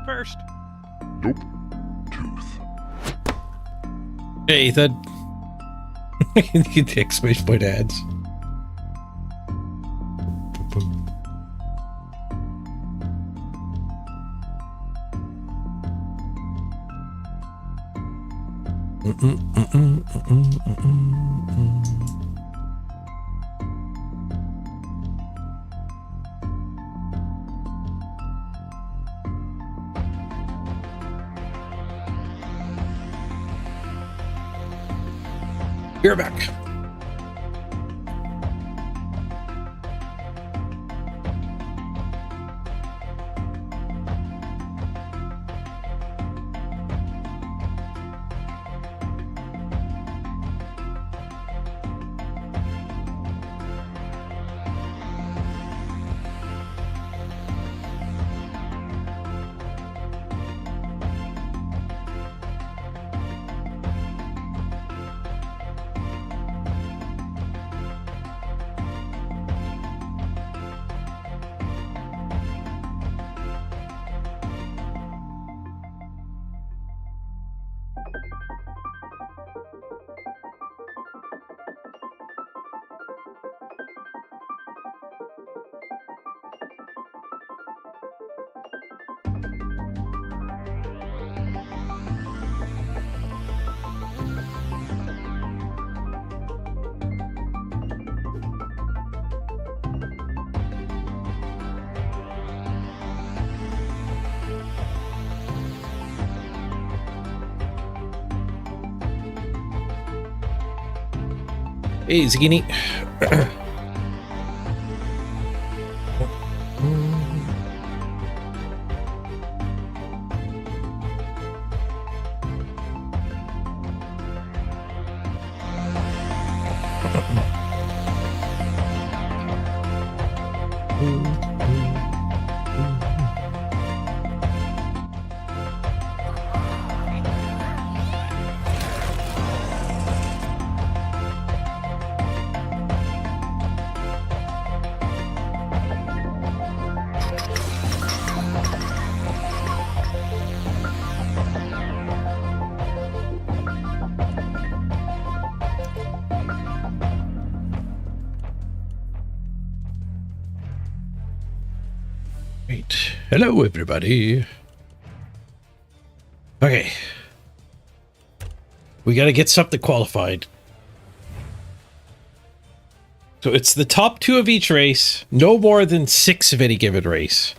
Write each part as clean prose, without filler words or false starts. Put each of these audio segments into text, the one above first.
first. Nope. Tooth. Hey, Ethan. You take exclamation point ads. You're back. Hey, Zucchini. Great. Hello, everybody. Okay. We got to get something qualified. So it's the top 2 of each race, no more than 6 of any given race.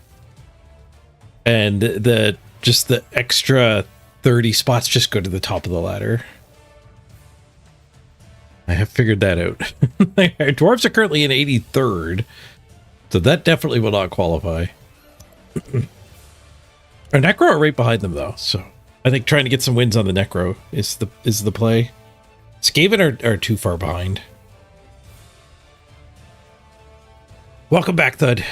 And the extra 30 spots just go to the top of the ladder. I have figured that out. Our dwarves are currently in 83rd, so that definitely will not qualify. Our Necro are right behind them, though, so I think trying to get some wins on the Necro is the play. Skaven are too far behind. Welcome back, Thud.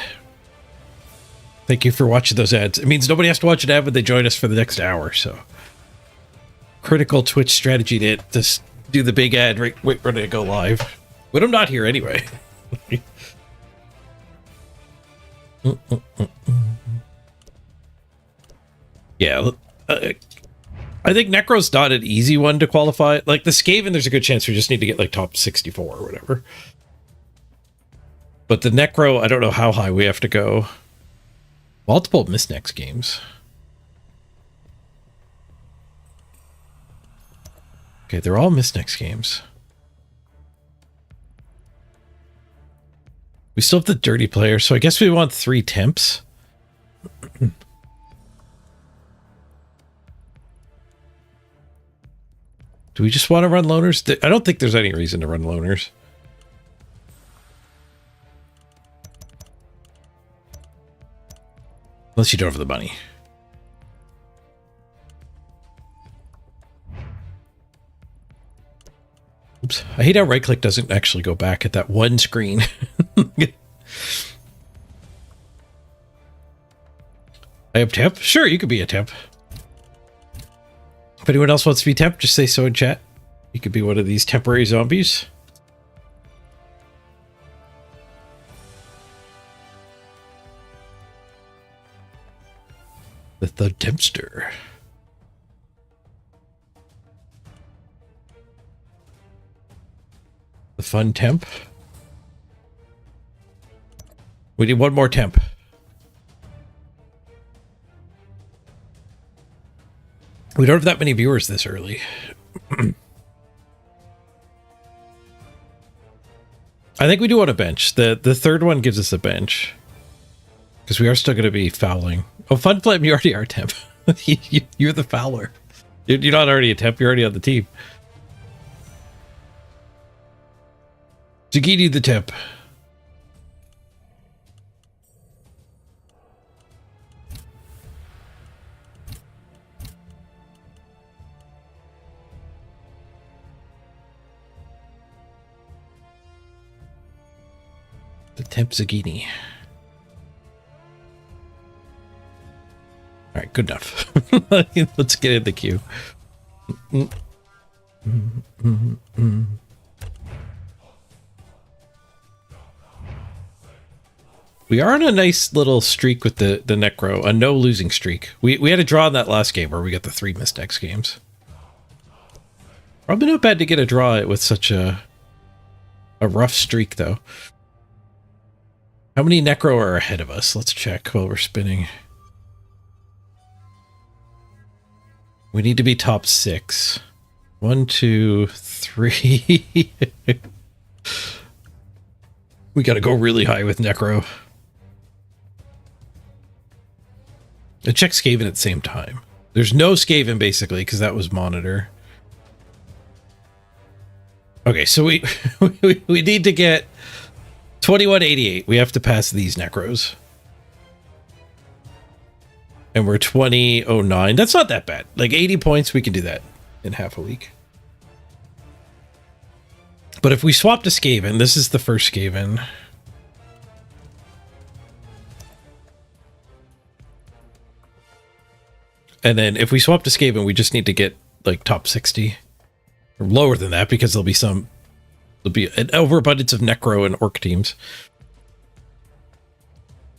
Thank you for watching those ads. It means nobody has to watch an ad when they join us for the next hour, so critical Twitch strategy to just do the big ad right ready to go live. But I'm not here anyway. Yeah, I think Necro's not an easy one to qualify. Like the Skaven, there's a good chance we just need to get like top 64 or whatever. But the Necro, I don't know how high we have to go. Multiple Misnex games. Okay, they're all Misnex games. We still have the dirty player, so I guess we want 3 temps. Do we just want to run loners? I don't think there's any reason to run loners. Unless you don't have the money. Oops. I hate how right click doesn't actually go back at that one screen. I have temp? Sure, you could be a temp. If anyone else wants to be temp, just say so in chat. You could be one of these temporary zombies. The Thud Tempster. The Fun Temp. We need one more temp. We don't have that many viewers this early. I think we do want a bench. The third one gives us a bench. Because we are still going to be fouling. Oh, Fun Flame, you already are temp. You're the fouler. You're not already a temp, you're already on the team. Zagini the temp. The temp Zagini. All right, good enough. Let's get in the queue. We are on a nice little streak with the Necro, a no losing streak. We had a draw in that last game where we got the 3 missed X games. Probably not bad to get a draw with such a rough streak though. How many Necro are ahead of us? Let's check while we're spinning. We need to be top 6. 1, 2, 3. We got to go really high with Necro. And check Skaven at the same time. There's no Skaven basically because that was Monitor. Okay, so we we need to get 2188. We have to pass these Necros. And we're 2009. That's not that bad. Like 80 points, we can do that in half a week. But if we swap to Skaven, this is the first Skaven. And then if we swap to Skaven, we just need to get like top 60. Or lower than that because there'll be an overabundance of Necro and Orc teams.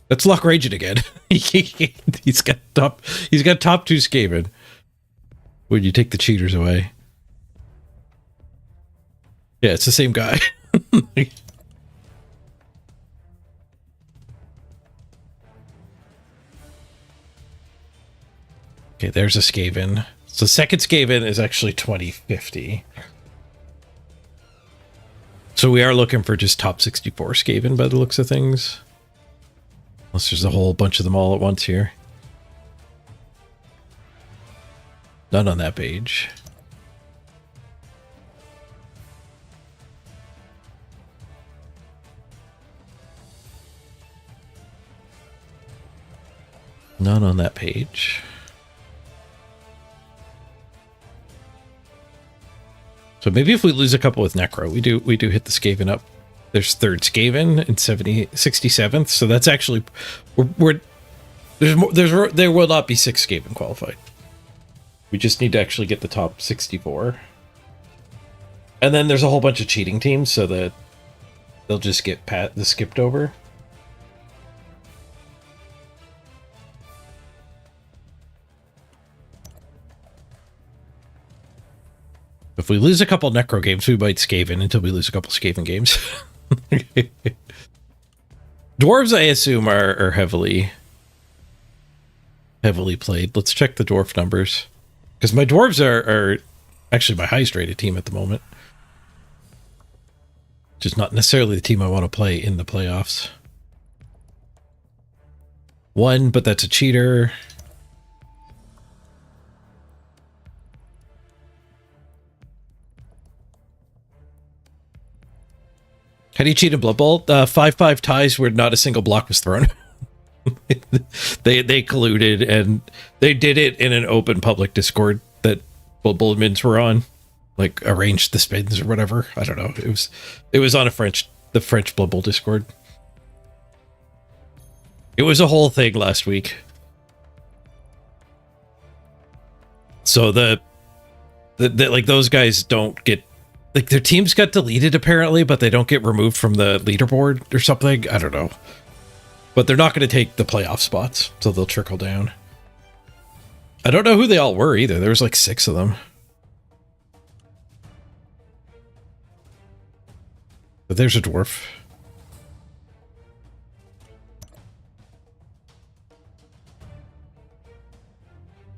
That's Luck Raging again. He's got top 2 Skaven. When you take the cheaters away. Yeah, it's the same guy. Okay, there's a Skaven. So second Skaven is actually 2050. So we are looking for just top 64 Skaven by the looks of things. Unless there's a whole bunch of them all at once here. None on that page. None on that page. So maybe if we lose a couple with Necro, we do hit the Skaven up. There's third Skaven in 67th, so that's actually there will not be 6 Skaven qualified. We just need to actually get the top 64. And then there's a whole bunch of cheating teams so that they'll just get skipped over. If we lose a couple Necro games, we might Skaven until we lose a couple Skaven games. Dwarves, I assume, are heavily played. Let's check the dwarf numbers. Because my dwarves are actually my highest rated team at the moment. Just not necessarily the team I want to play in the playoffs. 1, but that's a cheater. How do you cheat in Blood Bowl? 5-5 ties where not a single block was thrown. They colluded and they did it in an open public Discord that Blood Bowl admins were on, like arranged the spins or whatever. I don't know. It was on the French Blood Bowl Discord. It was a whole thing last week. So the like those guys don't get, like, their teams got deleted apparently, but they don't get removed from the leaderboard or something. I don't know. But they're not going to take the playoff spots, so they'll trickle down. I don't know who they all were either. There was like 6 of them. But there's a dwarf.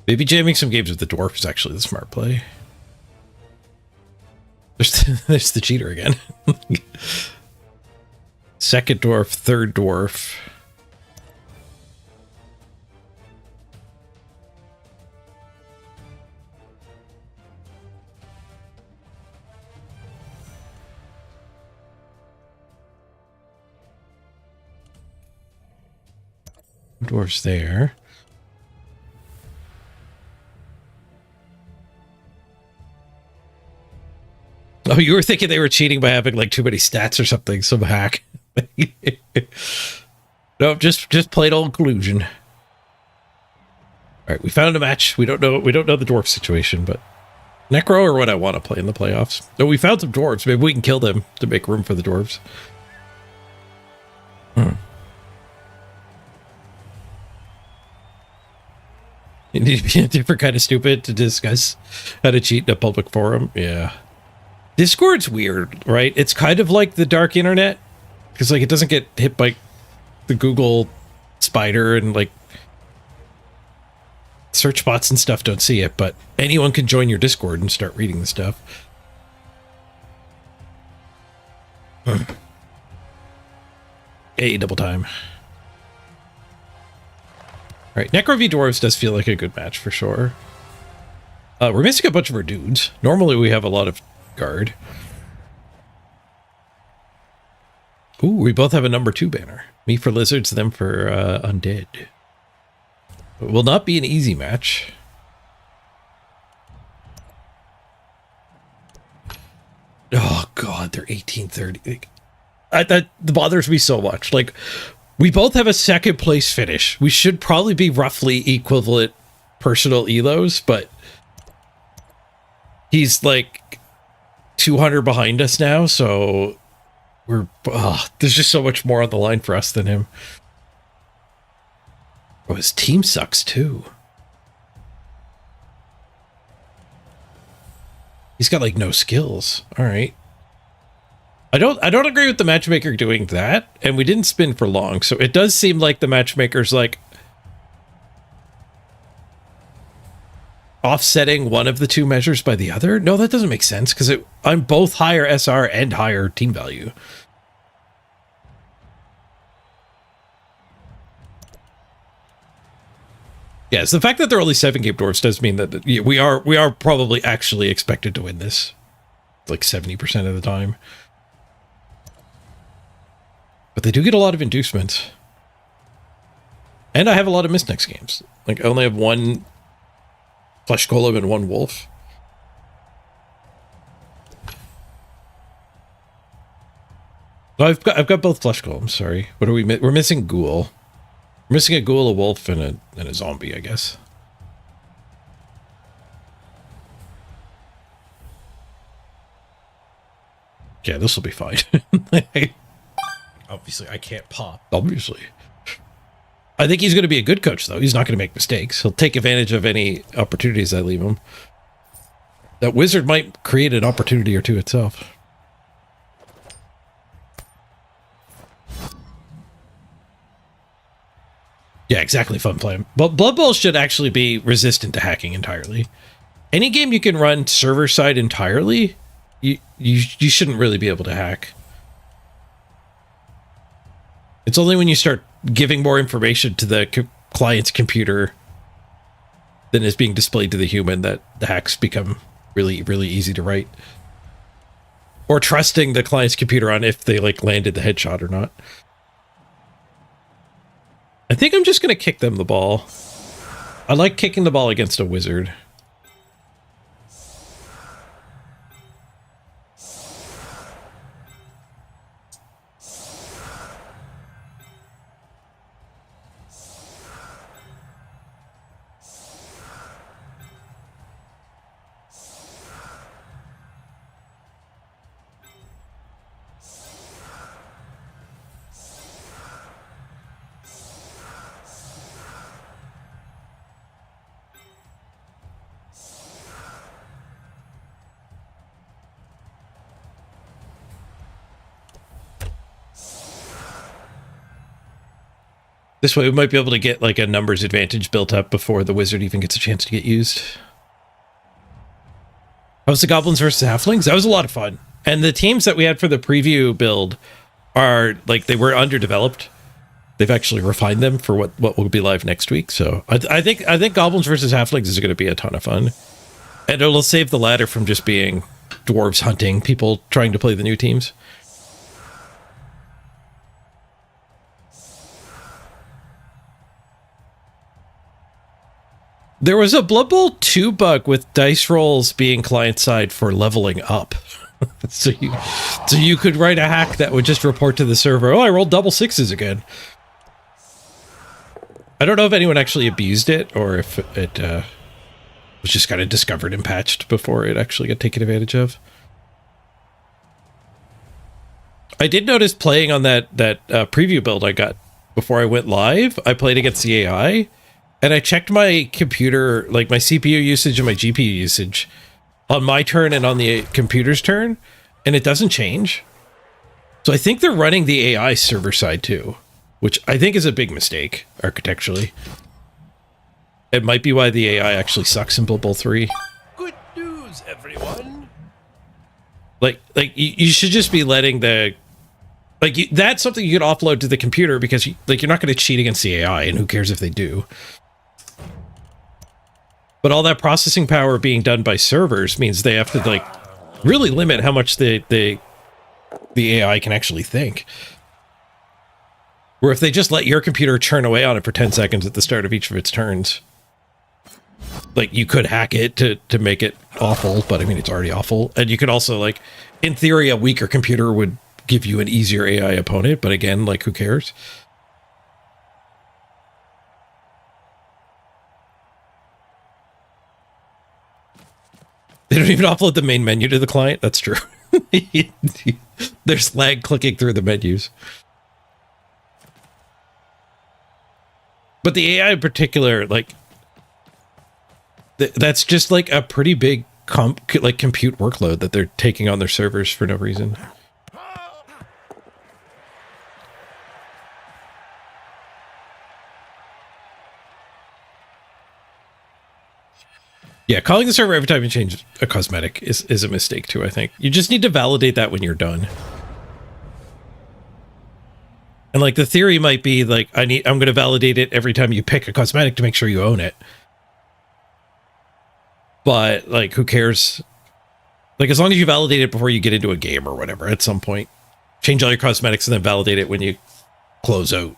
Maybe jamming some games with the dwarf is actually the smart play. There's the cheater again. Second dwarf, third dwarf. Dwarfs there. Oh, you were thinking they were cheating by having like too many stats or something, some hack. No, just plain old collusion. All right, we found a match. We don't know the dwarf situation, but Necro are what I want to play in the playoffs. No, we found some dwarves. Maybe we can kill them to make room for the dwarves. You need to be a different kind of stupid to discuss how to cheat in a public forum. Yeah. Discord's weird, right? It's kind of like the dark internet. Because, like, it doesn't get hit by the Google spider and, like, search bots and stuff don't see it, but anyone can join your Discord and start reading the stuff. Hey, double time. All right, Necro v Dwarves does feel like a good match for sure. We're missing a bunch of our dudes. Normally we have a lot of guard. Ooh, we both have a number 2 banner. Me for lizards, them for undead. It will not be an easy match. Oh god, they're 1830. That bothers me so much. Like, we both have a second place finish. We should probably be roughly equivalent personal elos, but he's like 200 behind us now, so we're there's just so much more on the line for us than him. Oh, his team sucks too. He's got like no skills. All right. I don't agree with the matchmaker doing that, and we didn't spin for long, so it does seem like the matchmaker's like offsetting one of the two measures by the other. No, that doesn't make sense because I'm both higher SR and higher team value. Yes, the fact that they're only 7-game dwarves does mean that we are probably actually expected to win this, like 70% of the time. But they do get a lot of inducements. And I have a lot of miss next games. Like, I only have 1 flesh golem and 1 wolf. No, I've got both flesh golems, sorry. What are we we're missing ghoul. We're missing a ghoul, a wolf, and a zombie, I guess. Yeah, this will be fine. Obviously, I can't pop. Obviously. I think he's going to be a good coach, though. He's not going to make mistakes. He'll take advantage of any opportunities I leave him. That wizard might create an opportunity or two itself. Yeah, exactly. Fun play. But Blood Bowl should actually be resistant to hacking entirely. Any game you can run server side entirely, you shouldn't really be able to hack. It's only when you start giving more information to the client's computer than is being displayed to the human that the hacks become really, really easy to write. Or trusting the client's computer on if they like landed the headshot or not. I think I'm just going to kick them the ball. I like kicking the ball against a wizard. This way we might be able to get like a numbers advantage built up before the wizard even gets a chance to get used. How was the goblins versus halflings? That was a lot of fun. And the teams that we had for the preview build are like, they were underdeveloped. They've actually refined them for what will be live next week. So I think goblins versus halflings is going to be a ton of fun. And it'll save the ladder from just being dwarves hunting people trying to play the new teams. There was a Blood Bowl 2 bug with dice rolls being client side for leveling up. so you could write a hack that would just report to the server, oh, I rolled double sixes again. I don't know if anyone actually abused it or if it was just kind of discovered and patched before it actually got taken advantage of. I did notice playing on that preview build I got before I went live, I played against the AI. And I checked my computer, like my CPU usage and my GPU usage on my turn and on the computer's turn, and it doesn't change. So I think they're running the AI server side too, which I think is a big mistake architecturally. It might be why the AI actually sucks in Blood Bowl 3. Good news, everyone. Like you should just be letting the... Like, that's something you could offload to the computer because you're not going to cheat against the AI, and who cares if they do. But all that processing power being done by servers means they have to like really limit how much the AI can actually think. Where if they just let your computer churn away on it for 10 seconds at the start of each of its turns, like you could hack it to make it awful, but I mean it's already awful. And you could also, like, in theory, a weaker computer would give you an easier AI opponent, but again, like, who cares? They don't even upload the main menu to the client. That's true. There's lag clicking through the menus. But the AI in particular, like, that's just like a pretty big compute workload that they're taking on their servers for no reason. Yeah, calling the server every time you change a cosmetic is a mistake too, I think. You just need to validate that when you're done. And like the theory might be like, I'm going to validate it every time you pick a cosmetic to make sure you own it. But like, who cares? Like, as long as you validate it before you get into a game or whatever, at some point, change all your cosmetics and then validate it when you close out.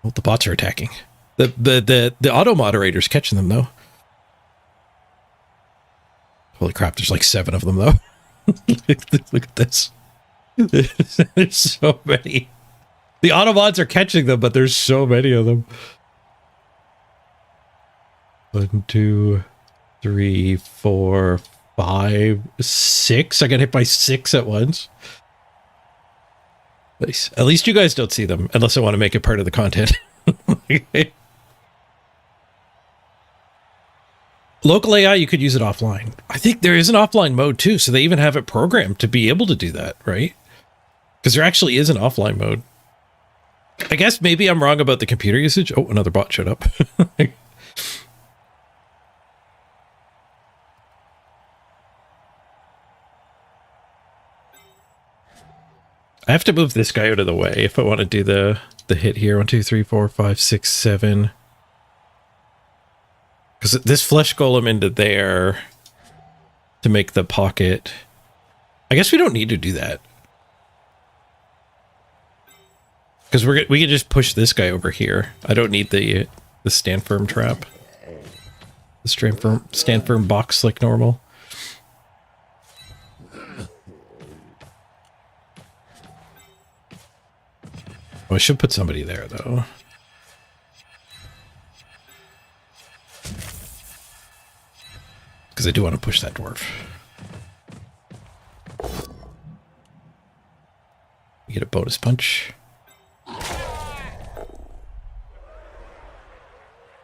Well, the bots are attacking. The auto moderator's catching them though. Holy crap! There's like 7 of them though. Look at this. There's so many. The auto mods are catching them, but there's so many of them. 1, 2, 3, 4, 5, 6. I got hit by 6 at once. Nice. At least you guys don't see them, unless I want to make it part of the content. Local AI, you could use it offline. I think there is an offline mode too, so they even have it programmed to be able to do that, right? Because there actually is an offline mode. I guess maybe I'm wrong about the computer usage. Oh, another bot showed up. I have to move this guy out of the way if I want to do the hit here. 1, 2, 3, 4, 5, 6, 7. Because this flesh golem into there to make the pocket. I guess we don't need to do that. Because we can just push this guy over here. I don't need the stand firm trap. The stand firm box like normal. Oh, I should put somebody there, though. Because I do want to push that dwarf. You get a bonus punch.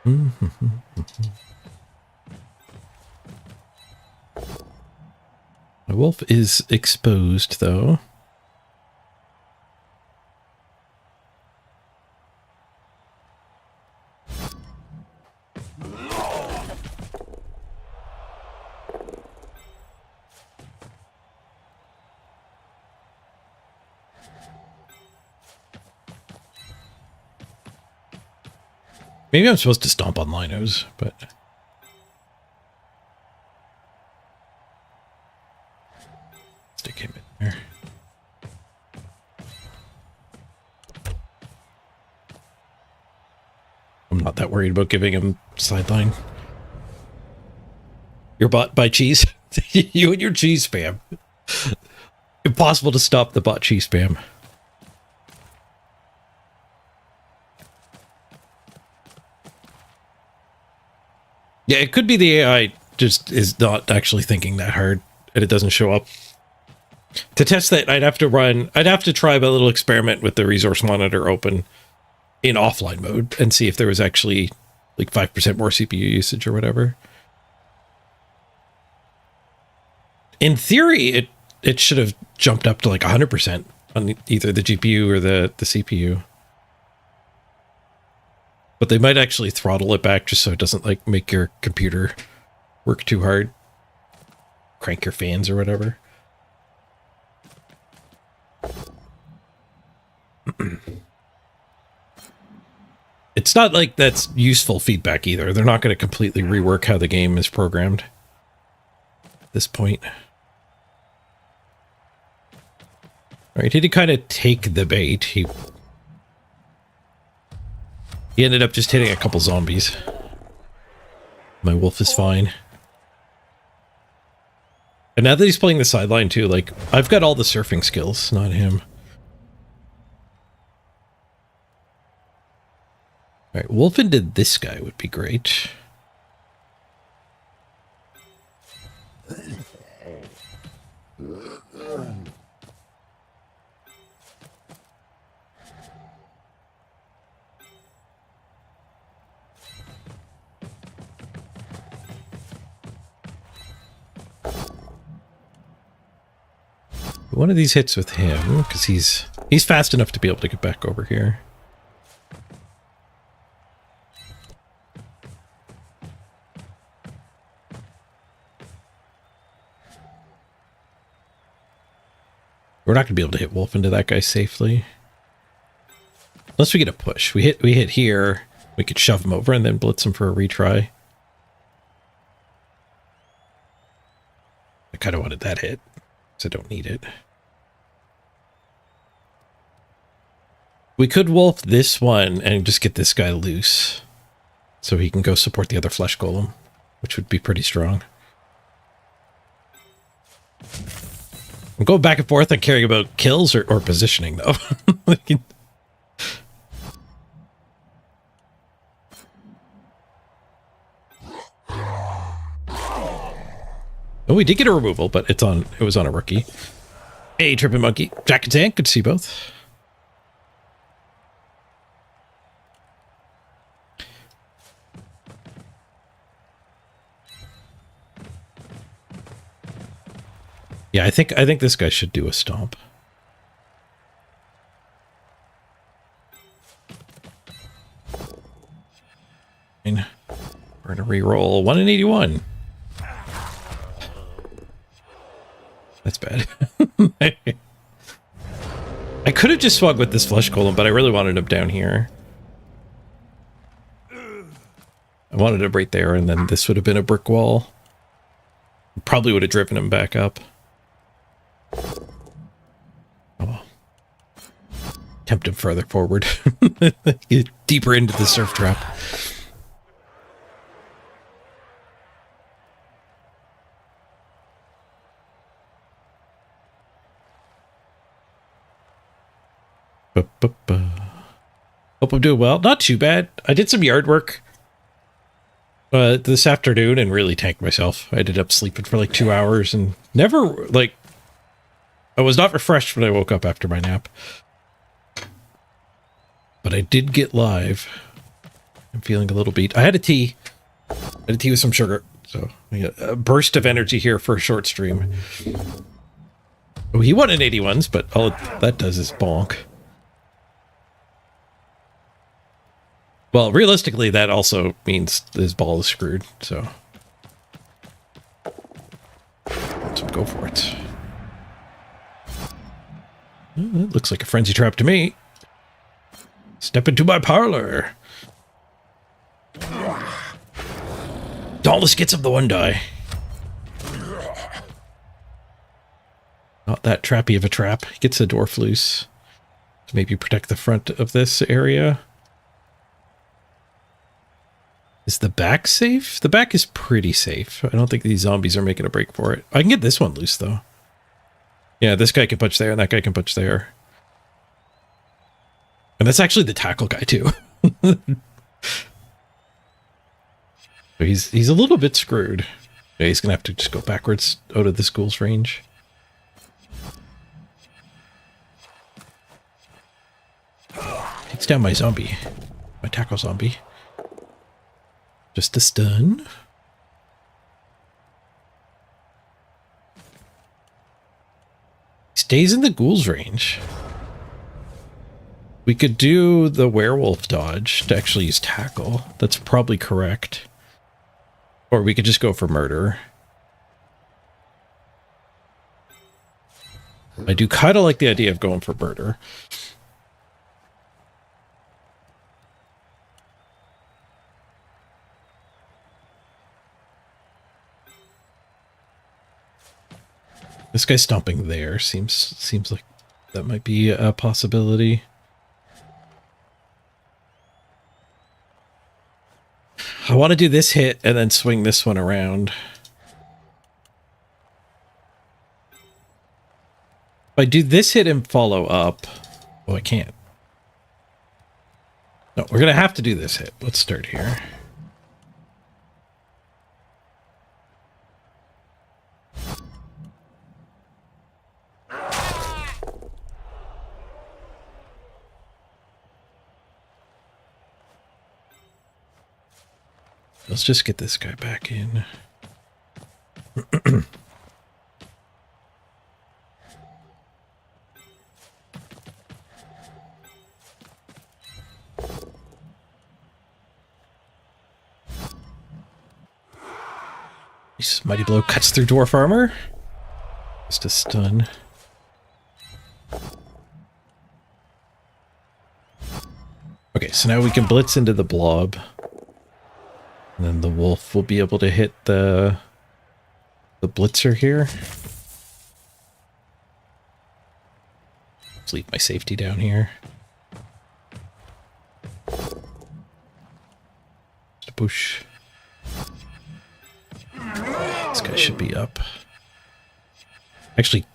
The wolf is exposed, though. Maybe I'm supposed to stomp on linos, but... Stick him in there. I'm not that worried about giving him sideline. You're bought by cheese? You and your cheese spam. Impossible to stop the bot cheese spam. Yeah, it could be the AI just is not actually thinking that hard and it doesn't show up. To test that, I'd have to try a little experiment with the resource monitor open in offline mode and see if there was actually like 5% more CPU usage or whatever. In theory, it should have jumped up to like 100% on either the GPU or the CPU. But they might actually throttle it back just so it doesn't like make your computer work too hard. Crank your fans or whatever. It's not like that's useful feedback either. They're not going to completely rework how the game is programmed at this point. All right, he did kind of take the bait. He ended up just hitting a couple zombies. My wolf is fine. And now that he's playing the sideline too, like, I've got all the surfing skills, not him. All right, wolf into this guy would be great. One of these hits with him, because he's fast enough to be able to get back over here. We're not going to be able to hit wolf into that guy safely. Unless we get a push. We hit here, we could shove him over and then blitz him for a retry. I kind of wanted that hit, because I don't need it. We could wolf this one and just get this guy loose so he can go support the other flesh golem, which would be pretty strong. I'm going back and forth on caring about kills or positioning, though. Oh, we did get a removal, but it was on a rookie. Hey, Trippin' Monkey. Jack and Tank, good to see you both. Yeah, I think this guy should do a stomp. We're gonna re-roll 1 in 81. That's bad. I could have just swung with this flesh golem, but I really wanted him down here. I wanted him right there, and then this would have been a brick wall. Probably would have driven him back up. Oh well. Tempt him further forward. Deeper into the surf trap. Hope I'm doing well. Not too bad. I did some yard work this afternoon and really tanked myself. I ended up sleeping for like 2 hours and never, like, I was not refreshed when I woke up after my nap. But I did get live. I'm feeling a little beat. I had a tea. I had a tea with some sugar. So I got a burst of energy here for a short stream. Oh, he won in 81s, but all that does is bonk. Well, realistically, that also means his ball is screwed, so let's go for it. Well, that looks like a frenzy trap to me. Step into my parlor. Dauntless gets him the one die. Not that trappy of a trap. He gets the dwarf loose to maybe protect the front of this area. Is the back safe? The back is pretty safe. I don't think these zombies are making a break for it. I can get this one loose, though. Yeah, this guy can punch there, and that guy can punch there. And that's actually the tackle guy, too. So he's a little bit screwed. Yeah, he's going to have to just go backwards out of the school's range. Takes down my zombie. My tackle zombie. Just a stun. Stays in the ghoul's range. We could do the werewolf dodge to actually use tackle. That's probably correct. Or we could just go for murder. I do kind of like the idea of going for murder. This guy's stomping there. Seems like that might be a possibility. I want to do this hit and then swing this one around. If I do this hit and follow up... Oh, I can't. No, we're going to have to do this hit. Let's start here. Let's just get this guy back in. Nice. Mighty Blow cuts through dwarf armor. Just a stun. Okay, so now we can blitz into the blob. And then the wolf will be able to hit the blitzer here. Let's leave my safety down here. Just a push. This guy should be up. Actually,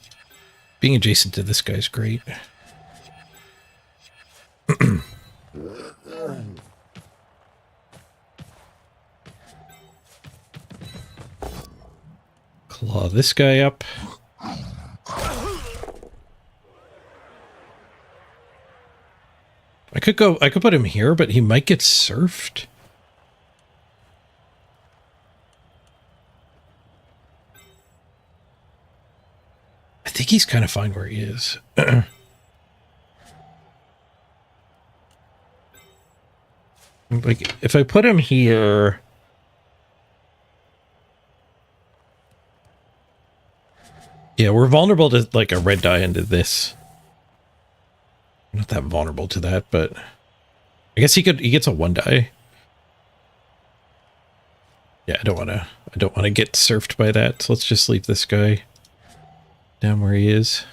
being adjacent to this guy is great. Claw this guy up. I could put him here, but he might get surfed. I think he's kind of fine where he is. Like, if I put him here... Yeah, we're vulnerable to, like, a red die into this. Not that vulnerable to that, but... I guess he gets a 1 die. Yeah, I don't want to get surfed by that, so let's just leave this guy down where he is.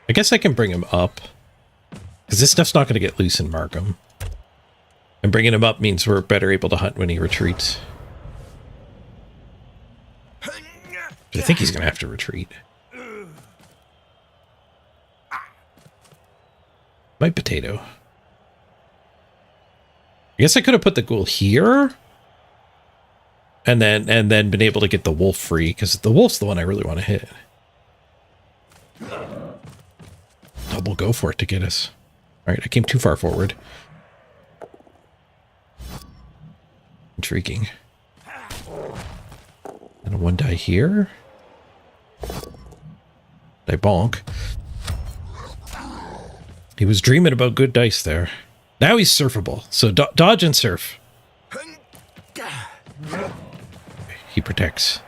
I guess I can bring him up. Because this stuff's not going to get loose in Markham. And bringing him up means we're better able to hunt when he retreats. But I think he's going to have to retreat. My potato. I guess I could have put the ghoul here. And then been able to get the wolf free. Because the wolf's the one I really want to hit. Double go for it to get us. Alright, I came too far forward. Intriguing. And a 1 die here. Die bonk. He was dreaming about good dice there. Now he's surfable. So dodge and surf. He protects.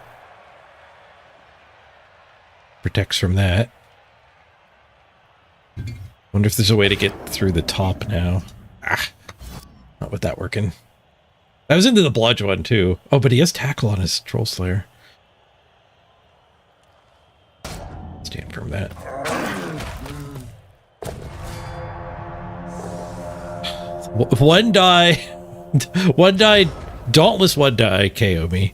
Protects from that. Wonder if there's a way to get through the top now. Ah, not with that working. I was into the bludge one too. Oh, but he has tackle on his troll slayer. Stand from that. One die. One die. Dauntless one die. KO me.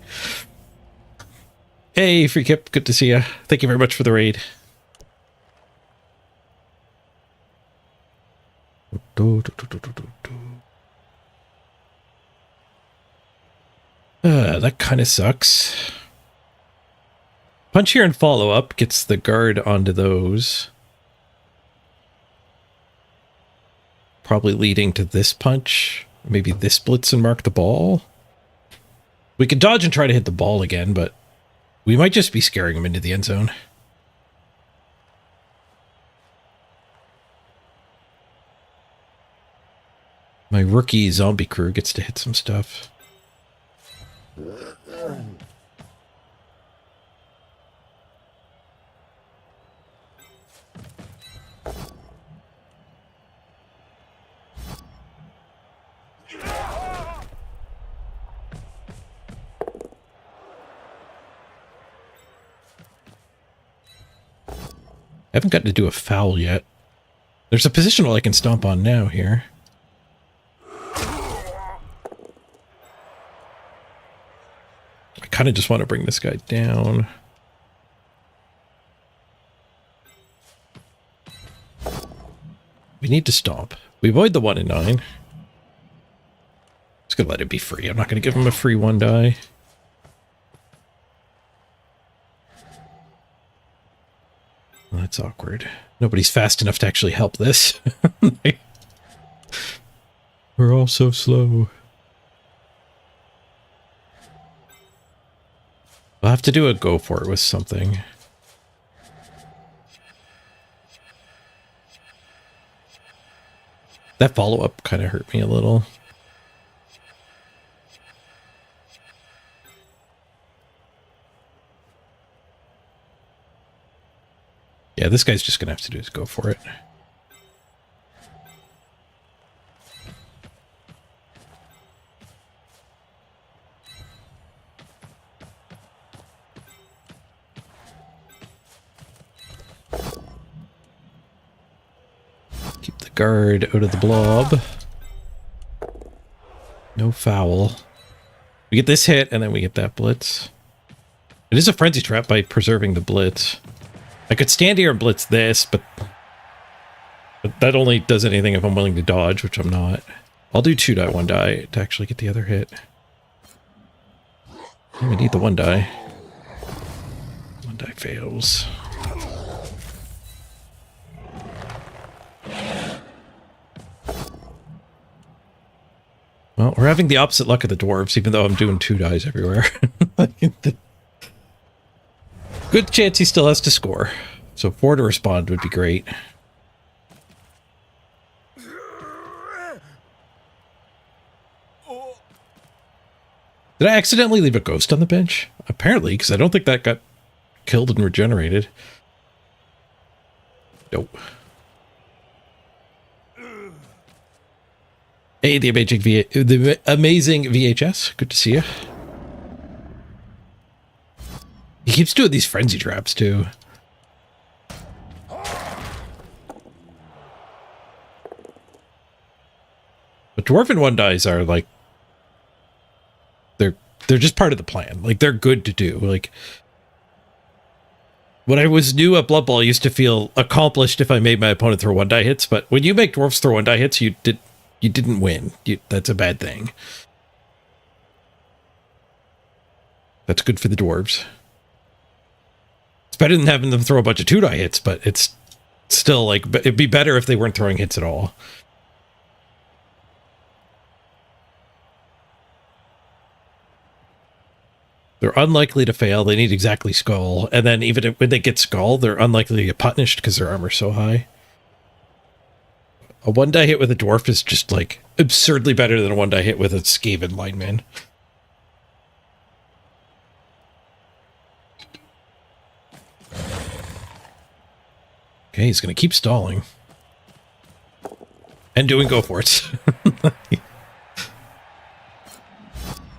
Hey, Free Kip. Good to see you. Thank you very much for the raid. That kind of sucks. Punch here and follow up gets the guard onto those. Probably leading to this punch. Maybe this blitz and mark the ball. We could dodge and try to hit the ball again, but we might just be scaring him into the end zone. My rookie zombie crew gets to hit some stuff. I haven't gotten to do a foul yet. There's a positional I can stomp on now here. I kind of just want to bring this guy down. We need to stomp. We avoid the 1 and 9. Just gonna let it be free. I'm not gonna give him a free 1 die. Well, that's awkward. Nobody's fast enough to actually help this. We're all so slow. We'll have to do a go for it with something. That follow-up kind of hurt me a little. Yeah, this guy's just going to have to do is go for it. Keep the guard out of the blob. No foul. We get this hit, and then we get that blitz. It is a frenzy trap by preserving the blitz. I could stand here and blitz this, but that only does anything if I'm willing to dodge, which I'm not. I'll do 2 die, 1 die to actually get the other hit. We need the 1 die. 1 die fails. Well, we're having the opposite luck of the dwarves, even though I'm doing 2 dies everywhere. Good chance he still has to score. So 4 to respond would be great. Did I accidentally leave a ghost on the bench? Apparently, because I don't think that got killed and regenerated. Nope. Hey, the amazing VHS. Good to see you. He keeps doing these frenzy traps, too. But Dwarven 1 dies are, like... They're just part of the plan. Like, they're good to do. Like... When I was new at Blood Bowl, I used to feel accomplished if I made my opponent throw 1 die hits, but when you make dwarves throw 1 die hits, you didn't win. That's a bad thing. That's good for the dwarves. It's better than having them throw a bunch of 2 die hits, but it's still like, it'd be better if they weren't throwing hits at all. They're unlikely to fail. They need exactly skull. And then even when they get skull, they're unlikely to get punished because their armor's so high. A 1 die hit with a dwarf is just like absurdly better than a 1 die hit with a Skaven lineman. Okay, he's going to keep stalling. And doing go for it.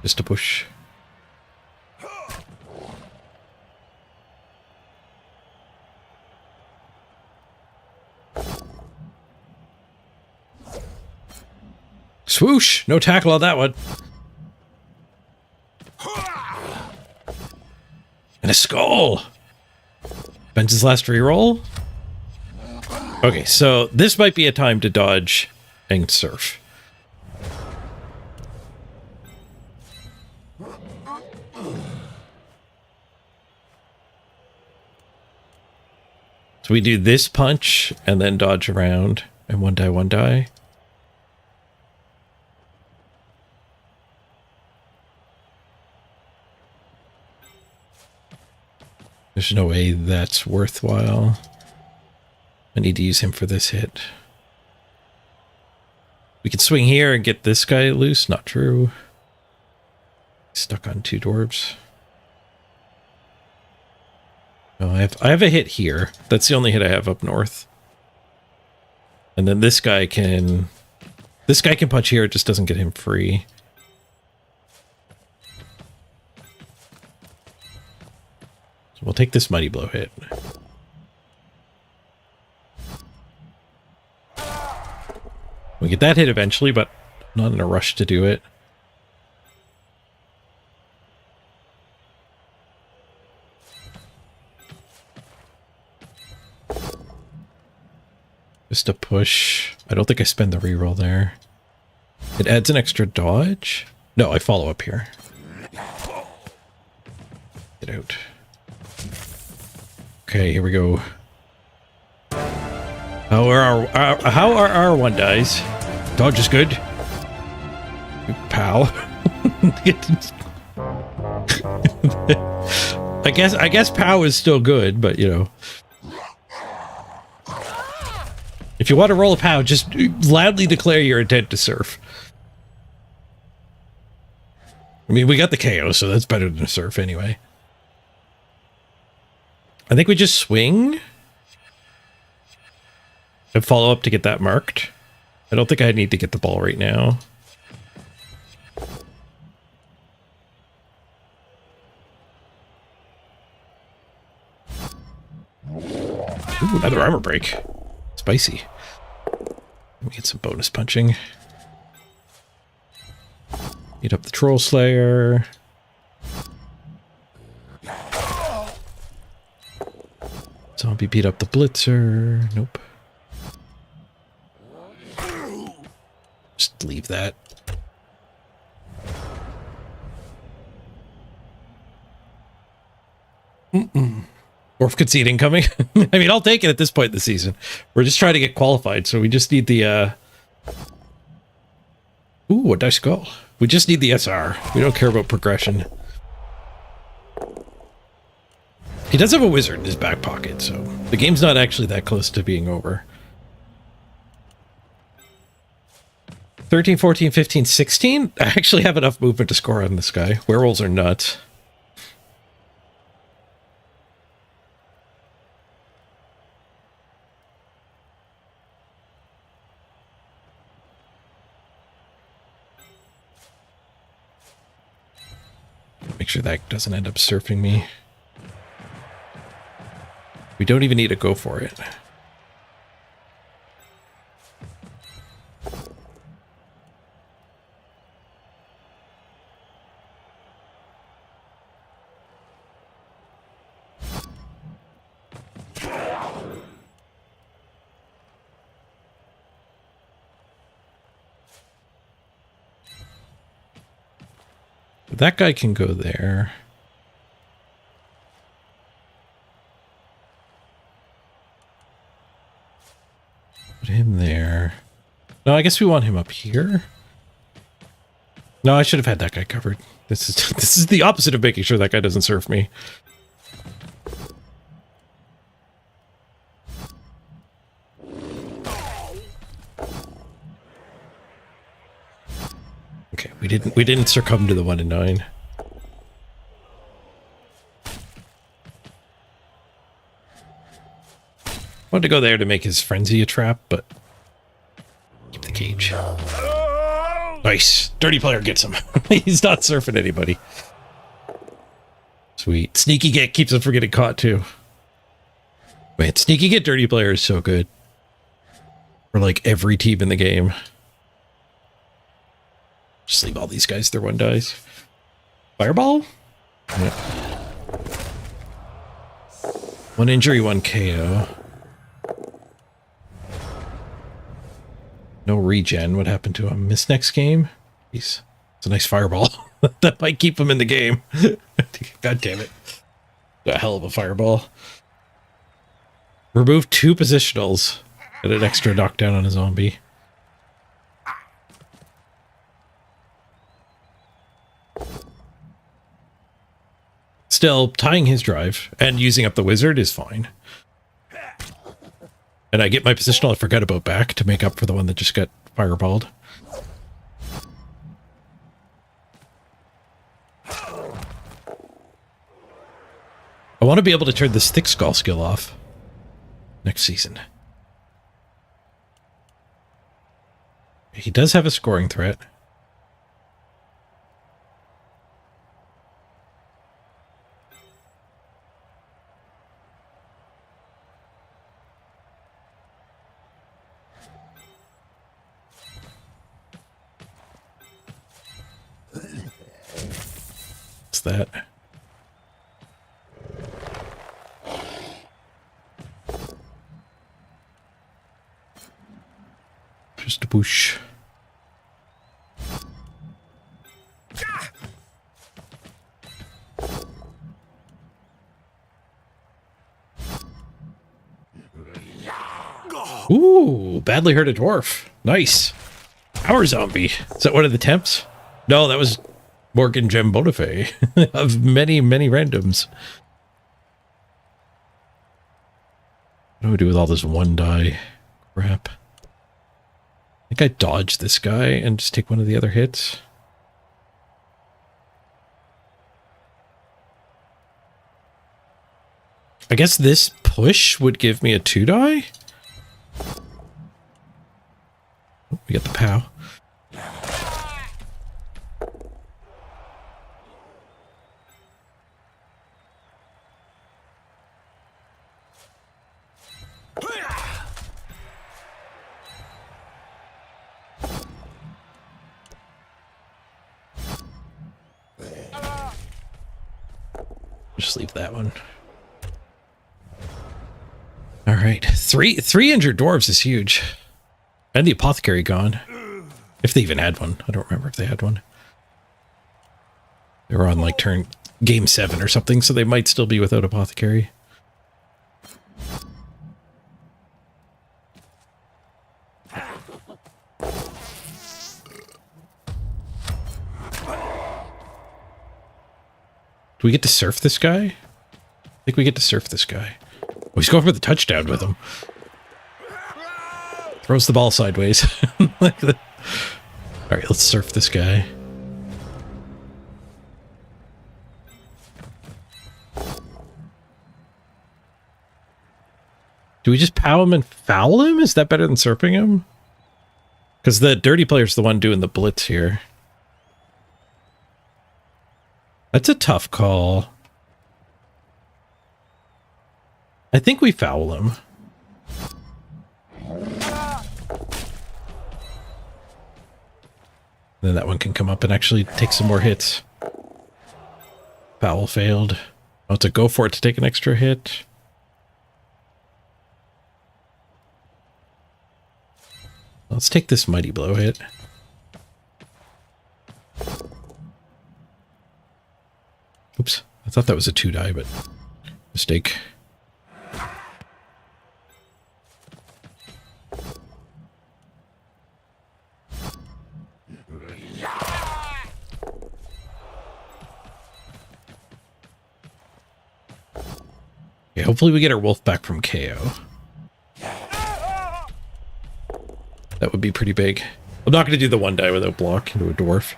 Just a push. Swoosh! No tackle on that one. And a skull! Ben's last reroll? Okay, so this might be a time to dodge and surf. So we do this punch and then dodge around and one die. There's no way that's worthwhile. I need to use him for this hit. We could swing here and get this guy loose. Not true. Stuck on 2 dwarves. No, I have a hit here. That's the only hit I have up north. And then this guy can punch here. It just doesn't get him free. So we'll take this mighty blow hit. We get that hit eventually, but not in a rush to do it. Just a push. I don't think I spend the reroll there. It adds an extra dodge. No, I follow up here. Get out. Okay, here we go. How are our one dies? Dodge is good. Pal. I guess POW is still good, but you know. If you want to roll a POW, just loudly declare your intent to surf. I mean, we got the KO, so that's better than a surf anyway. I think we just swing and follow up to get that marked. I don't think I need to get the ball right now. Ooh, another armor break. Spicy. Let me get some bonus punching. Beat up the Troll Slayer. Zombie beat up the Blitzer. Nope. Just leave that. Orf concede incoming. I mean, I'll take it at this point in the season. We're just trying to get qualified, so we just need the, Ooh, a dice skull. We just need the SR. We don't care about progression. He does have a wizard in his back pocket, so the game's not actually that close to being over. 13, 14, 15, 16? I actually have enough movement to score on this guy. Werewolves are nuts. Make sure that doesn't end up surfing me. We don't even need to go for it. That guy can go there. Put him there. No, I guess we want him up here. No, I should have had that guy covered. This is the opposite of making sure that guy doesn't surf me. Okay, we didn't succumb to the 1 in 9. Wanted to go there to make his frenzy a trap, but keep the siege. Nice. Dirty player gets him. He's not surfing anybody. Sweet. Sneaky get keeps him from getting caught too. Man, sneaky get dirty player is so good. For like every team in the game. Just leave all these guys, their one dies. Fireball? Yeah. 1 injury, 1 KO. No regen. What happened to him? Miss next game? Jeez. It's a nice fireball. That might keep him in the game. God damn it. A hell of a fireball. Remove 2 positionals. Get an extra knockdown on a zombie. Still, tying his drive and using up the wizard is fine. And I get my positional I forgot about back to make up for the one that just got fireballed. I want to be able to turn this thick skull skill off next season. He does have a scoring threat. What's that? Just a push. Ooh, badly hurt a dwarf. Nice. Power zombie. Is that one of the temps? No, that was Morgan Gem Bonifay of many, many randoms. What do we do with all this 1 die crap? I think I dodge this guy and just take one of the other hits. I guess this push would give me a 2 die. Oh, we got the POW. Just leave that one. All right, three injured dwarves is huge, and the apothecary gone. If they even had one, I don't remember if they had one. They were on like game 7 or something, so they might still be without apothecary. Do we get to surf this guy? I think we get to surf this guy. Oh, he's going for the touchdown with him. Throws the ball sideways. Like the... All right, let's surf this guy. Do we just POW him and foul him? Is that better than surfing him? Because the dirty player's the one doing the blitz here. That's a tough call. I think we foul him. Then that one can come up and actually take some more hits. Foul failed. Oh, it's a go for it to take an extra hit. Let's take this mighty blow hit. Oops, I thought that was a 2 die, but mistake. Okay, hopefully we get our wolf back from KO. That would be pretty big. I'm not going to do the 1 die without block into a dwarf.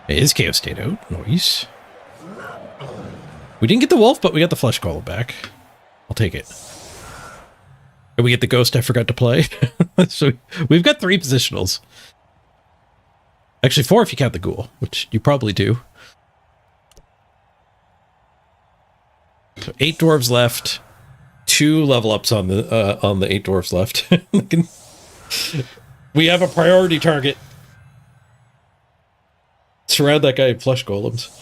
His KO stayed out. Nice. We didn't get the wolf, but we got the flesh golem back. I'll take it. And we get the ghost I forgot to play. So we've got 3 positionals. Actually 4 if you count the ghoul, which you probably do. So 8 dwarves left. 2 level ups on the 8 dwarves left. We have a priority target. Surround that guy in flesh golems.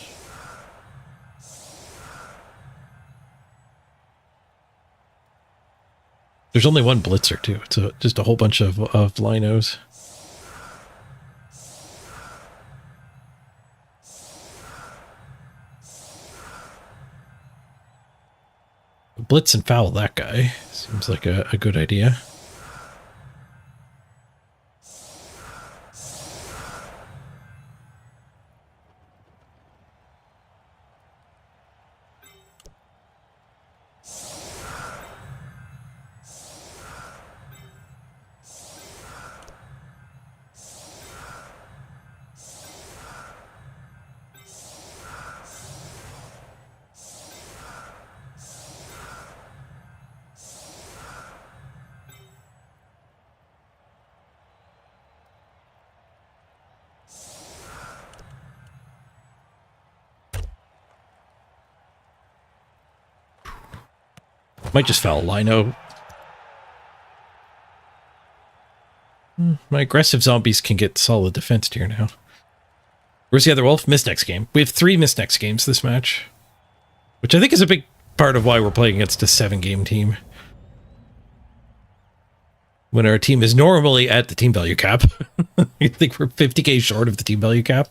There's only 1 blitzer too. It's just a whole bunch of linos. Blitz and foul that guy. Seems like a good idea. Might just foul Lino. My aggressive zombies can get solid defense here now. Where's the other wolf? Missed next game. We have 3 missed next games this match. Which I think is a big part of why we're playing against a 7-game team. When our team is normally at the team value cap. You think we're 50k short of the team value cap?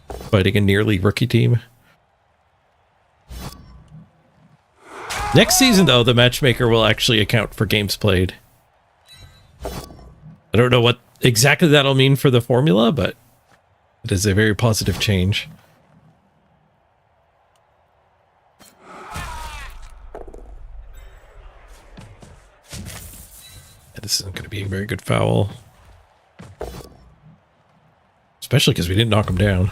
Fighting a nearly rookie team. Next season, though, the matchmaker will actually account for games played. I don't know what exactly that'll mean for the formula, but it is a very positive change. This isn't going to be a very good foul. Especially because we didn't knock him down.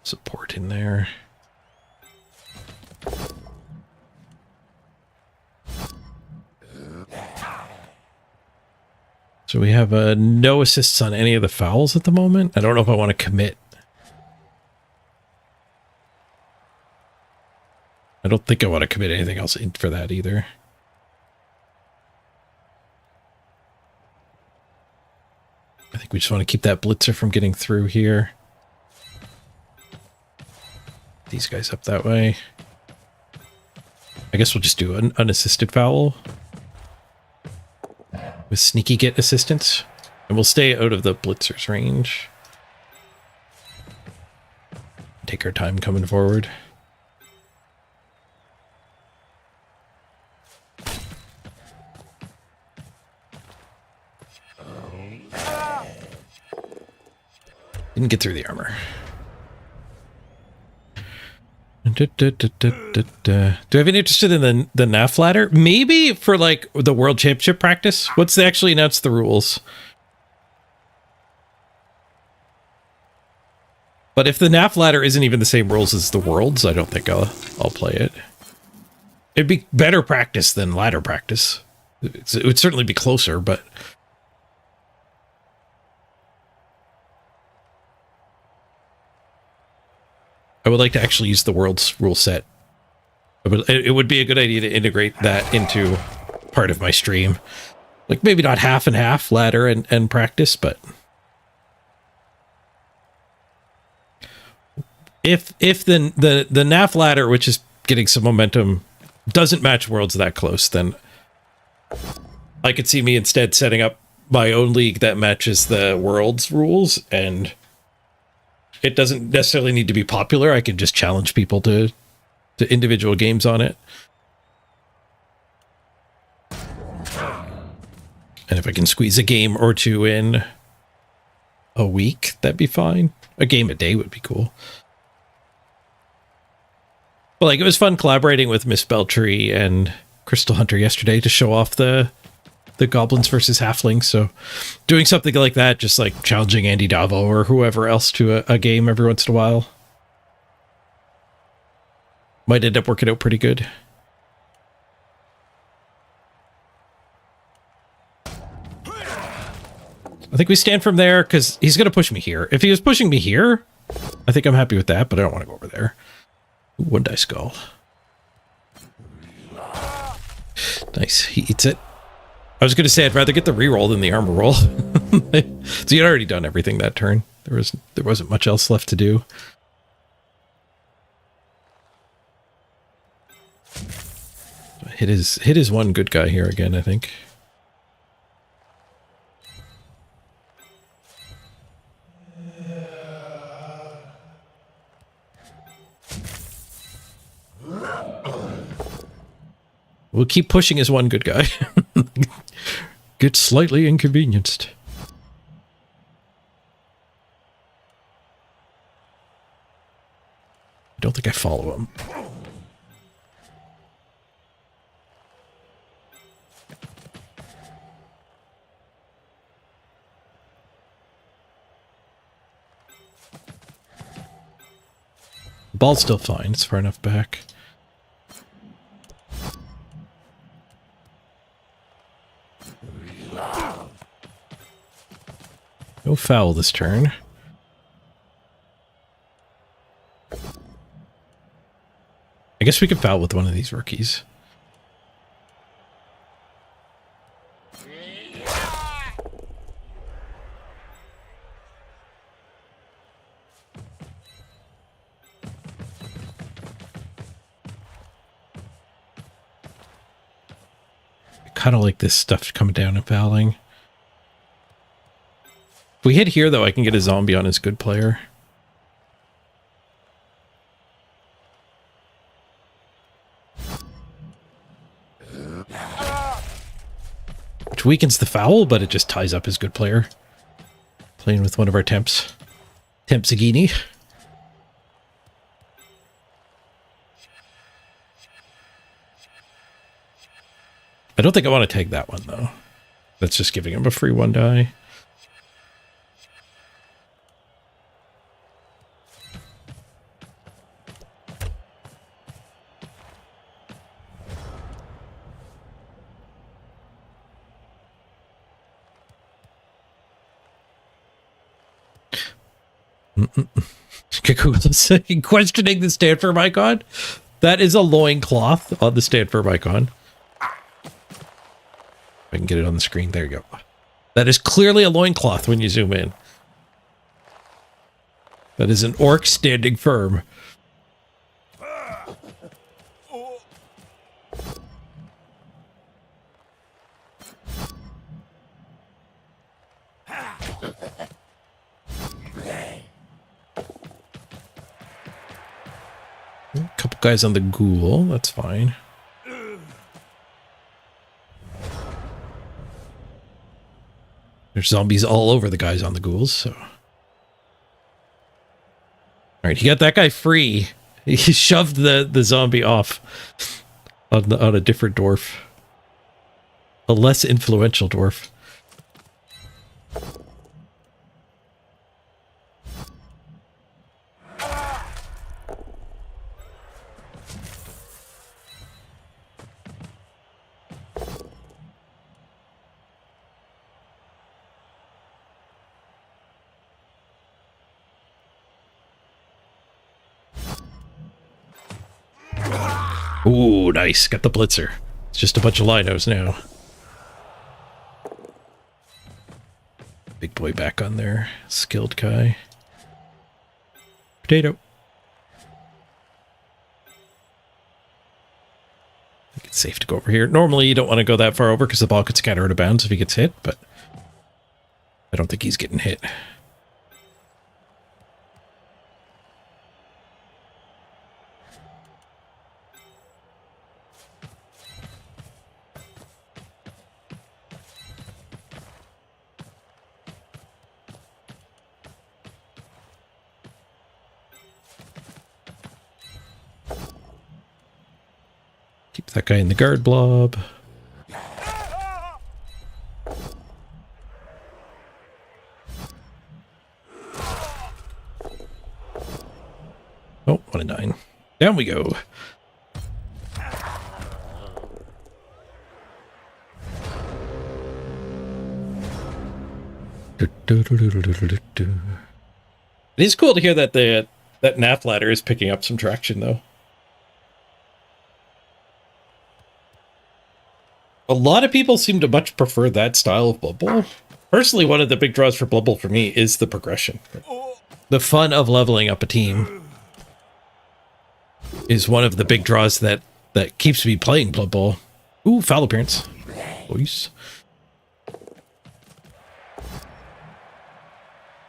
Support in there. So we have no assists on any of the fouls at the moment. I don't know if I want to commit. I don't think I want to commit anything else in for that either. I think we just want to keep that blitzer from getting through here. These guys up that way. I guess we'll just do an unassisted foul. With sneaky get assistance. And we'll stay out of the blitzer's range. Take our time coming forward. Didn't get through the armor. Do I have any interested in the NAF ladder? Maybe for like the World Championship practice. What's they actually announce the rules? But if the NAF ladder isn't even the same rules as the Worlds, I don't think I'll play it. It'd be better practice than ladder practice. It would certainly be closer, but I would like to actually use the World's rule set. It would be a good idea to integrate that into part of my stream. Like maybe not half and half, ladder and practice, but if the NAF ladder, which is getting some momentum, doesn't match Worlds that close, then I could see me instead setting up my own league that matches the World's rules, and it doesn't necessarily need to be popular. I can just challenge people to individual games on it. And if I can squeeze a game or two in a week, that'd be fine. A game a day would be cool. Well, like, it was fun collaborating with Miss Beltry and Crystal Hunter yesterday to show off the goblins versus halflings. So doing something like that, just like challenging Andy Davo or whoever else to a game every once in a while, might end up working out pretty good. I think we stand from there because he's going to push me here. If he was pushing me here, I think I'm happy with that, but I don't want to go over there. One die skull. Nice. He eats it. I was going to say I'd rather get the reroll than the armor roll. So you'd already done everything that turn. There wasn't much else left to do. Hit his one good guy here again, I think. We'll keep pushing his one good guy. Get slightly inconvenienced. I don't think I follow him. The ball's still fine. It's far enough back. No foul this turn. I guess we could foul with one of these rookies. I kind of like this stuff coming down and fouling. If we hit here, though, I can get a zombie on his good player. Which weakens the foul, but it just ties up his good player. Playing with one of our temps. Temp Zagini. I don't think I want to take that one, though. That's just giving him a free one die. Kakula's saying, questioning the Stanford icon. That is a loincloth on the Stanford icon. I can get it on the screen. There you go. That is clearly a loincloth when you zoom in. That is an orc standing firm. A couple guys on the ghoul. That's fine. There's zombies all over the guys on the ghouls, so. All right, he got that guy free. He shoved the zombie off on a different dwarf. A less influential dwarf. Ooh, nice. Got the blitzer. It's just a bunch of linos now. Big boy back on there. Skilled guy. Potato. I think it's safe to go over here. Normally you don't want to go that far over because the ball could scatter out of bounds if he gets hit, but I don't think he's getting hit. That guy in the guard blob. Oh, 1 and 9. Down we go. It is cool to hear that that NAF ladder is picking up some traction, though. A lot of people seem to much prefer that style of Blood Bowl. Personally, one of the big draws for Blood Bowl for me is the progression. The fun of leveling up a team is one of the big draws that keeps me playing Blood Bowl. Ooh, foul appearance. Boys.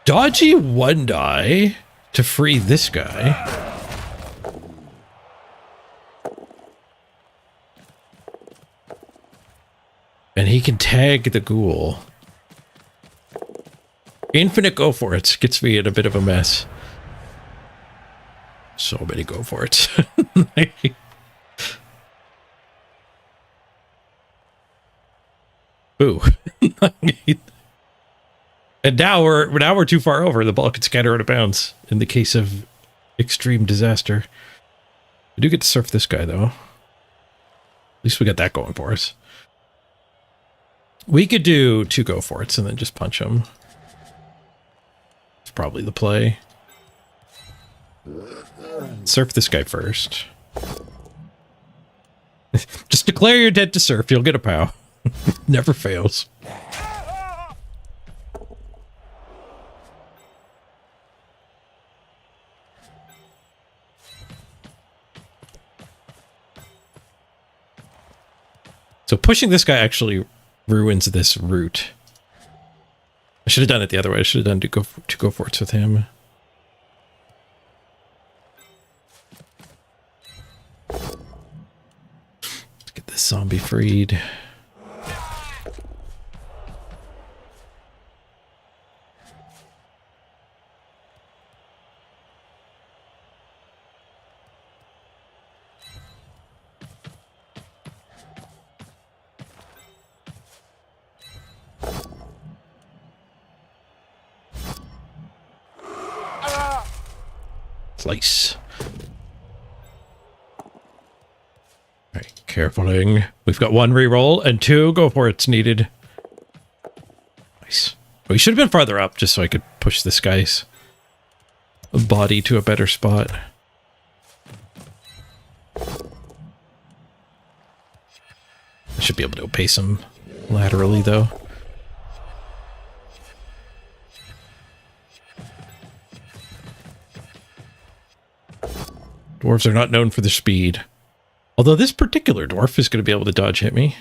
Dodgy 1 die to free this guy. And he can tag the ghoul. Infinite go for it gets me in a bit of a mess. So many go for it. Ooh. And now we're too far over. The ball could scatter out of bounds in the case of extreme disaster. We do get to surf this guy, though. At least we got that going for us. We could do 2 go for it and then just punch him. It's probably the play. Surf this guy first. Just declare you're dead to surf. You'll get a POW. Never fails. So pushing this guy actually ruins this route. I should have done it the other way. I should have done two go for it with him. Let's get this zombie freed. Slice. Alright, carefuling. We've got 1 reroll and 2 go for it's needed. Nice. We should have been farther up just so I could push this guy's body to a better spot. I should be able to pace him laterally though. Dwarves are not known for their speed. Although this particular dwarf is going to be able to dodge hit me.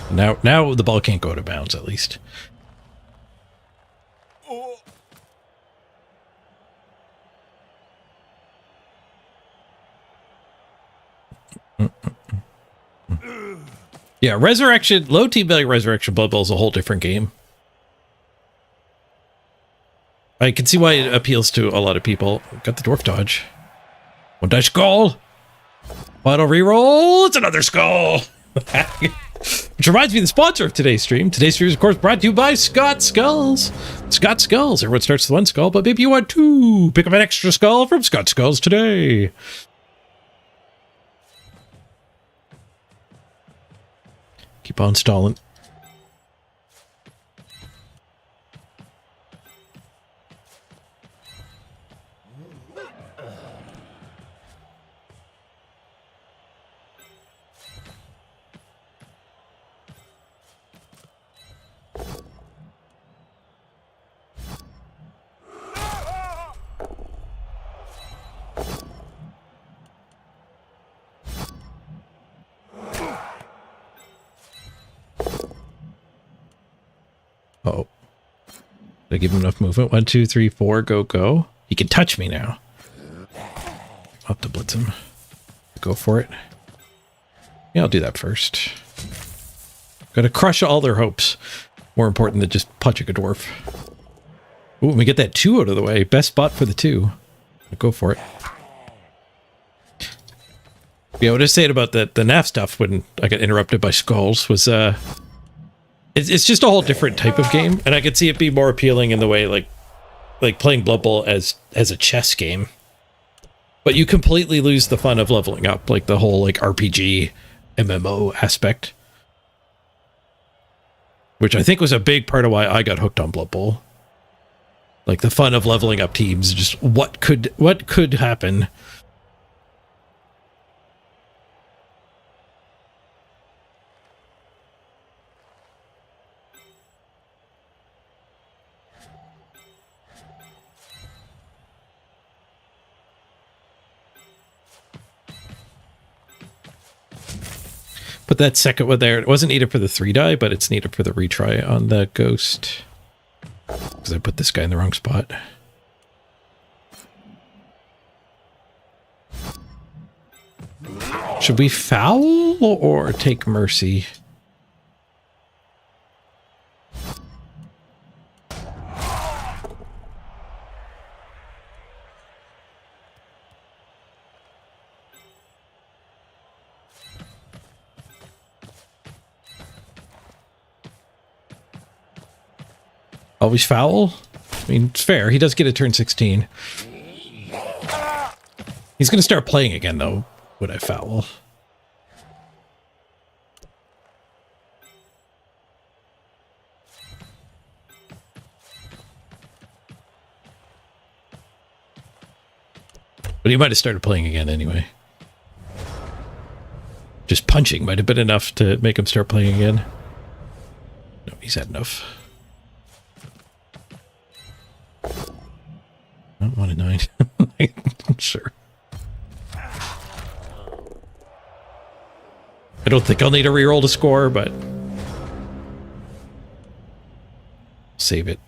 Now the ball can't go out of bounds at least. Yeah, Resurrection, low team value Resurrection Blood Bowl is a whole different game. I can see why it appeals to a lot of people. Got the dwarf dodge. 1 die skull. Final reroll. It's another skull. Which reminds me of the sponsor of today's stream. Today's stream is, of course, brought to you by Scott Skulls. Scott Skulls. Everyone starts with 1 skull, but maybe you want 2. Pick up an extra skull from Scott Skulls today. Keep on stalling. Oh. Did I give him enough movement? 1, 2, 3, 4, go, go. He can touch me now. I'll have to blitz him. Go for it. Yeah, I'll do that first. Gotta crush all their hopes. More important than just punching a dwarf. Ooh, we get that 2 out of the way. Best spot for the 2. Go for it. Yeah, what I was saying about the NAF stuff when I got interrupted by skulls was it's just a whole different type of game, and I could see it be more appealing in the way like playing Blood Bowl as a chess game. But you completely lose the fun of leveling up, like the whole like RPG MMO aspect, which I think was a big part of why I got hooked on Blood Bowl. Like the fun of leveling up teams, just what could happen. Put that second one there. It wasn't needed for the 3-die, but it's needed for the retry on the ghost. Because I put this guy in the wrong spot. Should we foul or take mercy? Always foul? I mean, it's fair. He does get a turn 16. He's going to start playing again, though, when I foul. But he might have started playing again anyway. Just punching might have been enough to make him start playing again. No, he's had enough. Not 1 and 9. Sure. I don't think I'll need a reroll to score, but save it.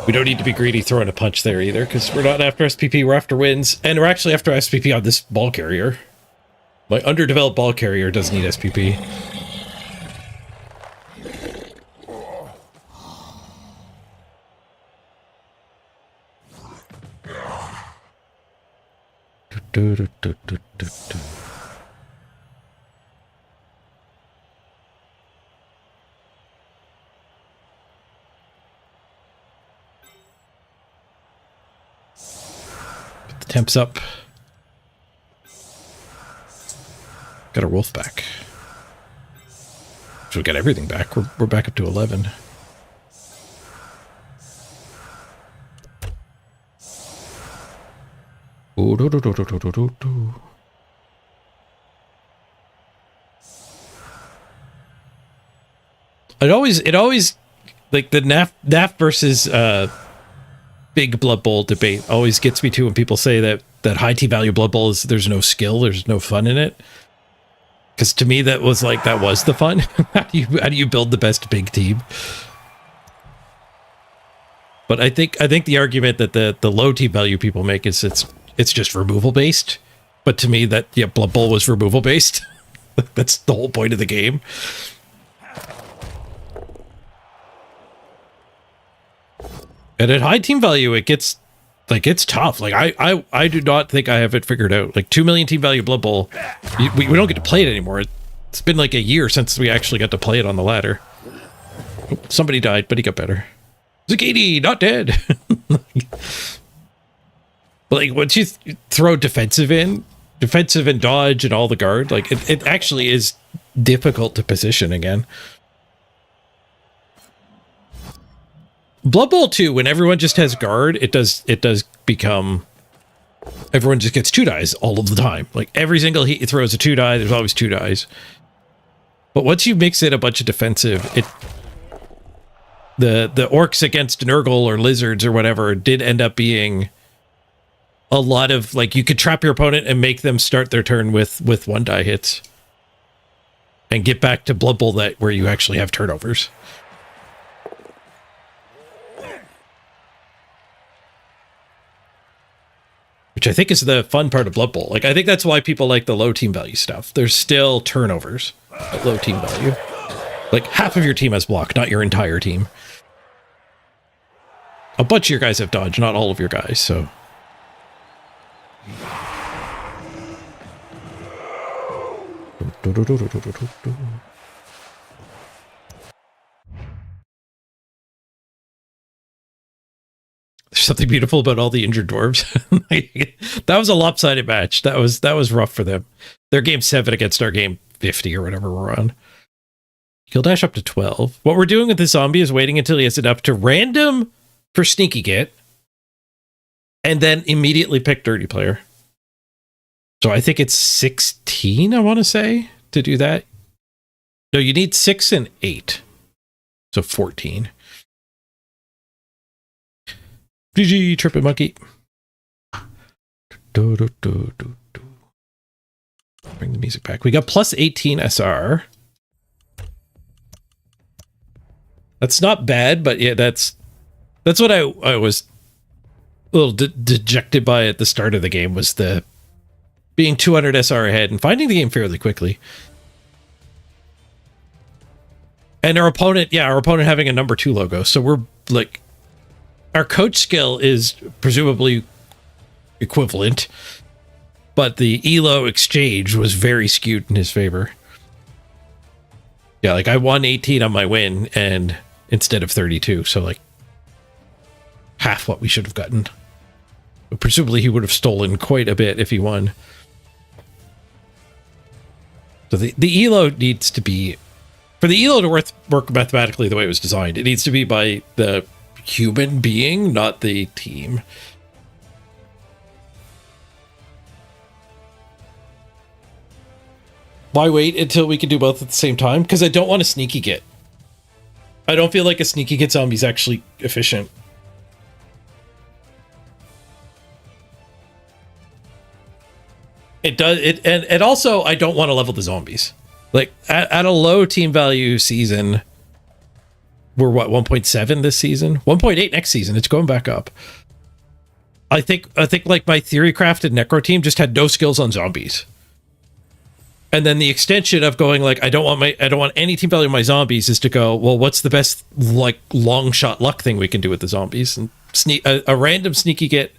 We don't need to be greedy throwing a punch there either, because we're not after SPP, we're after wins. And we're actually after SPP on this ball carrier. My underdeveloped ball carrier doesn't need SPP. Put the temps up. Got our wolf back. So we got everything back. We're back up to 11. It always like the NAF versus big Blood Bowl debate always gets me too when people say that high T value Blood Bowl is there's no skill, there's no fun in it. Because to me that was the fun. How do you build the best big team? But I think the argument that the low T value people make is it's just removal based. But to me that Blood Bowl was removal based. That's the whole point of the game. And at high team value, it gets it's tough. Like I do not think I have it figured out. Like 2 million team value Blood Bowl, we don't get to play it anymore. It's been like a year since we actually got to play it on the ladder. Somebody died, but he got better. Zucchini, not dead. But like once you throw defensive and dodge and all the guard, like it actually is difficult to position again. Blood Bowl 2, when everyone just has guard, it does become everyone just gets 2 dies all of the time. Like every single he throws a 2 die, there's always 2 dies. But once you mix in a bunch of defensive, the orcs against Nurgle or lizards or whatever did end up being a lot of like you could trap your opponent and make them start their turn with 1 die hits and get back to Blood Bowl where you actually have turnovers. Which I think is the fun part of Blood Bowl. Like I think that's why people like the low team value stuff. There's still turnovers at low team value. Like, half of your team has block, not your entire team. A bunch of your guys have dodge, not all of your guys, so... There's something beautiful about all the injured dwarves. That was a lopsided match. That was rough for them. Their game 7 against our game 50 or whatever we're on. Kill dash up to 12. What we're doing with the zombie is waiting until he has it up to random for sneaky get, and then immediately pick dirty player. So I think it's 16, I want to say, to do that. No, you need 6 and 8. So 14. GG, Trippin' Monkey. Bring the music back. We got plus 18 SR. That's not bad, but yeah, that's what I was a little dejected by at the start of the game, was the being 200 SR ahead and finding the game fairly quickly. And our opponent having a number 2 logo. So we're like, our coach skill is presumably equivalent, but the ELO exchange was very skewed in his favor. Yeah, like I won 18 on my win and instead of 32, so like half what we should have gotten. But presumably he would have stolen quite a bit if he won. So the ELO needs to be, for the ELO to work mathematically the way it was designed, it needs to be by the human being, not the team. Why wait until we can do both at the same time? Because I don't want a sneaky get. I don't feel like a sneaky get zombie is actually efficient. It does it, and also I don't want to level the zombies. Like at a low team value season, we're what, 1.7 this season, 1.8 next season. It's going back up. I think like my theory crafted necro team just had no skills on zombies. And then the extension of going like, I don't want any team value of my zombies is to go, well, what's the best like long shot luck thing we can do with the zombies? And a random sneaky get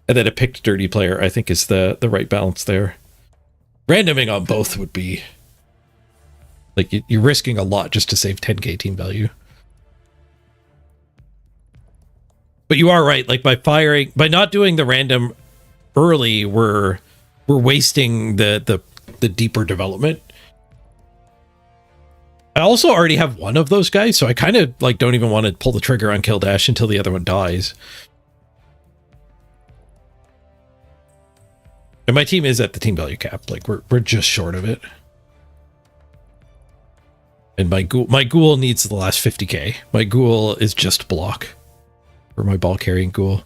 and then a picked dirty player, I think is the right balance there. Randoming on both would be like, you're risking a lot just to save 10k team value. But you are right, like by not doing the random early, we're wasting the deeper development. I also already have one of those guys, so I kind of like don't even want to pull the trigger on kill dash until the other one dies. And my team is at the team value cap. Like we're just short of it. And my ghoul needs the last 50k. My ghoul is just block for my ball carrying ghoul.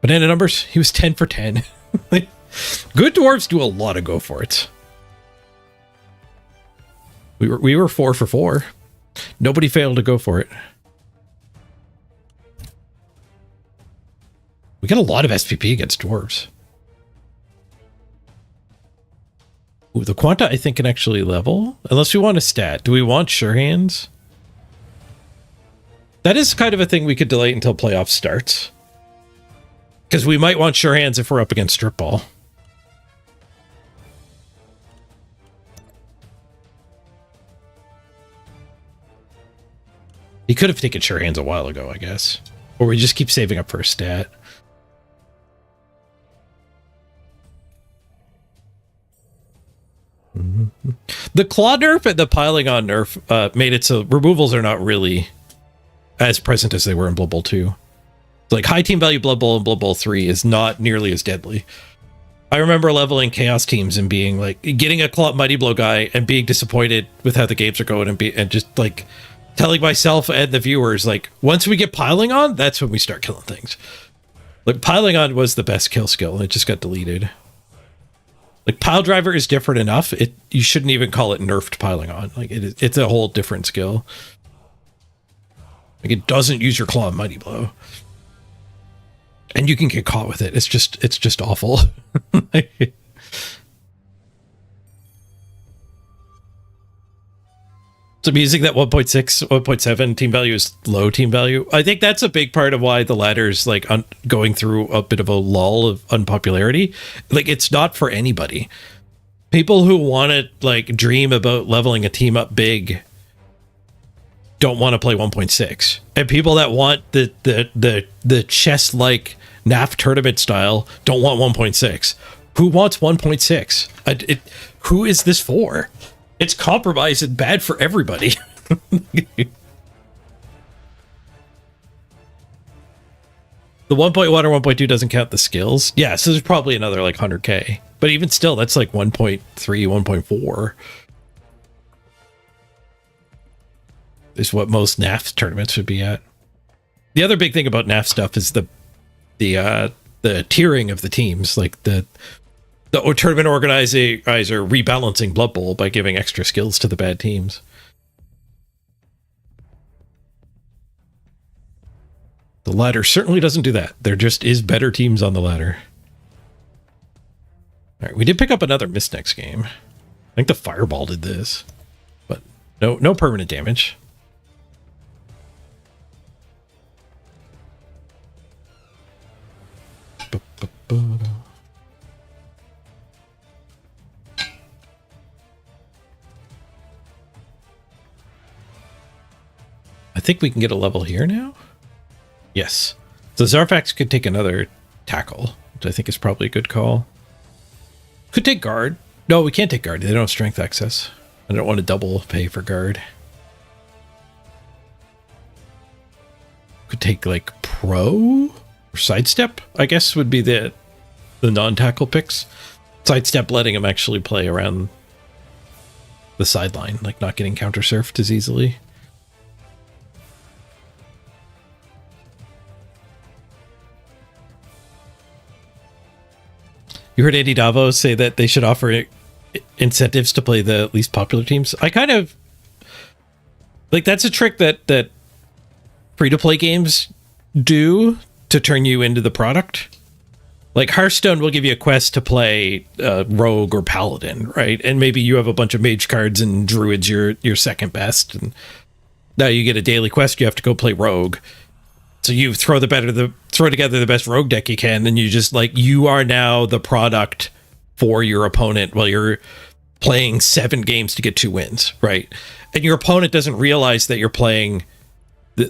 Banana numbers, he was 10 for 10. Good dwarves do a lot of go for it. We were 4 for 4. Nobody failed to go for it. We got a lot of SPP against dwarves. Ooh, the Quanta I think can actually level, unless we want a stat. Do we want sure hands? That is kind of a thing we could delay until playoffs starts, because we might want sure hands if we're up against strip ball. He could have taken sure hands a while ago, I guess. Or we just keep saving up for a stat. Mm-hmm. The claw nerf and the piling on nerf made it so removals are not really as present as they were in Blood Bowl 2. Like high team value Blood Bowl and Blood Bowl 3 is not nearly as deadly. I remember leveling chaos teams and being like, getting a claw mighty blow guy and being disappointed with how the games are going and just like telling myself and the viewers, like, once we get piling on, that's when we start killing things. Like, piling on was the best kill skill, and it just got deleted. Like, pile driver is different enough. You shouldn't even call it nerfed piling on. Like, it's a whole different skill. Like, it doesn't use your claw and mighty blow. And you can get caught with it. It's just awful. So I'm using that 1.6, 1.7 team value is low team value. I think that's a big part of why the ladder's like going through a bit of a lull of unpopularity. Like, it's not for anybody. People who want to like dream about leveling a team up big don't want to play 1.6. And people that want the chess like NAF tournament style don't want 1.6. Who wants 1.6? Who is this for? It's compromised and bad for everybody. The 1.1 or 1.2 doesn't count the skills. Yeah, so there's probably another like 100k. But even still, that's like 1.3, 1.4. Is what most NAF tournaments would be at. The other big thing about NAF stuff is the tiering of the teams, like the tournament organizer rebalancing Blood Bowl by giving extra skills to the bad teams. The ladder certainly doesn't do that. There just is better teams on the ladder. All right, we did pick up another miss next game. I think the fireball did this, but no permanent damage. I think we can get a level here now. Yes. So Zarfax could take another tackle, which I think is probably a good call. Could take guard. No, we can't take guard. They don't have strength access. I don't want to double pay for guard. Could take like pro or sidestep, I guess would be the non-tackle picks. Sidestep letting him actually play around the sideline, like not getting counter-surfed as easily. You heard Andy Davo say that they should offer incentives to play the least popular teams. I kind of like that's a trick that free-to-play games do to turn you into the product. Like Hearthstone will give you a quest to play Rogue or Paladin, right? And maybe you have a bunch of mage cards and Druid's your second best, and now you get a daily quest. You have to go play Rogue. So you throw together the best Rogue deck you can, and you just like you are now the product for your opponent while you're playing 7 games to get 2 wins, right? And your opponent doesn't realize that you're playing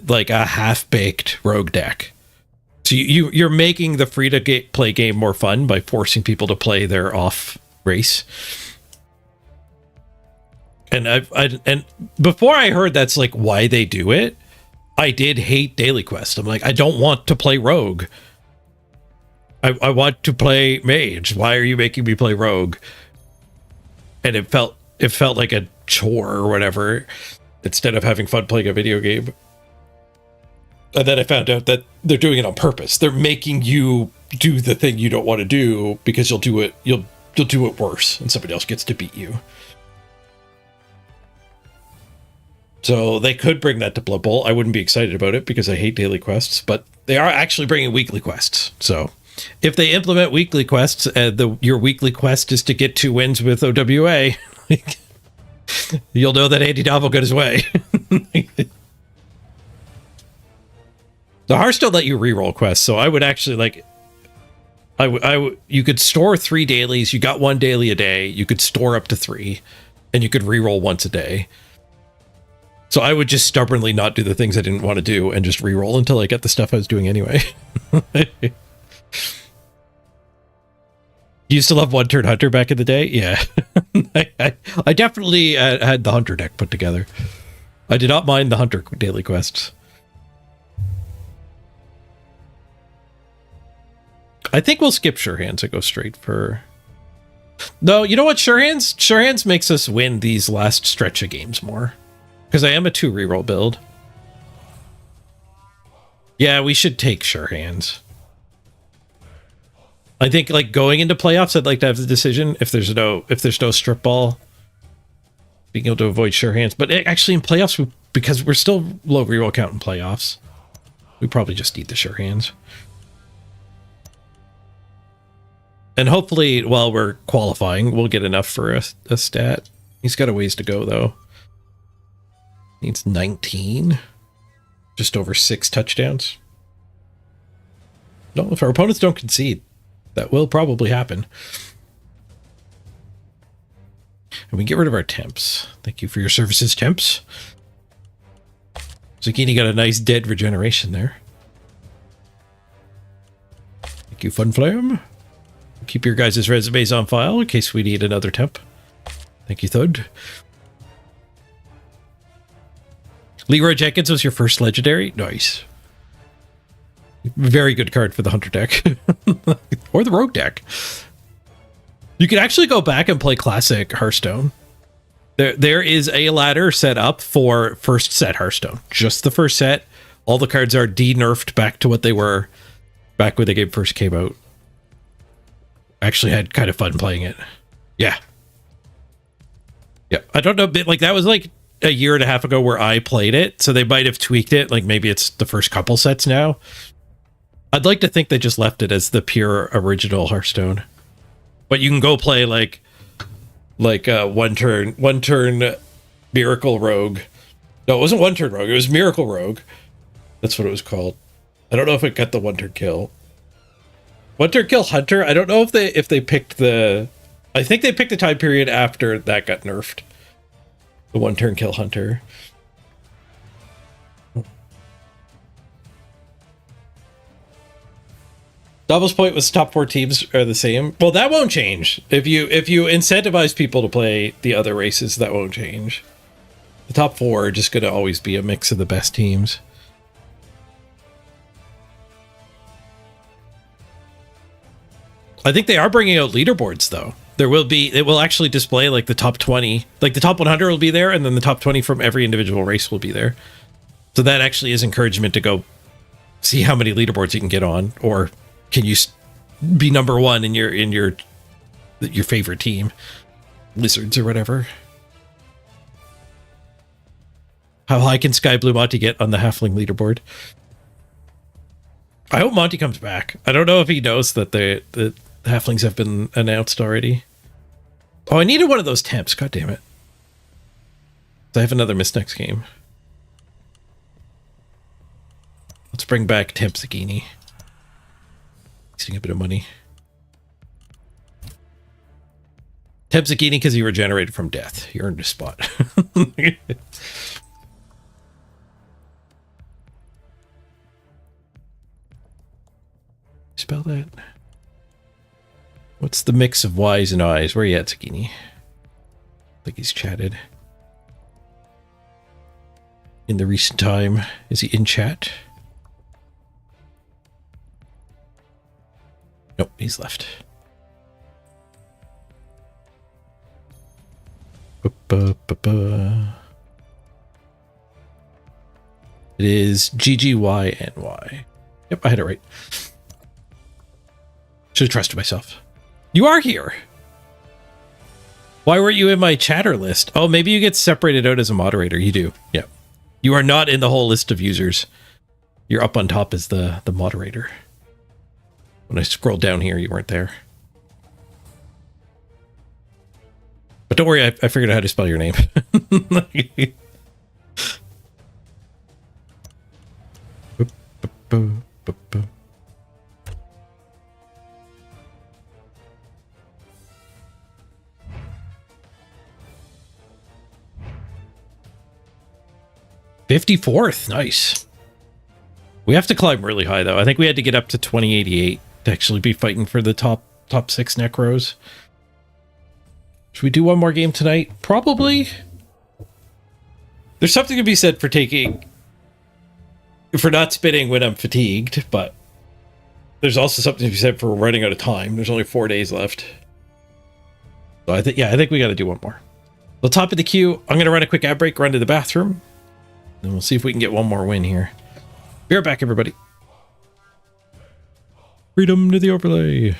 like a half-baked Rogue deck. So you're making the free-to-play game more fun by forcing people to play their off race. And and before I heard that's like why they do it, I did hate Daily Quest. I'm like, I don't want to play Rogue. I want to play Mage. Why are you making me play Rogue? And it felt like a chore or whatever, instead of having fun playing a video game. And then I found out that they're doing it on purpose. They're making you do the thing you don't want to do because you'll do it worse, and somebody else gets to beat you. So they could bring that to Blood Bowl. I wouldn't be excited about it because I hate daily quests, but they are actually bringing weekly quests. So if they implement weekly quests, your weekly quest is to get 2 wins with OWA, you'll know that Andy Davo got his way. The Hearthstone let you reroll quests, so I would actually like. You could store 3 dailies. You got 1 daily a day. You could store up to 3, and you could reroll once a day. So I would just stubbornly not do the things I didn't want to do and just reroll until I get the stuff I was doing anyway. You used to love One Turn Hunter back in the day? Yeah. I definitely had the Hunter deck put together. I did not mind the Hunter daily quests. I think we'll skip Sure Hands and go straight for... No, you know what? Sure Hands makes us win these last stretch of games more. Because I am a 2 reroll build. Yeah, we should take Sure Hands. I think like going into playoffs, I'd like to have the decision if there's no strip ball, being able to avoid Sure Hands. But actually in playoffs, because we're still low reroll count in playoffs, we probably just need the Sure Hands. And hopefully while we're qualifying, we'll get enough for a stat. He's got a ways to go though. Needs 19. Just over 6 touchdowns. No, if our opponents don't concede, that will probably happen. And we get rid of our temps. Thank you for your services, temps. Zucchini got a nice dead regeneration there. Thank you, Funflame. Keep your guys' resumes on file in case we need another temp. Thank you, Thud. Leroy Jenkins was your first legendary? Nice. Very good card for the Hunter deck. Or the Rogue deck. You can actually go back and play Classic Hearthstone. There is a ladder set up for first set Hearthstone. Just the first set. All the cards are de-nerfed back to what they were back when the game first came out. Actually had kind of fun playing it. Yeah. Yeah. I don't know, like that was like a year and a half ago where I played it, so they might have tweaked it. Like maybe it's the first couple sets now. I'd like to think they just left it as the pure original Hearthstone. But you can go play like one turn Miracle Rogue. No, it wasn't one turn Rogue. It was Miracle Rogue. That's what it was called. I don't know if it got the one turn kill. One turn kill Hunter. I don't know if they picked the. I think they picked the time period after that got nerfed. The one turn kill Hunter. Doubles Point was top 4 teams are the same. Well, that won't change. If you incentivize people to play the other races, that won't change. The top 4 are just going to always be a mix of the best teams. I think they are bringing out leaderboards though. It will actually display like the top 20, like the top 100 will be there, and then the top 20 from every individual race will be there. So that actually is encouragement to go see how many leaderboards you can get on, or can you be number 1 in your favorite team, Lizards or whatever. How high can Sky Blue Monty get on the Halfling leaderboard? I hope Monty comes back. I don't know if he knows that the Halflings have been announced already. Oh, I needed one of those temps. God damn it. I have another miss next game. Let's bring back Temp Zucchini. Wasting a bit of money. Temp Zucchini because he regenerated from death. He earned a spot. Spell that. What's the mix of Y's and I's? Where are you at, Zucchini? I think he's chatted. In the recent time. Is he in chat? Nope, he's left. It is GGYNY. Yep, I had it right. Should have trusted myself. You are here. Why weren't you in my chatter list? Oh, maybe you get separated out as a moderator. You do. Yeah. You are not in the whole list of users. You're up on top as the moderator. When I scrolled down here, you weren't there. But don't worry, I figured out how to spell your name. 54th, nice. We have to climb really high though. I think we had to get up to 2088 to actually be fighting for the top 6 necros. Should we do one more game tonight? Probably. There's something to be said for not spitting when I'm fatigued, but there's also something to be said for running out of time. There's only 4 days left. So I think we got to do one more. The top of the queue. I'm going to run a quick ad break, run to the bathroom, and we'll see if we can get one more win here. Be right back, everybody. Freedom to the overlay.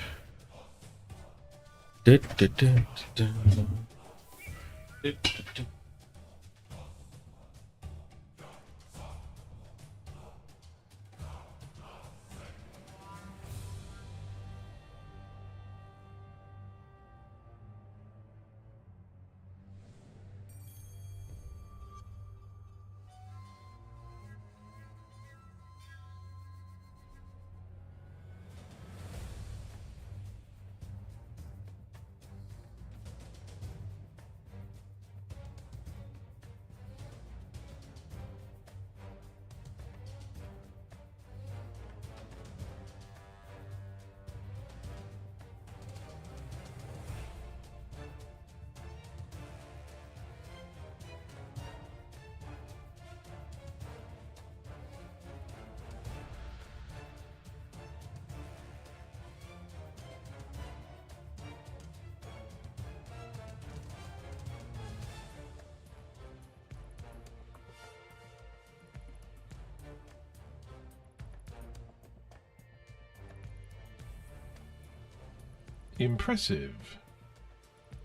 Impressive.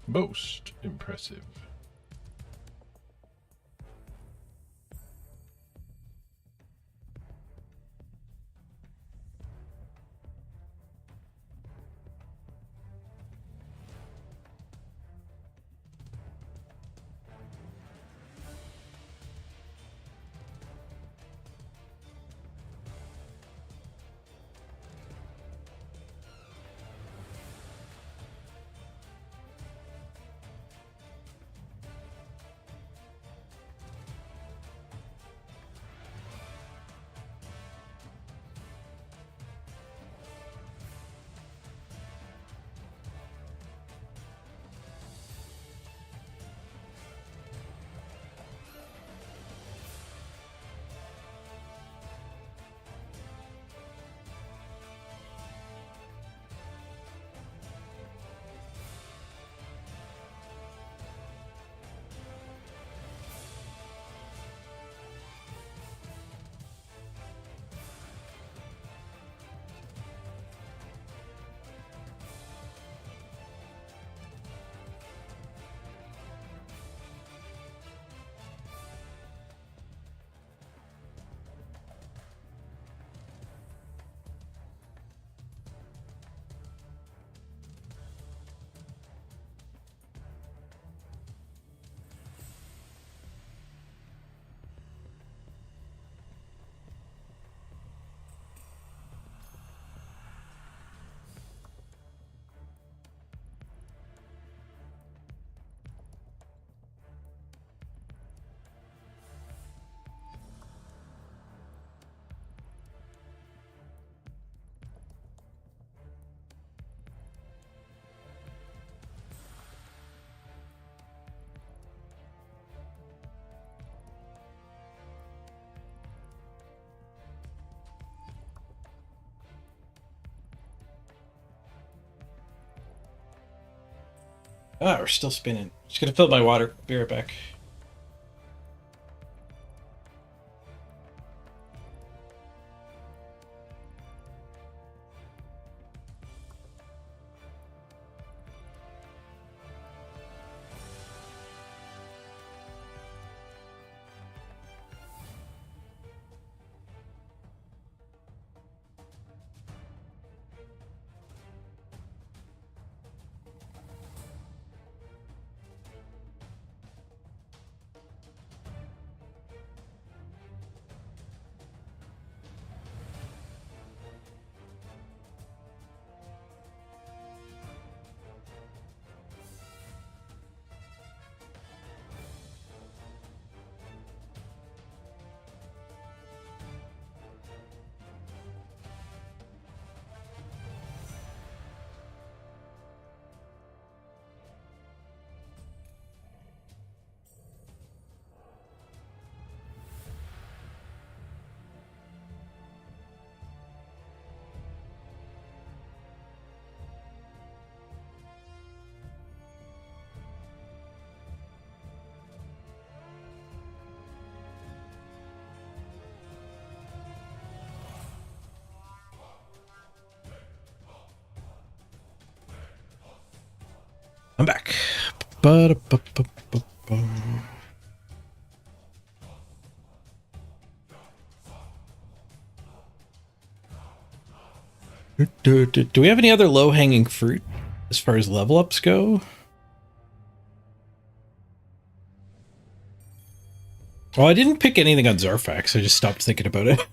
Most impressive. Ah, we're still spinning. Just gonna fill my water. Be right back. I'm back. Ba-da-ba-ba-ba-ba. Do we have any other low-hanging fruit as far as level ups go? Well, I didn't pick anything on Zarfax. I just stopped thinking about it.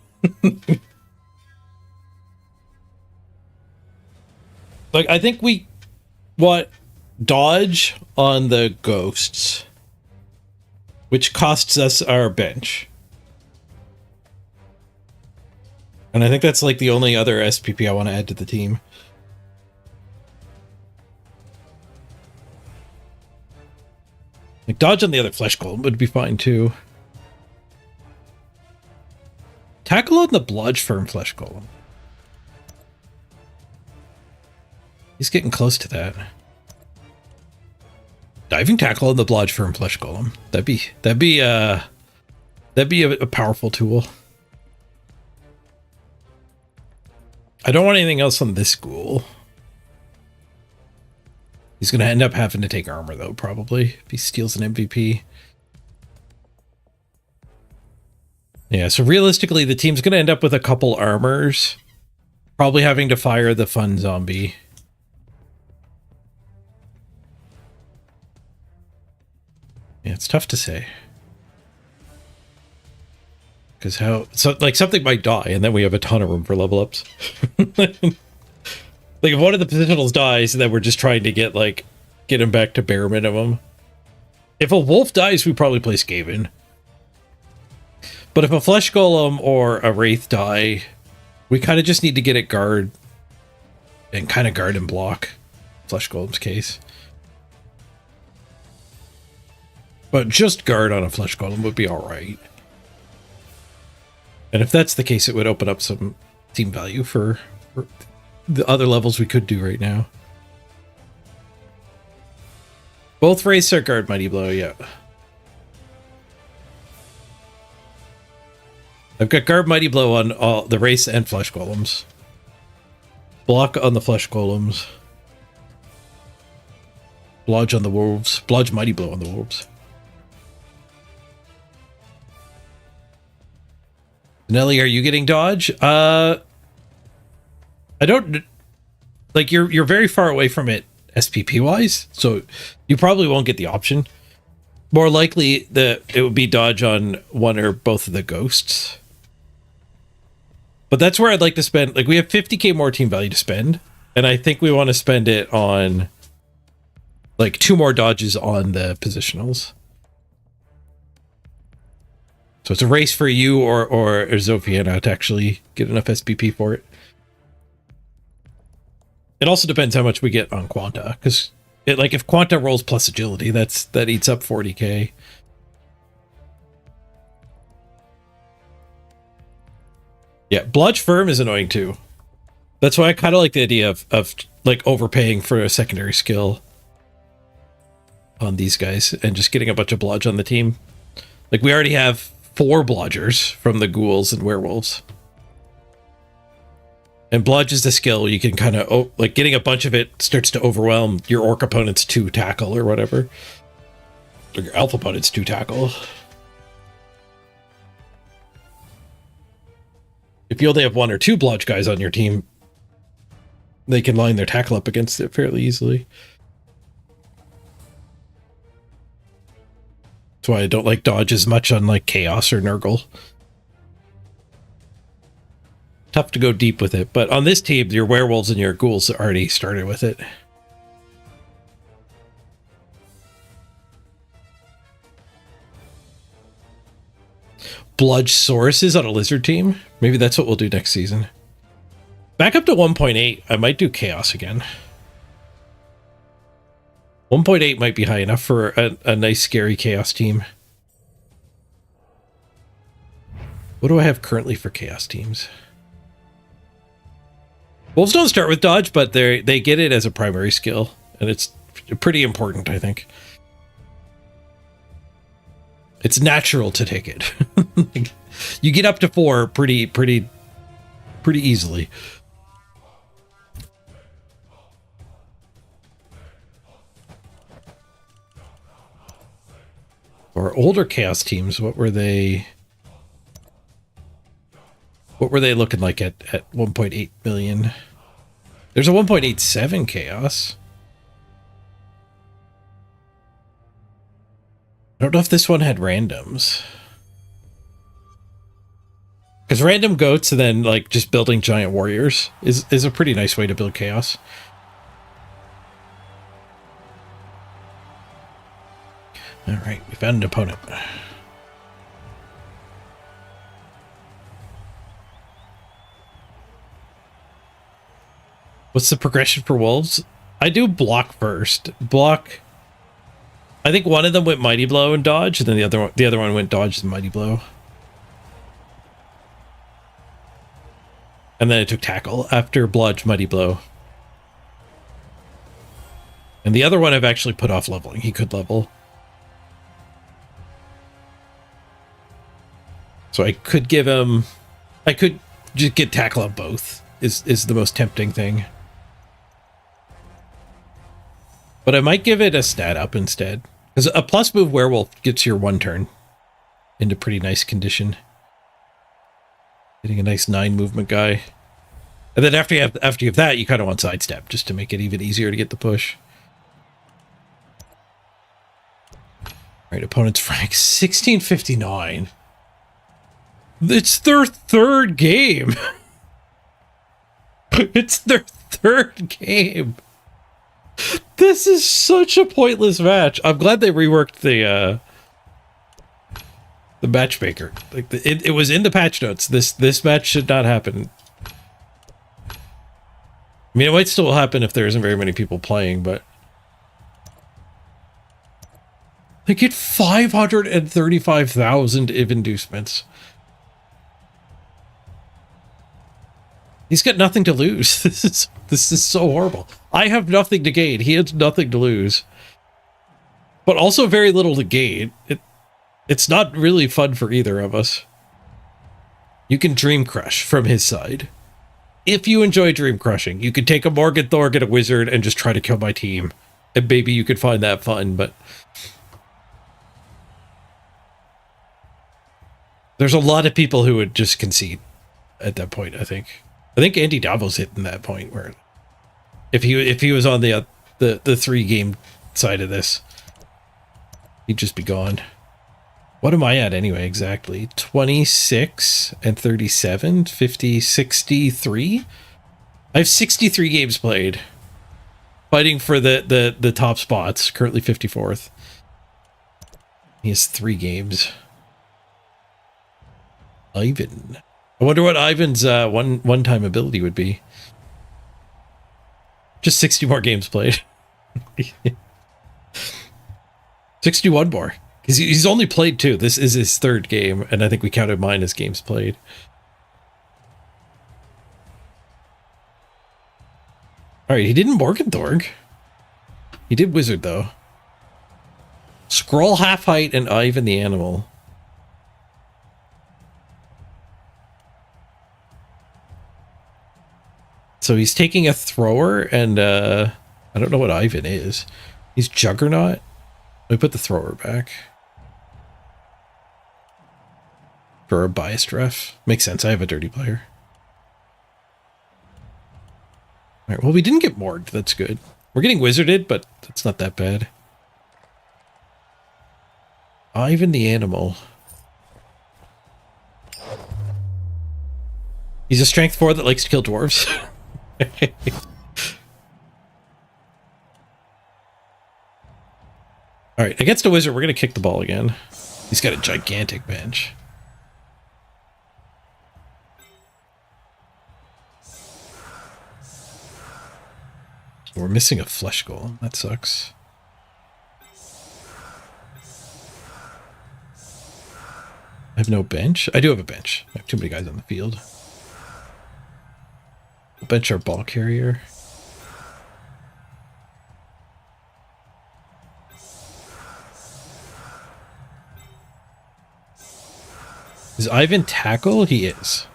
Like, I think we want dodge on the ghosts, which costs us our bench. And I think that's like the only other SPP I want to add to the team. Like, dodge on the other flesh golem would be fine too. Tackle on the bludge firm flesh golem. He's getting close to that. Diving tackle on the bludge firm flesh golem. That'd be a powerful tool. I don't want anything else on this ghoul. He's going to end up having to take armor, though, probably, if he steals an MVP. Yeah, so realistically, the team's going to end up with a couple armors. Probably having to fire the fun zombie. Yeah, it's tough to say. Because how... So, like, something might die, and then we have a ton of room for level ups. Like, if one of the positionals dies, and then we're just trying to get him back to bare minimum. If a wolf dies, we probably play Skaven. But if a flesh golem or a wraith die, we kind of just need to get it guard. And kind of guard and block. Flesh golem's case. But just guard on a flesh golem would be alright. And if that's the case, it would open up some team value for the other levels we could do right now. Both wraiths are guard mighty blow, yeah. I've got guard mighty blow on all the wraiths and flesh golems. Block on the flesh golems. Blodge on the wolves. Blodge mighty blow on the wolves. Nelly, are you getting dodge? I don't... Like, you're very far away from it SPP-wise, so you probably won't get the option. More likely, it would be dodge on one or both of the ghosts. But that's where I'd like to spend... Like, we have 50k more team value to spend, and I think we want to spend it on, like, 2 more dodges on the positionals. So it's a race for you or Zofiana to actually get enough SPP for it. It also depends how much we get on Quanta, because if Quanta rolls plus agility, that eats up 40k. Yeah, Bludge Firm is annoying too. That's why I kind of like the idea of like overpaying for a secondary skill on these guys and just getting a bunch of Bludge on the team. Like, we already have 4 Blodgers from the ghouls and werewolves. And Bludge is the skill you can kind of... like, getting a bunch of it starts to overwhelm your orc opponent's 2 tackle or whatever. Or your elf opponent's 2 tackle. If you only have 1 or 2 Blodge guys on your team, they can line their tackle up against it fairly easily. That's why I don't like dodge as much on, like, Chaos or Nurgle. Tough to go deep with it, but on this team, your werewolves and your ghouls already started with it. Bludge Sauruses on a lizard team? Maybe that's what we'll do next season. Back up to 1.8, I might do Chaos again. 1.8 might be high enough for a nice, scary Chaos team. What do I have currently for Chaos teams? Wolves don't start with dodge, but they get it as a primary skill, and it's pretty important, I think. It's natural to take it. You get up to 4 pretty easily. Our older Chaos teams, what were they looking like at 1.8 million? There's a 1.87 Chaos. I don't know if this one had randoms. Because random goats and then, like, just building giant warriors is a pretty nice way to build Chaos. Alright, we found an opponent. What's the progression for wolves? I do block first. Block. I think one of them went mighty blow and dodge, and then the other one went dodge and mighty blow. And then it took tackle after bludge mighty blow. And the other one I've actually put off leveling. He could level. So I could give him... I could just get tackle on both, is the most tempting thing. But I might give it a stat up instead. Because a plus move werewolf gets your 1 turn into pretty nice condition. Getting a nice 9 movement guy. And then after you have that, you kind of want sidestep just to make it even easier to get the push. All right, opponent's rank 1659. It's their 3rd game. It's their 3rd game. This is such a pointless match. I'm glad they reworked the matchmaker. Like it was in the patch notes. This match should not happen. I mean, it might still happen if there isn't very many people playing, but they get 535,000 if inducements. He's got nothing to lose. This is so horrible. I have nothing to gain. He has nothing to lose. But also very little to gain. It's not really fun for either of us. You can dream crush from his side. If you enjoy dream crushing, you could take a Morgan Thor, get a wizard, and just try to kill my team. And maybe you could find that fun, but there's a lot of people who would just concede at that point, I think. I think Andy Davo's hitting that point where if he was on the 3-game side of this, he'd just be gone. What am I at anyway, exactly? 26 and 37, 50, 63? I have 63 games played. Fighting for the top spots, currently 54th. He has 3 games. Ivan. I wonder what Ivan's one-time ability would be. Just 60 more games played. 61 more. Because he's only played 2. This is his 3rd game, and I think we counted mine as games played. Alright, he didn't Morgenthorg. He did Wizard, though. Scroll half height and Ivan the animal. So he's taking a thrower, and I don't know what Ivan is. He's Juggernaut. Let me put the thrower back. For a biased ref. Makes sense, I have a dirty player. Alright, well we didn't get morged, that's good. We're getting wizarded, but that's not that bad. Ivan the animal. He's a strength 4 that likes to kill dwarves. Alright, against a wizard, we're going to kick the ball again. He's got a gigantic bench. We're missing a flesh golem. That sucks. I have no bench. I do have a bench. I have too many guys on the field. We'll bench our ball carrier. Is Ivan tackle? He is.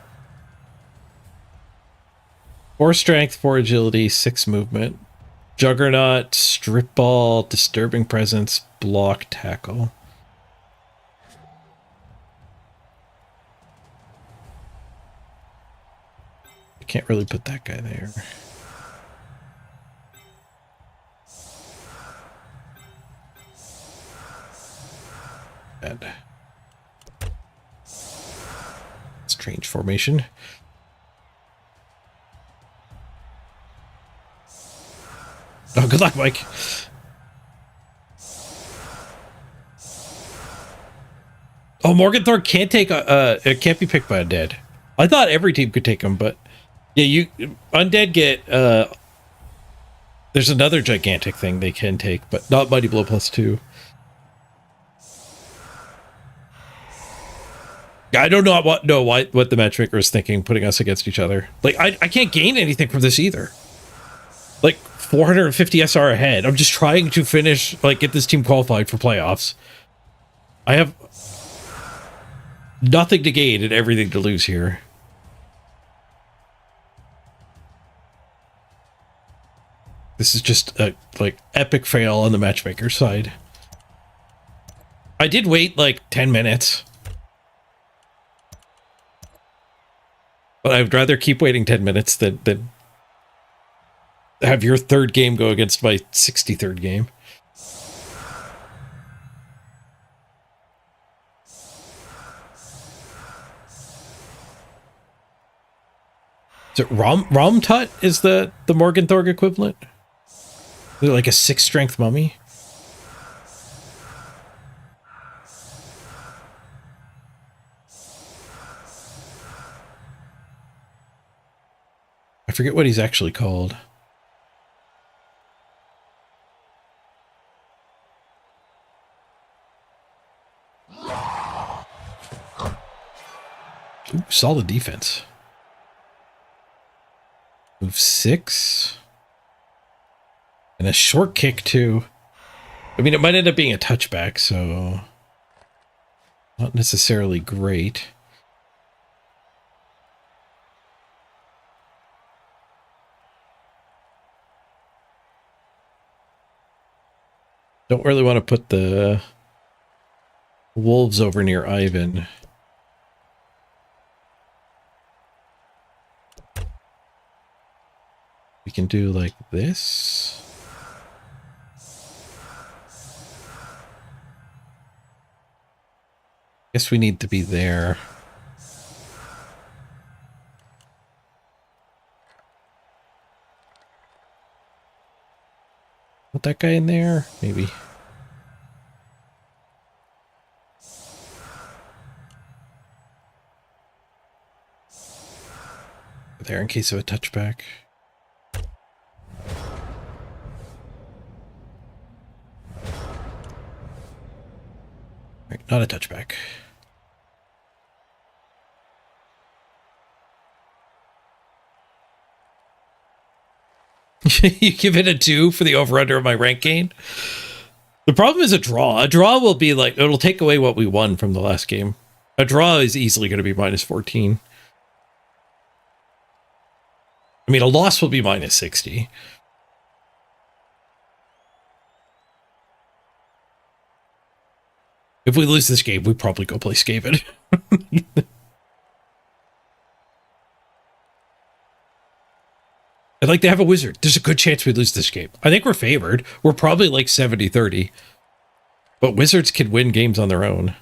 4 strength, 4 agility, 6 movement. Juggernaut, strip ball, disturbing presence, block, tackle. I can't really put that guy there. Bad. Strange formation. Oh, good luck, Mike. Oh, Morgenthor can't take it can't be picked by undead. I thought every team could take him, but yeah, you undead get there's another gigantic thing they can take, but not Mighty Blow +2. I don't know what the matchmaker is thinking, putting us against each other. Like I can't gain anything from this either. Like 450 SR ahead. I'm just trying to finish, like, get this team qualified for playoffs. I have nothing to gain and everything to lose here. This is just a like epic fail on the matchmaker side. I did wait like 10 minutes. But I would rather keep waiting 10 minutes than have your third game go against my 63rd game. Is it Romtut is the Morgenthorg equivalent? Is it like a 6 strength mummy? I forget what he's actually called. Ooh, solid defense. Move 6. And a short kick too. I mean, it might end up being a touchback, so not necessarily great. Don't really want to put the wolves over near Ivan. We can do like this. Guess we need to be there. Put that guy in there, maybe. There in case of a touchback. Right, not a touchback. You give it a 2 for the over-under of my rank gain? The problem is a draw. A draw will be like, it'll take away what we won from the last game. A draw is easily going to be minus 14. I mean, a loss will be minus 60. If we lose this game, we probably go play Skaven. I'd like to have a wizard. There's a good chance we lose this game. I think we're favored. We're probably like 70-30. But wizards can win games on their own.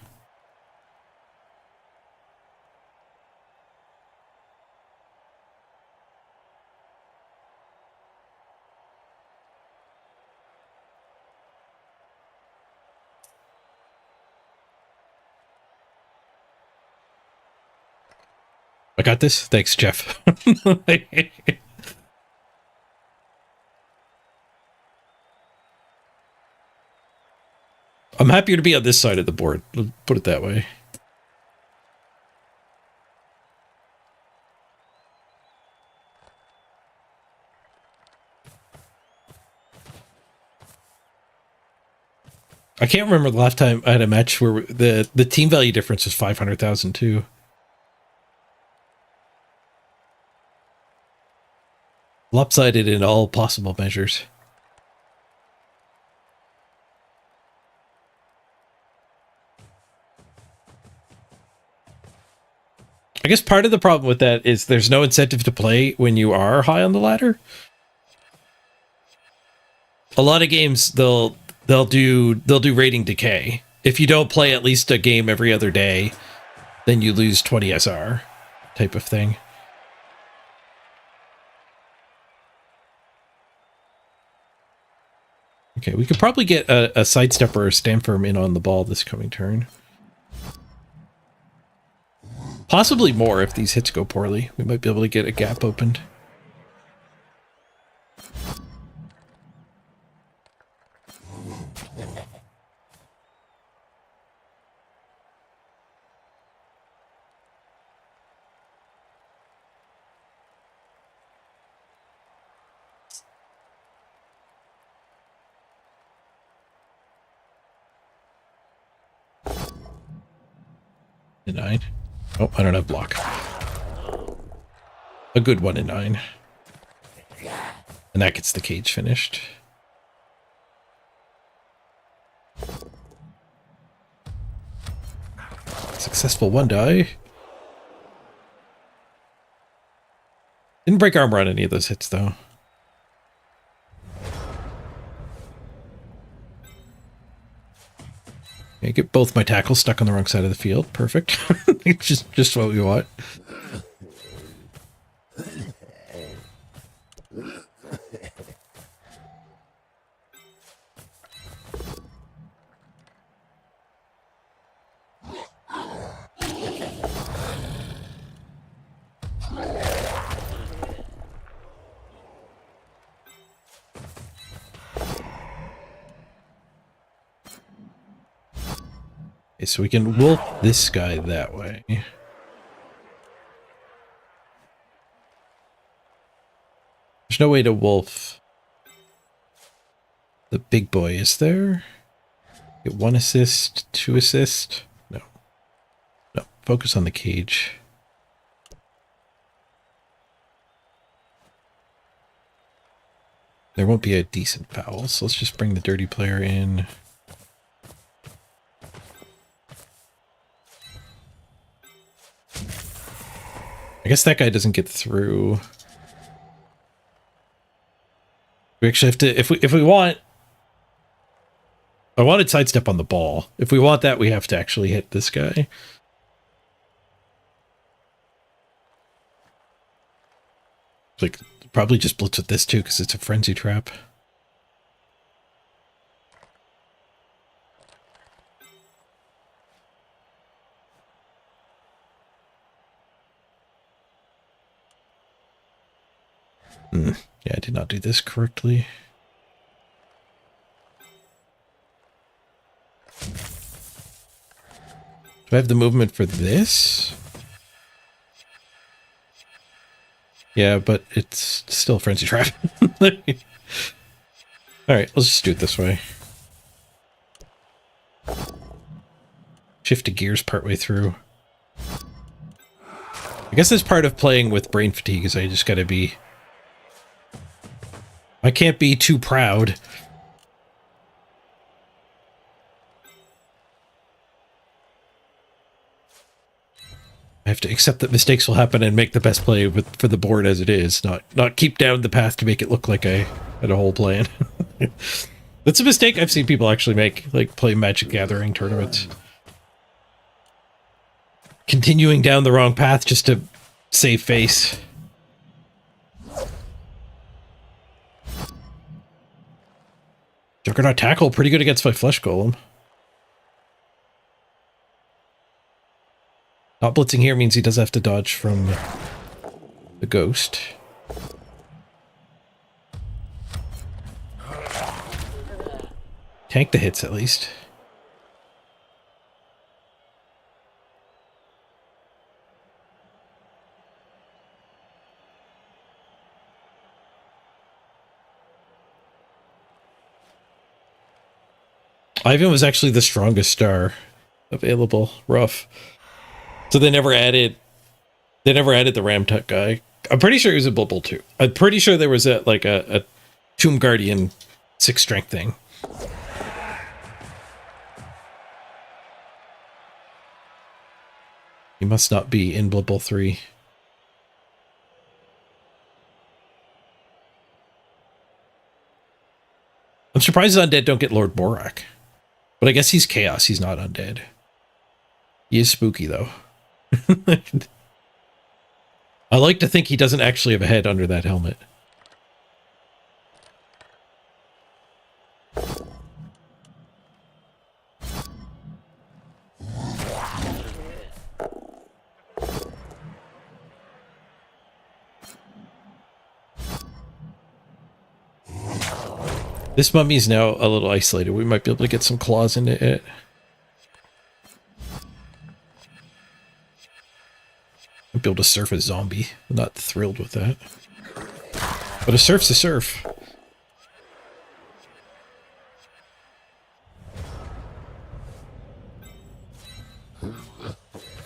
I got this. Thanks, Jeff. I'm happier to be on this side of the board. Let's put it that way. I can't remember the last time I had a match where the team value difference was 500,000 too. Lopsided in all possible measures. I guess part of the problem with that is there's no incentive to play when you are high on the ladder. A lot of games they'll do rating decay. If you don't play at least a game every other day, then you lose 20 SR type of thing. Okay, we could probably get a sidestep or a stand firm in on the ball this coming turn. Possibly more if these hits go poorly. We might be able to get a gap opened. In 9. Oh, I don't have block. A good one in 9. And And that gets the cage finished. Successful 1 die. Didn't break armor on any of those hits, though. Okay, get both my tackles stuck on the wrong side of the field. Perfect. just what we want. Okay, so we can wolf this guy that way. There's no way to wolf the big boy, is there? Get 1 assist, 2 assist? No. No, focus on the cage. There won't be a decent foul, so let's just bring the dirty player in. I guess that guy doesn't get through. We actually have to, if we want, I wanted sidestep on the ball. If we want that, we have to actually hit this guy. Like, probably just blitz with this too, because it's a frenzy trap. Yeah, I did not do this correctly. Do I have the movement for this? Yeah, but it's still a frenzy trap. Alright, let's just do it this way. Shift to gears partway through. I guess that's part of playing with brain fatigue, is I just gotta be... I can't be too proud. I have to accept that mistakes will happen and make the best play for the board as it is, not keep down the path to make it look like I had a whole plan. That's a mistake I've seen people actually make, like play Magic Gathering tournaments. Continuing down the wrong path just to save face. Juggernaut Tackle, pretty good against my Flesh Golem. Not blitzing here means he does have to dodge from the ghost. Tank the hits at least. Ivan was actually the strongest star available. Rough. So they never added the Ram Tut guy. I'm pretty sure he was a Blood Bowl too. I'm pretty sure there was a Tomb Guardian 6 strength thing. He must not be in Blood Bowl 3. I'm surprised Undead don't get Lord Borak. But I guess he's Chaos, he's not Undead. He is spooky, though. I like to think he doesn't actually have a head under that helmet. This mummy is now a little isolated. We might be able to get some claws into it. I'd be able to surf a zombie. I'm not thrilled with that. But a surf's a surf.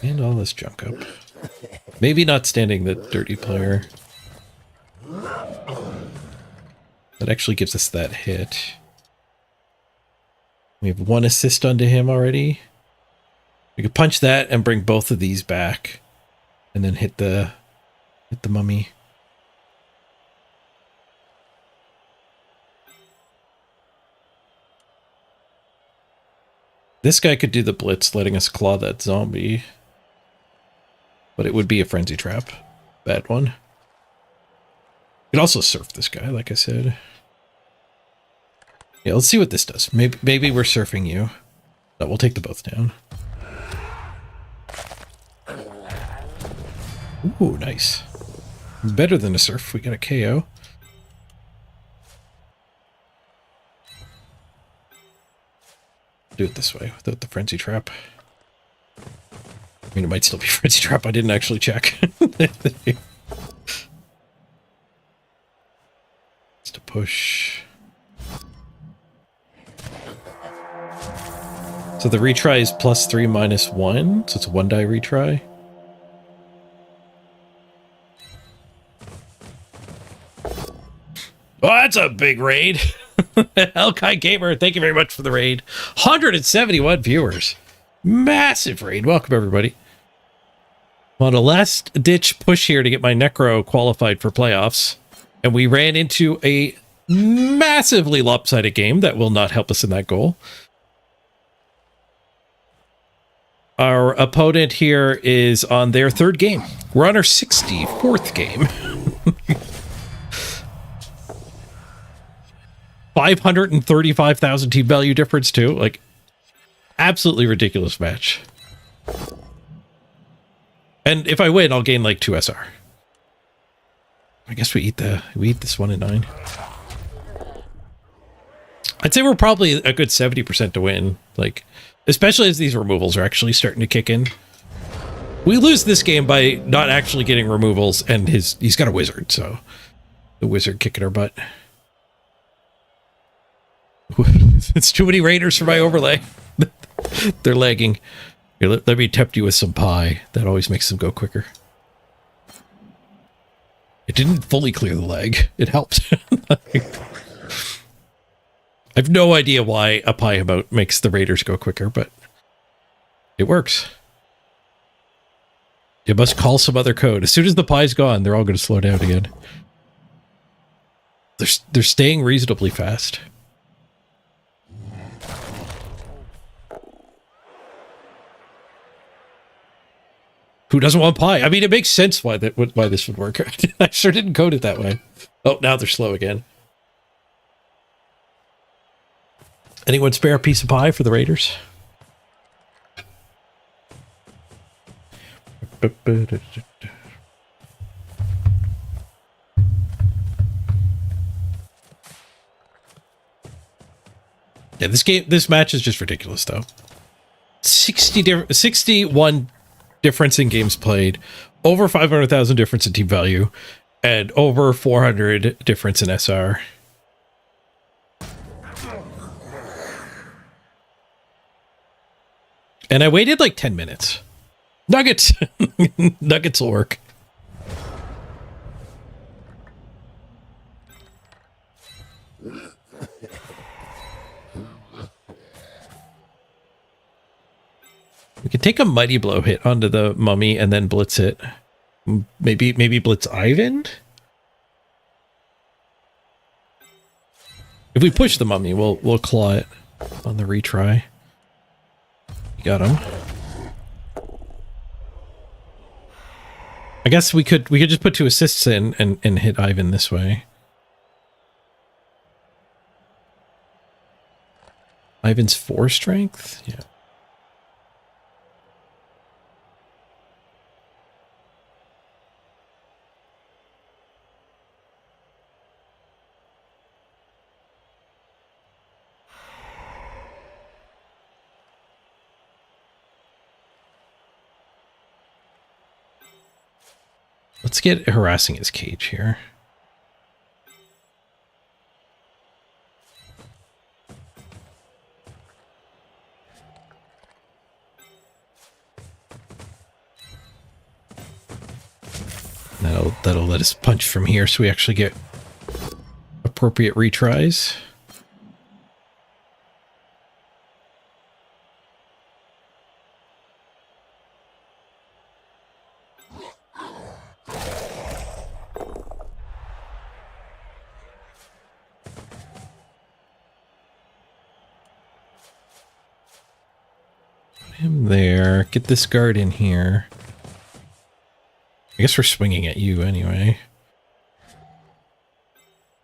And all this junk up. Maybe not standing the dirty player. That actually gives us that hit. We have 1 assist onto him already. We could punch that and bring both of these back. And then hit the mummy. This guy could do the blitz, letting us claw that zombie. But it would be a frenzy trap. Bad one. You could also surf this guy, like I said. Yeah, let's see what this does. Maybe we're surfing you. No, we'll take the both down. Ooh, nice. Better than a surf. We got a KO. Do it this way without the frenzy trap. I mean, it might still be frenzy trap. I didn't actually check. It's to push. So the retry is +3 -1. So it's a 1-die retry. Oh, that's a big raid. Elkai Gamer, thank you very much for the raid. 171 viewers. Massive raid. Welcome, everybody. I'm on a last-ditch push here to get my Necro qualified for playoffs. And we ran into a massively lopsided game that will not help us in that goal. Our opponent here is on their 3rd game. We're on our 64th game. 535,000 team value difference too. Like, absolutely ridiculous match. And if I win, I'll gain like 2 SR. I guess we eat this 1 in 9. I'd say we're probably a good 70% to win. Like, especially as these removals are actually starting to kick in. We lose this game by not actually getting removals, and he's got a wizard, so the wizard kicking our butt. It's too many raiders for my overlay. They're lagging. Here, let me tempt you with some pie. That always makes them go quicker. It didn't fully clear the lag. It helped. I have no idea why a pie about makes the raiders go quicker, but it works. You must call some other code. As soon as the pie's gone, they're all going to slow down again. They're staying reasonably fast. Who doesn't want pie? I mean, it makes sense why this would work. I sure didn't code it that way. Oh, now they're slow again. Anyone spare a piece of pie for the raiders? Yeah, this match is just ridiculous, though. 61 difference in games played, over 500,000 difference in team value, and over 400 difference in SR. And I waited like 10 minutes. Nuggets! Nuggets will work. We could take a mighty blow hit onto the mummy and then blitz it. Maybe blitz Ivan? If we push the mummy, we'll claw it on the retry. You got him. I guess we could just put 2 assists in and hit Ivan this way. Ivan's 4 strength? Yeah. Let's get harassing his cage here. That'll let us punch from here, so we actually get a appropriate retries. Put him there. Get this guard in here. I guess we're swinging at you anyway.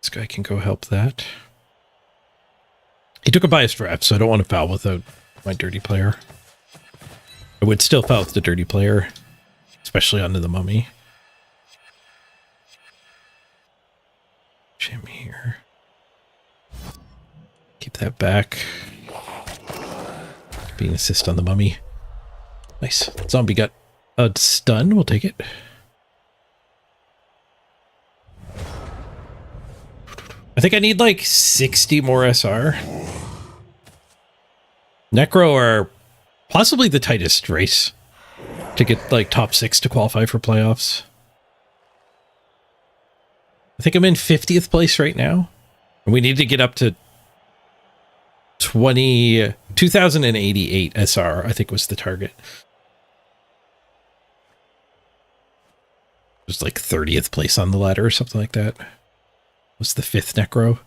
This guy can go help that. He took a biased rep, so I don't want to foul without my dirty player. I would still foul with the dirty player, especially onto the mummy. Jim here. Keep that back. Being assist on the mummy. Nice. Zombie got a stun. We'll take it. I think I need like 60 more SR. Necro are possibly the tightest race to get like top 6 to qualify for playoffs. I think I'm in 50th place right now. And we need to get up to 2088 SR, I think was the target. It was like 30th place on the ladder or something like that. Was the 5th necro.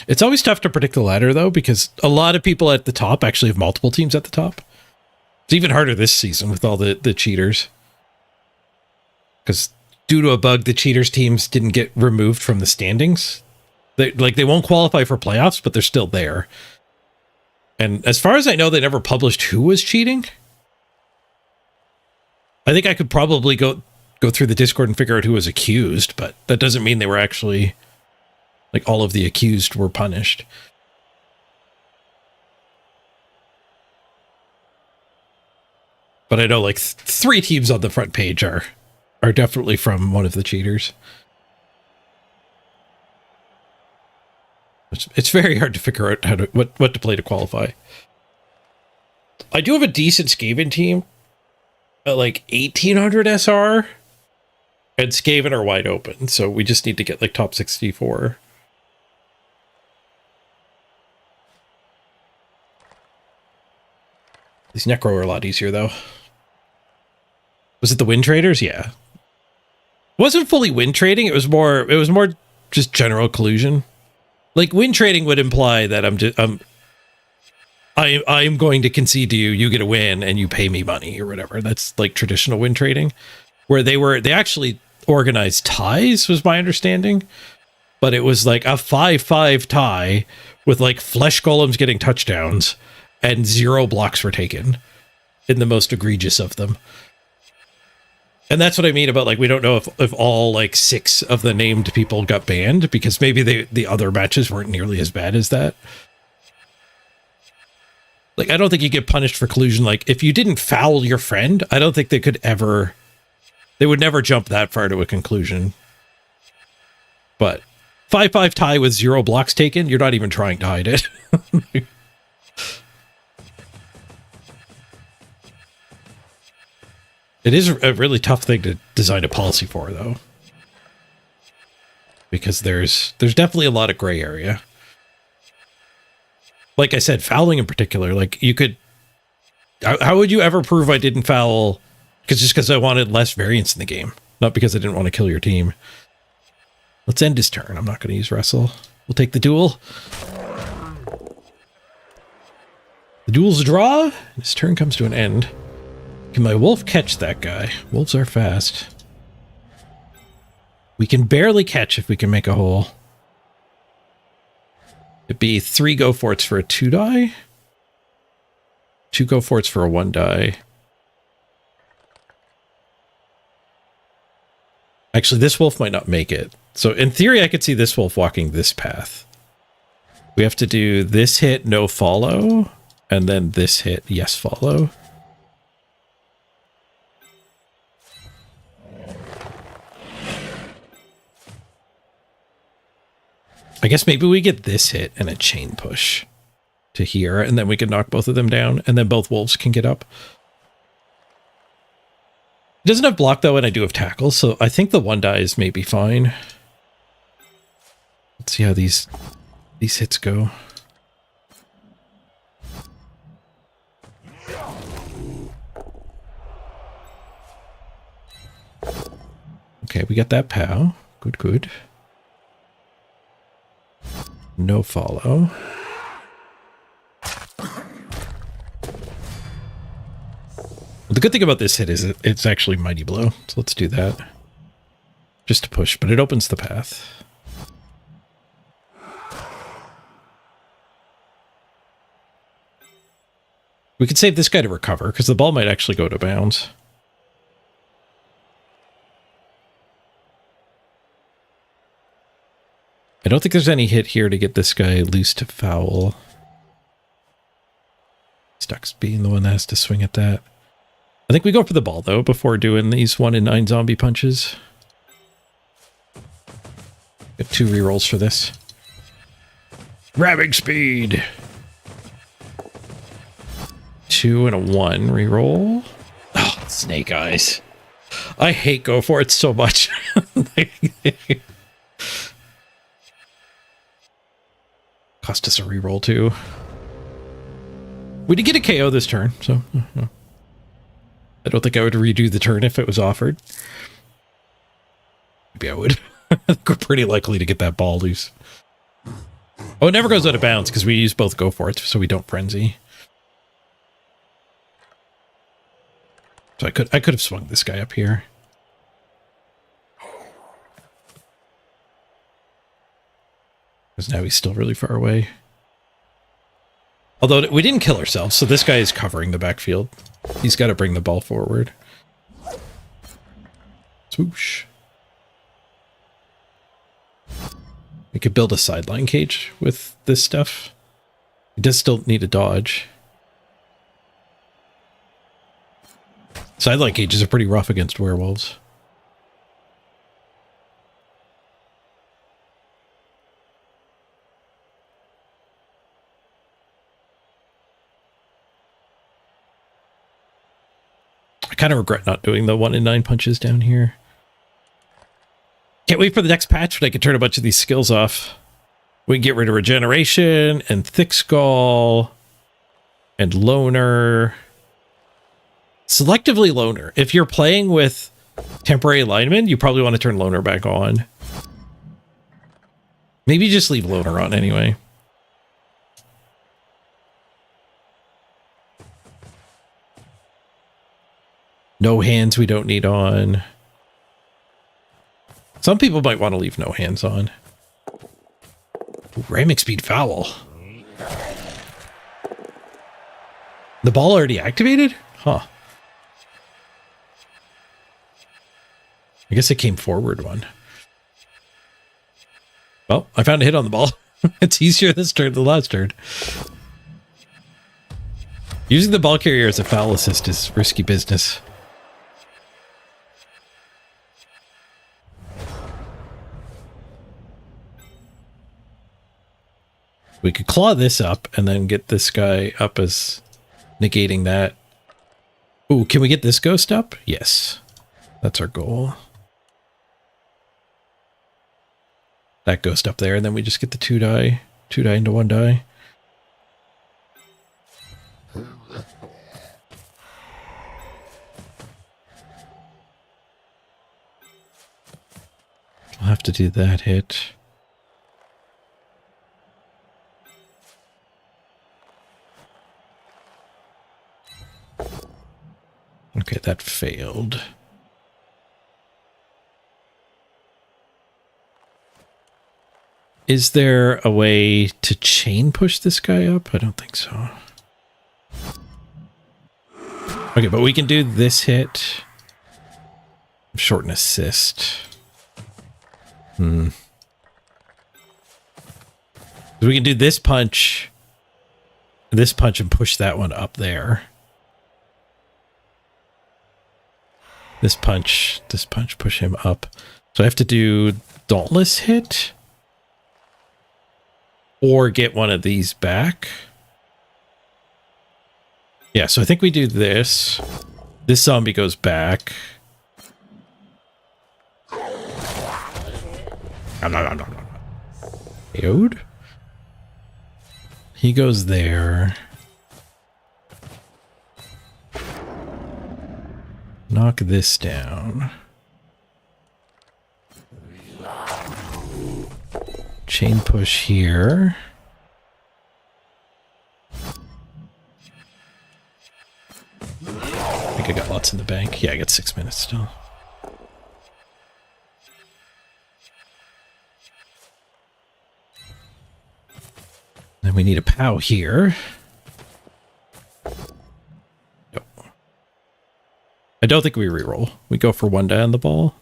It's always tough to predict the ladder though, because a lot of people at the top actually have multiple teams at the top. It's even harder this season with all the cheaters. Because due to a bug, the cheaters teams didn't get removed from the standings. They won't qualify for playoffs, but they're still there. And as far as I know, they never published who was cheating. I think I could probably go through the Discord and figure out who was accused, but that doesn't mean they were actually, like, all of the accused were punished. But I know, like, 3 teams on the front page are definitely from one of the cheaters. It's very hard to figure out what to play to qualify. I do have a decent Skaven team at like 1800 SR, and Skaven are wide open, so we just need to get like top 64. These Necro are a lot easier though. Was it the win traders? Yeah. It wasn't fully win trading, it was more just general collusion. Like, win trading would imply that I'm going to concede to you, you get a win, and you pay me money or whatever. That's like traditional win trading, where they actually organized ties, was my understanding. But it was like a 5-5 tie with like flesh golems getting touchdowns and 0 blocks were taken in the most egregious of them. And that's what I mean about, like, we don't know if all, like, 6 of the named people got banned, because maybe the other matches weren't nearly as bad as that. Like, I don't think you get punished for collusion. Like, if you didn't foul your friend, I don't think they would never jump that far to a conclusion. But 5-5 tie with 0 blocks taken, you're not even trying to hide it. It is a really tough thing to design a policy for, though. Because there's definitely a lot of gray area. Like I said, fouling in particular, like, you could... How would you ever prove I didn't foul? Because I wanted less variance in the game, not because I didn't want to kill your team. Let's end his turn. I'm not going to use wrestle. We'll take the duel. The duel's a draw. His turn comes to an end. Can my wolf catch that guy? Wolves are fast. We can barely catch if we can make a hole. It'd be 3 go for it's for a 2 die. 2 go for it's for a 1 die. Actually, this wolf might not make it. So in theory, I could see this wolf walking this path. We have to do this hit, no follow, and then this hit, yes follow. I guess maybe we get this hit and a chain push to here, and then we can knock both of them down, and then both wolves can get up. It doesn't have block, though, and I do have tackle, so I think the 1 die is maybe fine. see how these hits go. Okay, we got that POW. Good, good. No follow. The good thing about this hit is it's actually Mighty Blow. So let's do that. Just to push, but it opens the path. We could save this guy to recover, because the ball might actually go to bounds. I don't think there's any hit here to get this guy loose to foul. Stuck's being the one that has to swing at that. I think we go for the ball, though, before doing these 1 in 9 zombie punches. Get 2 rerolls for this. Ramming speed! 2 and a 1 reroll. Oh, snake eyes. I hate Go For It so much. Cost us a reroll, too. We did get a KO this turn, so... I don't think I would redo the turn if it was offered. Maybe I would. I think we're pretty likely to get that ball loose. Oh, it never goes out of bounds because we use both Go For It, so we don't frenzy. So I could have swung this guy up here. Because now he's still really far away. Although we didn't kill ourselves, so this guy is covering the backfield. He's got to bring the ball forward. Swoosh. We could build a sideline cage with this stuff. It does still need a dodge. Sideline cages are pretty rough against werewolves. I kind of regret not doing the 1 in 9 punches down here. Can't wait for the next patch when I can turn a bunch of these skills off. We can get rid of regeneration and thick skull and loner. Selectively loner. If you're playing with temporary linemen, you probably want to turn loner back on. Maybe just leave loner on anyway. No hands we don't need on. Some people might want to leave no hands on. Ooh, ramming speed foul. The ball already activated? Huh. I guess it came forward one. Well, I found a hit on the ball. It's easier this turn than the last turn. Using the ball carrier as a foul assist is risky business. We could claw this up and then get this guy up as negating that. Ooh, can we get this ghost up? Yes. That's our goal. That ghost up there, and then we just get the 2 die. 2 die into 1 die. I'll have to do that hit. Okay, that failed. Is there a way to chain push this guy up? I don't think so. Okay, but we can do this hit. Short and assist. We can do this punch and push that one up there. This punch, push him up. So I have to do Dauntless hit or get one of these back. Yeah, so I think we do this. This zombie goes back. KO'd. He goes there. Knock this down. Chain push here. I think I got lots in the bank. Yeah, I got 6 minutes still. Then we need a POW here. Nope. I don't think we reroll. We go for 1 die on the ball.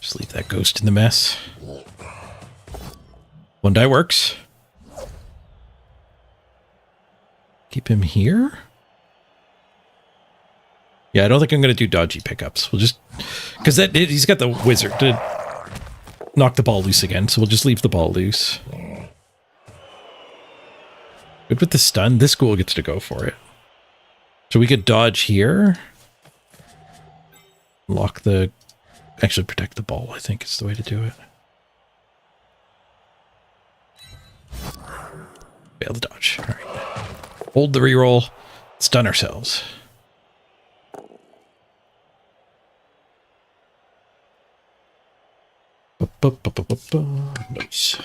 Just leave that ghost in the mess. 1 die works. Keep him here. Yeah, I don't think I'm going to do dodgy pickups. We'll just... Because he's got the wizard to knock the ball loose again, so we'll just leave the ball loose. Good with the stun. This ghoul gets to go for it. So we could dodge here. Lock the... Actually protect the ball, I think is the way to do it. Fail the dodge. All right. Hold the reroll. Stun ourselves. Nice.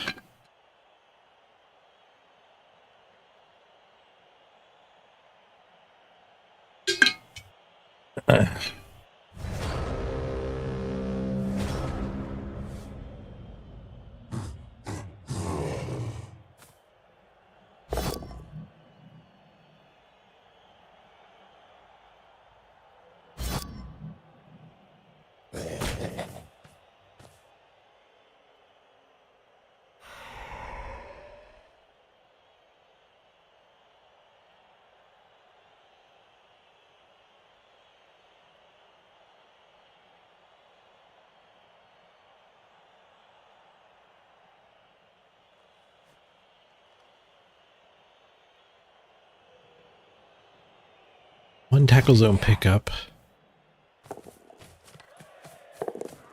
One tackle zone pickup.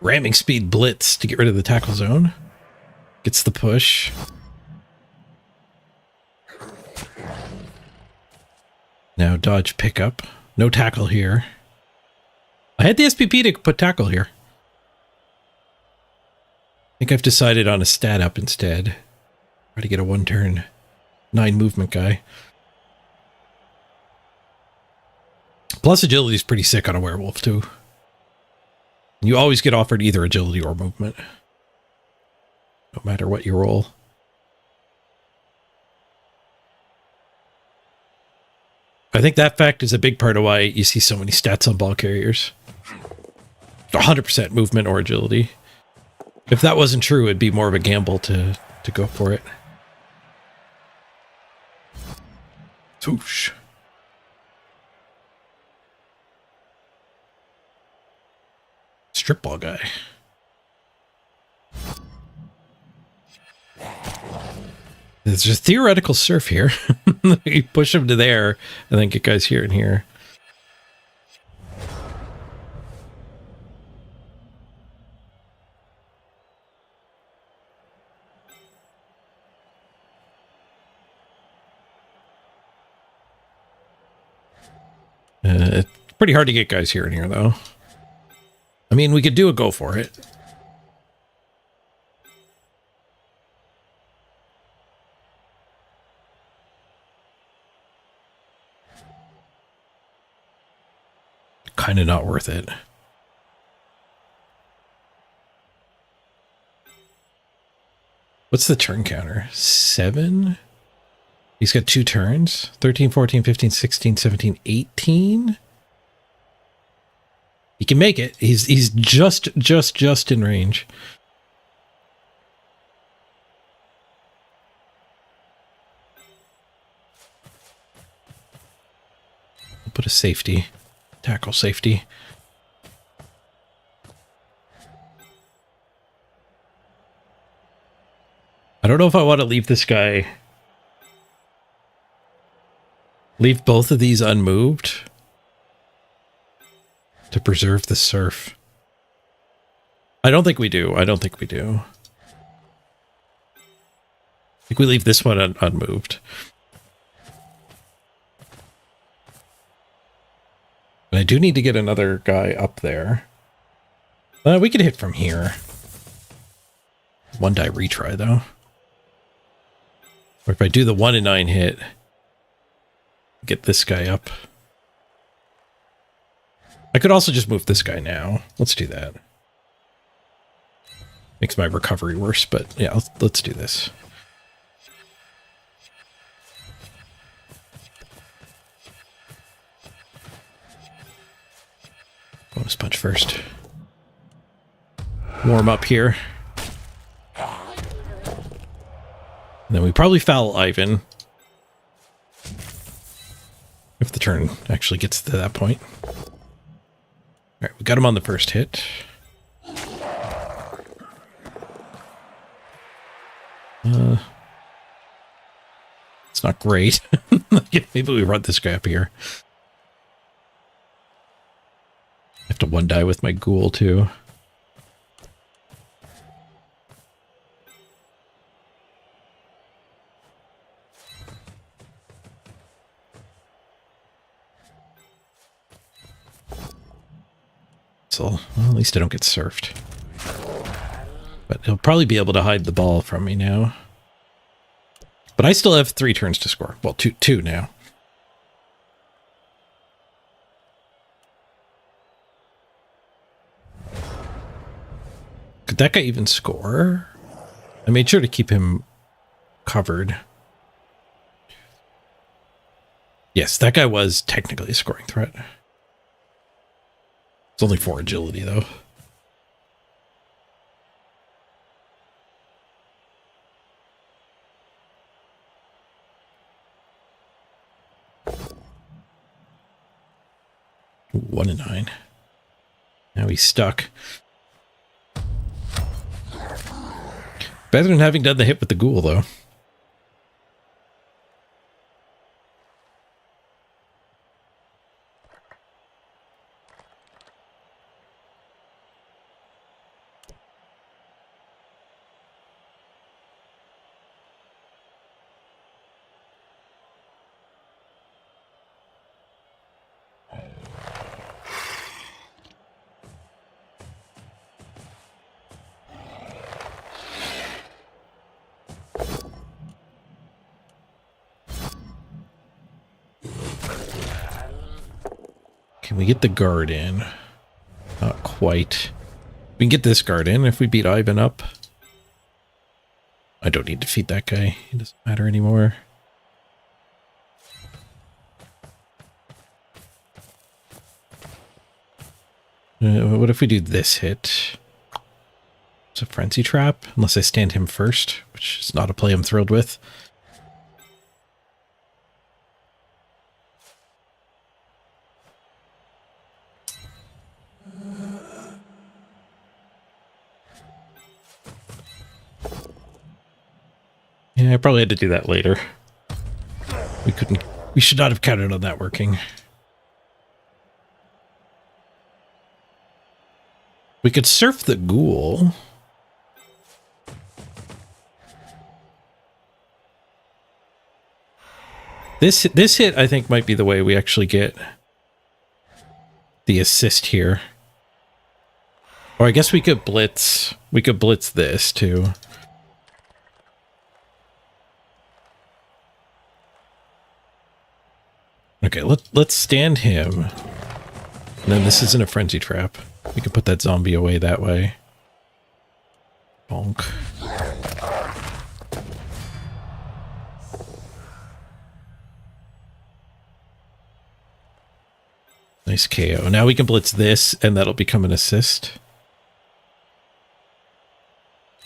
Ramming speed blitz to get rid of the tackle zone. Gets the push. Now dodge pickup. No tackle here. I had the SPP to put tackle here. I think I've decided on a stat up instead. Try to get a 1 turn 9 movement guy. Plus agility is pretty sick on a werewolf too. You always get offered either agility or movement. No matter what you roll. I think that fact is a big part of why you see so many stats on ball carriers. 100% movement or agility. If that wasn't true, it'd be more of a gamble to go for it. Swoosh. Strip ball guy. There's a theoretical surf here. You push him to there and then get guys here and here. It's pretty hard to get guys here and here though. I mean, we could do a go for it. Kind of not worth it. What's the turn counter? 7? He's got 2 turns. 13, 14, 15, 16, 17, 18. He can make it. He's just in range. I'll put a safety. Tackle safety. I don't know if I want to leave this guy Leave both of these unmoved to preserve the surf. I don't think we do. I don't think we do. I think we leave this one unmoved. And I do need to get another guy up there. We could hit from here. One die retry, though. Or if I do the 1 and 9 hit, get this guy up. I could also just move this guy now. Let's do that. Makes my recovery worse, but yeah, let's do this. Bonus punch first. Warm up here. And then we probably foul Ivan. If the turn actually gets to that point. Alright, we got him on the first hit. It's not great. Maybe we run this guy up here. I have to 1-die with my ghoul too. So, well, at least I don't get surfed. But he'll probably be able to hide the ball from me now. But I still have 3 turns to score. Well, two now. Could that guy even score? I made sure to keep him covered. Yes, that guy was technically a scoring threat. It's only 4 agility, though. Ooh, 1 and 9. Now he's stuck. Better than having done the hit with the ghoul, though. Can we get the guard in? Not quite. We can get this guard in if we beat Ivan up. I don't need to feed that guy. It doesn't matter anymore. What if we do this hit? It's a frenzy trap, unless I stand him first, which is not a play I'm thrilled with. Yeah, I probably had to do that later. We should not have counted on that working. We could surf the ghoul. This hit, I think, might be the way we actually get the assist here. Or I guess we could blitz. We could blitz this too. Okay, let's stand him. And then this isn't a frenzy trap. We can put that zombie away that way. Bonk. Nice KO. Now we can blitz this, and that'll become an assist.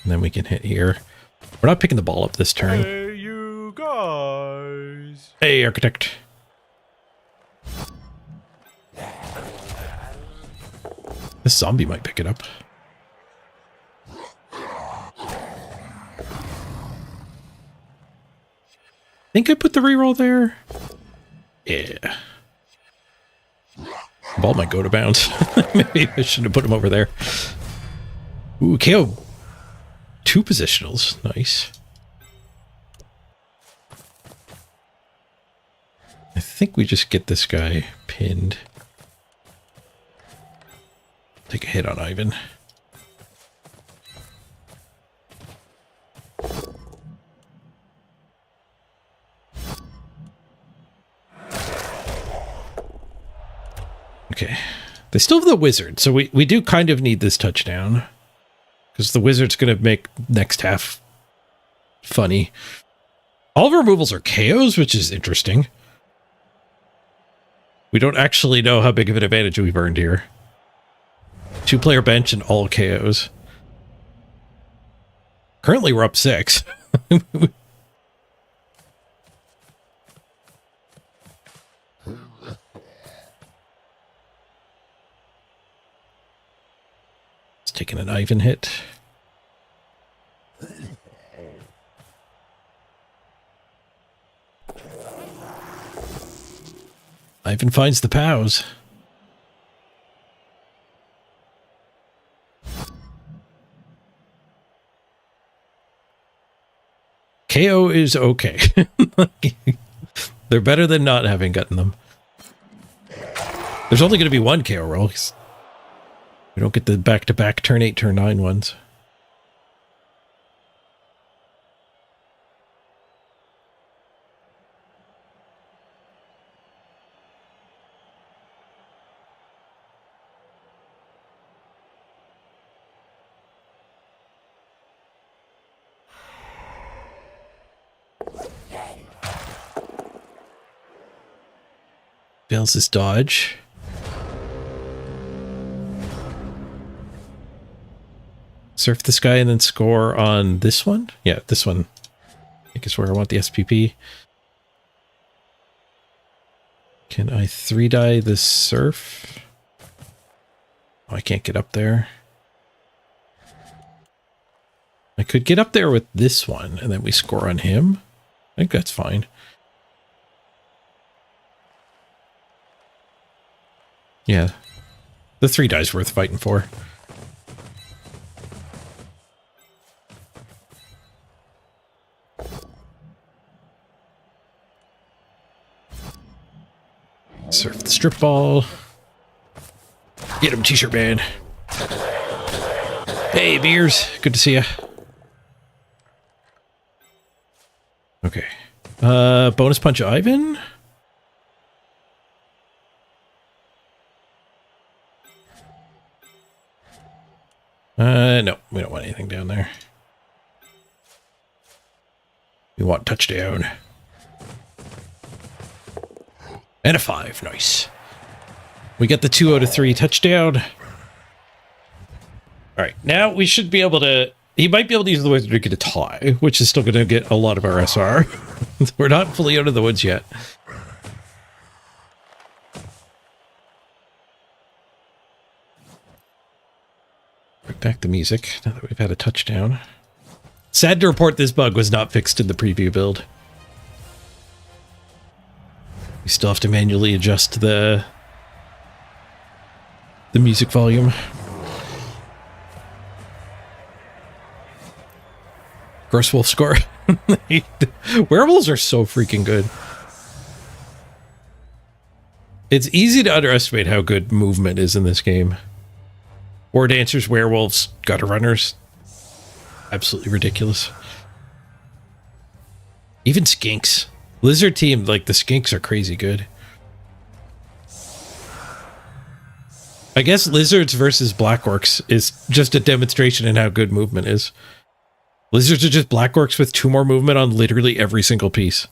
And then we can hit here. We're not picking the ball up this turn. Hey, you guys. Hey, Architect. This zombie might pick it up. I think I put the reroll there. Yeah. Ball might go to bounds. Maybe I shouldn't have put him over there. Ooh, KO. 2 positionals. Nice. I think we just get this guy pinned. Take a hit on Ivan. Okay. They still have the wizard, so we do kind of need this touchdown. Because the wizard's going to make next half funny. All of our removals are KOs, which is interesting. We don't actually know how big of an advantage we've earned here. 2-player bench and all KOs. Currently, we're up 6. Let's take an Ivan hit. Ivan finds the POWs. KO is okay. They're better than not having gotten them. There's only going to be 1 KO roll. We don't get the back-to-back turn 8, turn 9 ones. Fails his dodge. Surf this guy and then score on this one? Yeah, this one. I think is where I want the SPP. Can I 3-die the surf? Oh, I can't get up there. I could get up there with this one and then we score on him. I think that's fine. Yeah. The 3-die's worth fighting for. Surf the strip ball. Get him, t-shirt man. Hey, Beers. Good to see ya. Okay. Bonus punch Ivan. No, we don't want anything down there. We want touchdown. And a 5. Nice. We get the 2 out of 3 touchdown. Alright, now we should be able to... He might be able to use the wizard to get a tie, which is still going to get a lot of our SR. We're not fully out of the woods yet. Bring back the music now that we've had a touchdown. Sad to report this bug was not fixed in the preview build. We still have to manually adjust the music volume. Gross wolf score. Werewolves are so freaking good. It's easy to underestimate how good movement is in this game. War dancers, werewolves, gutter runners. Absolutely ridiculous. Even skinks. Lizard team, like the skinks are crazy good. I guess lizards versus black orcs is just a demonstration in how good movement is. Lizards are just black orcs with 2 more movement on literally every single piece.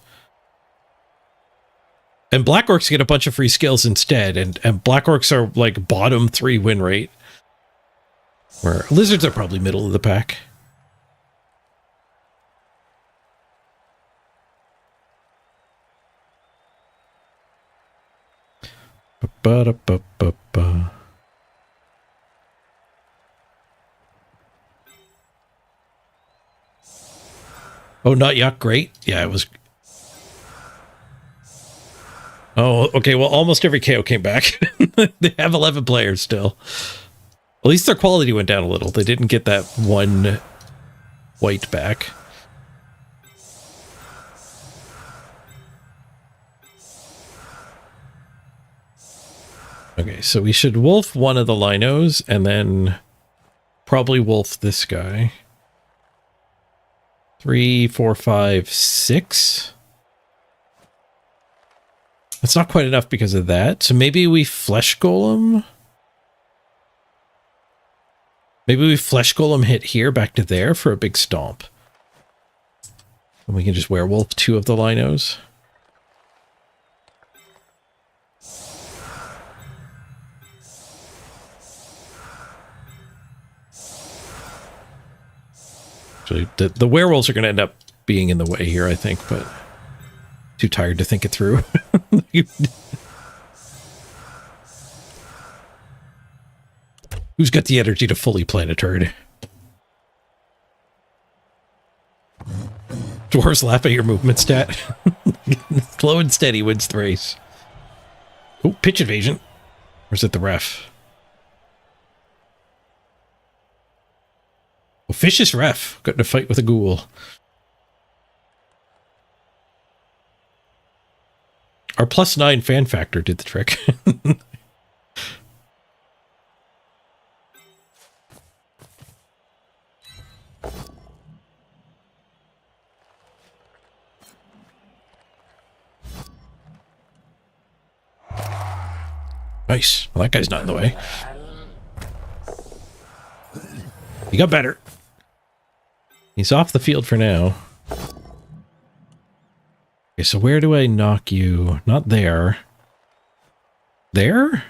And black orcs get a bunch of free skills instead, and black orcs are like bottom 3 win rate. Where lizards are probably middle of the pack. Ba-da-ba-ba-ba. Oh, not yuck, great. Yeah, it was. Oh, okay. Well, almost every KO came back. They have 11 players still. At least their quality went down a little. They didn't get that one white back. Okay, so we should wolf one of the linos and then probably wolf this guy. 3, 4, 5, 6. That's not quite enough because of that. So maybe we flesh golem. Maybe we flesh golem hit here back to there for a big stomp. And we can just werewolf 2 of the linos. Actually, the werewolves are going to end up being in the way here, I think, but too tired to think it through. Who's got the energy to fully plan a turd? Dwarves laugh at your movement stat. Slow and steady wins the race. Oh, pitch invasion. Or is it the ref? Oh, vicious ref. Got in a fight with a ghoul. Our +9 fan factor did the trick. Nice. Well, that guy's not in the way. He got better. He's off the field for now. Okay, so where do I knock you? Not there. There?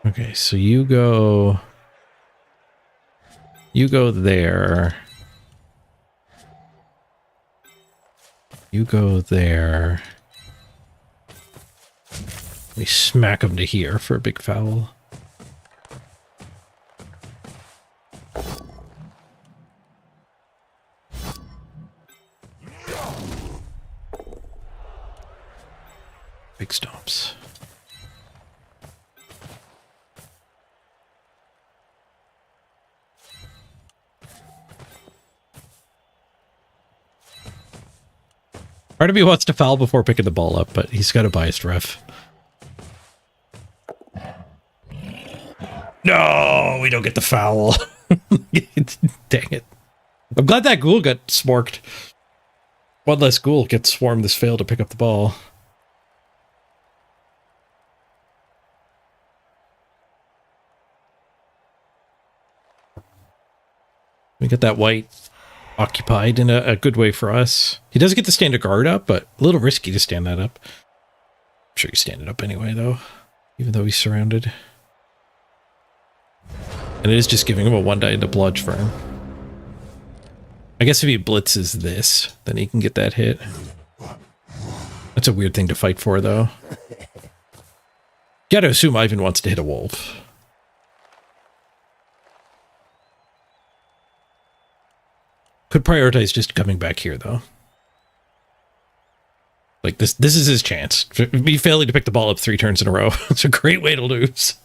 Okay, so you go... You go there. You go there. We smack him to here for a big foul. Big stomps. Part of me wants to foul before picking the ball up, but he's got a biased ref. No, we don't get the foul. Dang it. I'm glad that ghoul got smorked. One less ghoul gets swarmed this fail to pick up the ball. We get that white occupied in a good way for us. He does get to stand a guard up, but a little risky to stand that up. I'm sure he's standing up anyway, though, even though he's surrounded. And it is just giving him a 1 die into bludge for him. I guess if he blitzes this, then he can get that hit. That's a weird thing to fight for, though. Gotta assume Ivan wants to hit a wolf. Could prioritize just coming back here, though. Like, this is his chance. Me failing to pick the ball up 3 turns in a row. It's a great way to lose.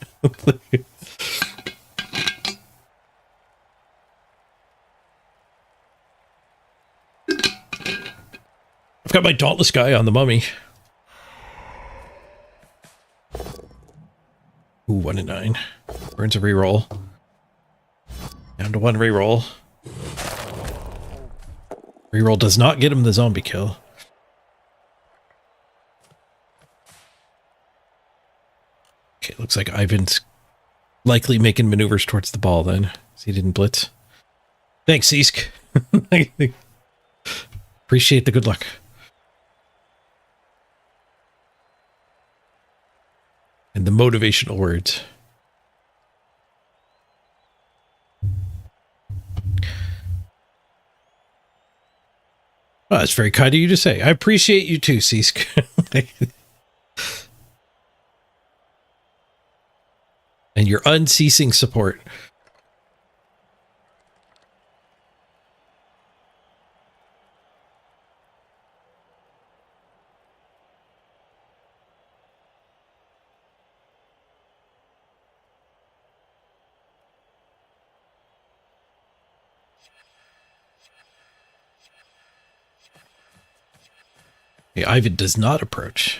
I've got my Dauntless guy on the mummy. Ooh, 1 and 9. Burns a reroll. Down to 1 reroll. Reroll does not get him the zombie kill. Okay, looks like Ivan's likely making maneuvers towards the ball then. He didn't blitz. Thanks, Eask. Appreciate the good luck. And the motivational words. Oh, that's very kind of you to say. I appreciate you too, Seask. and your unceasing support. Okay, Ivan does not approach.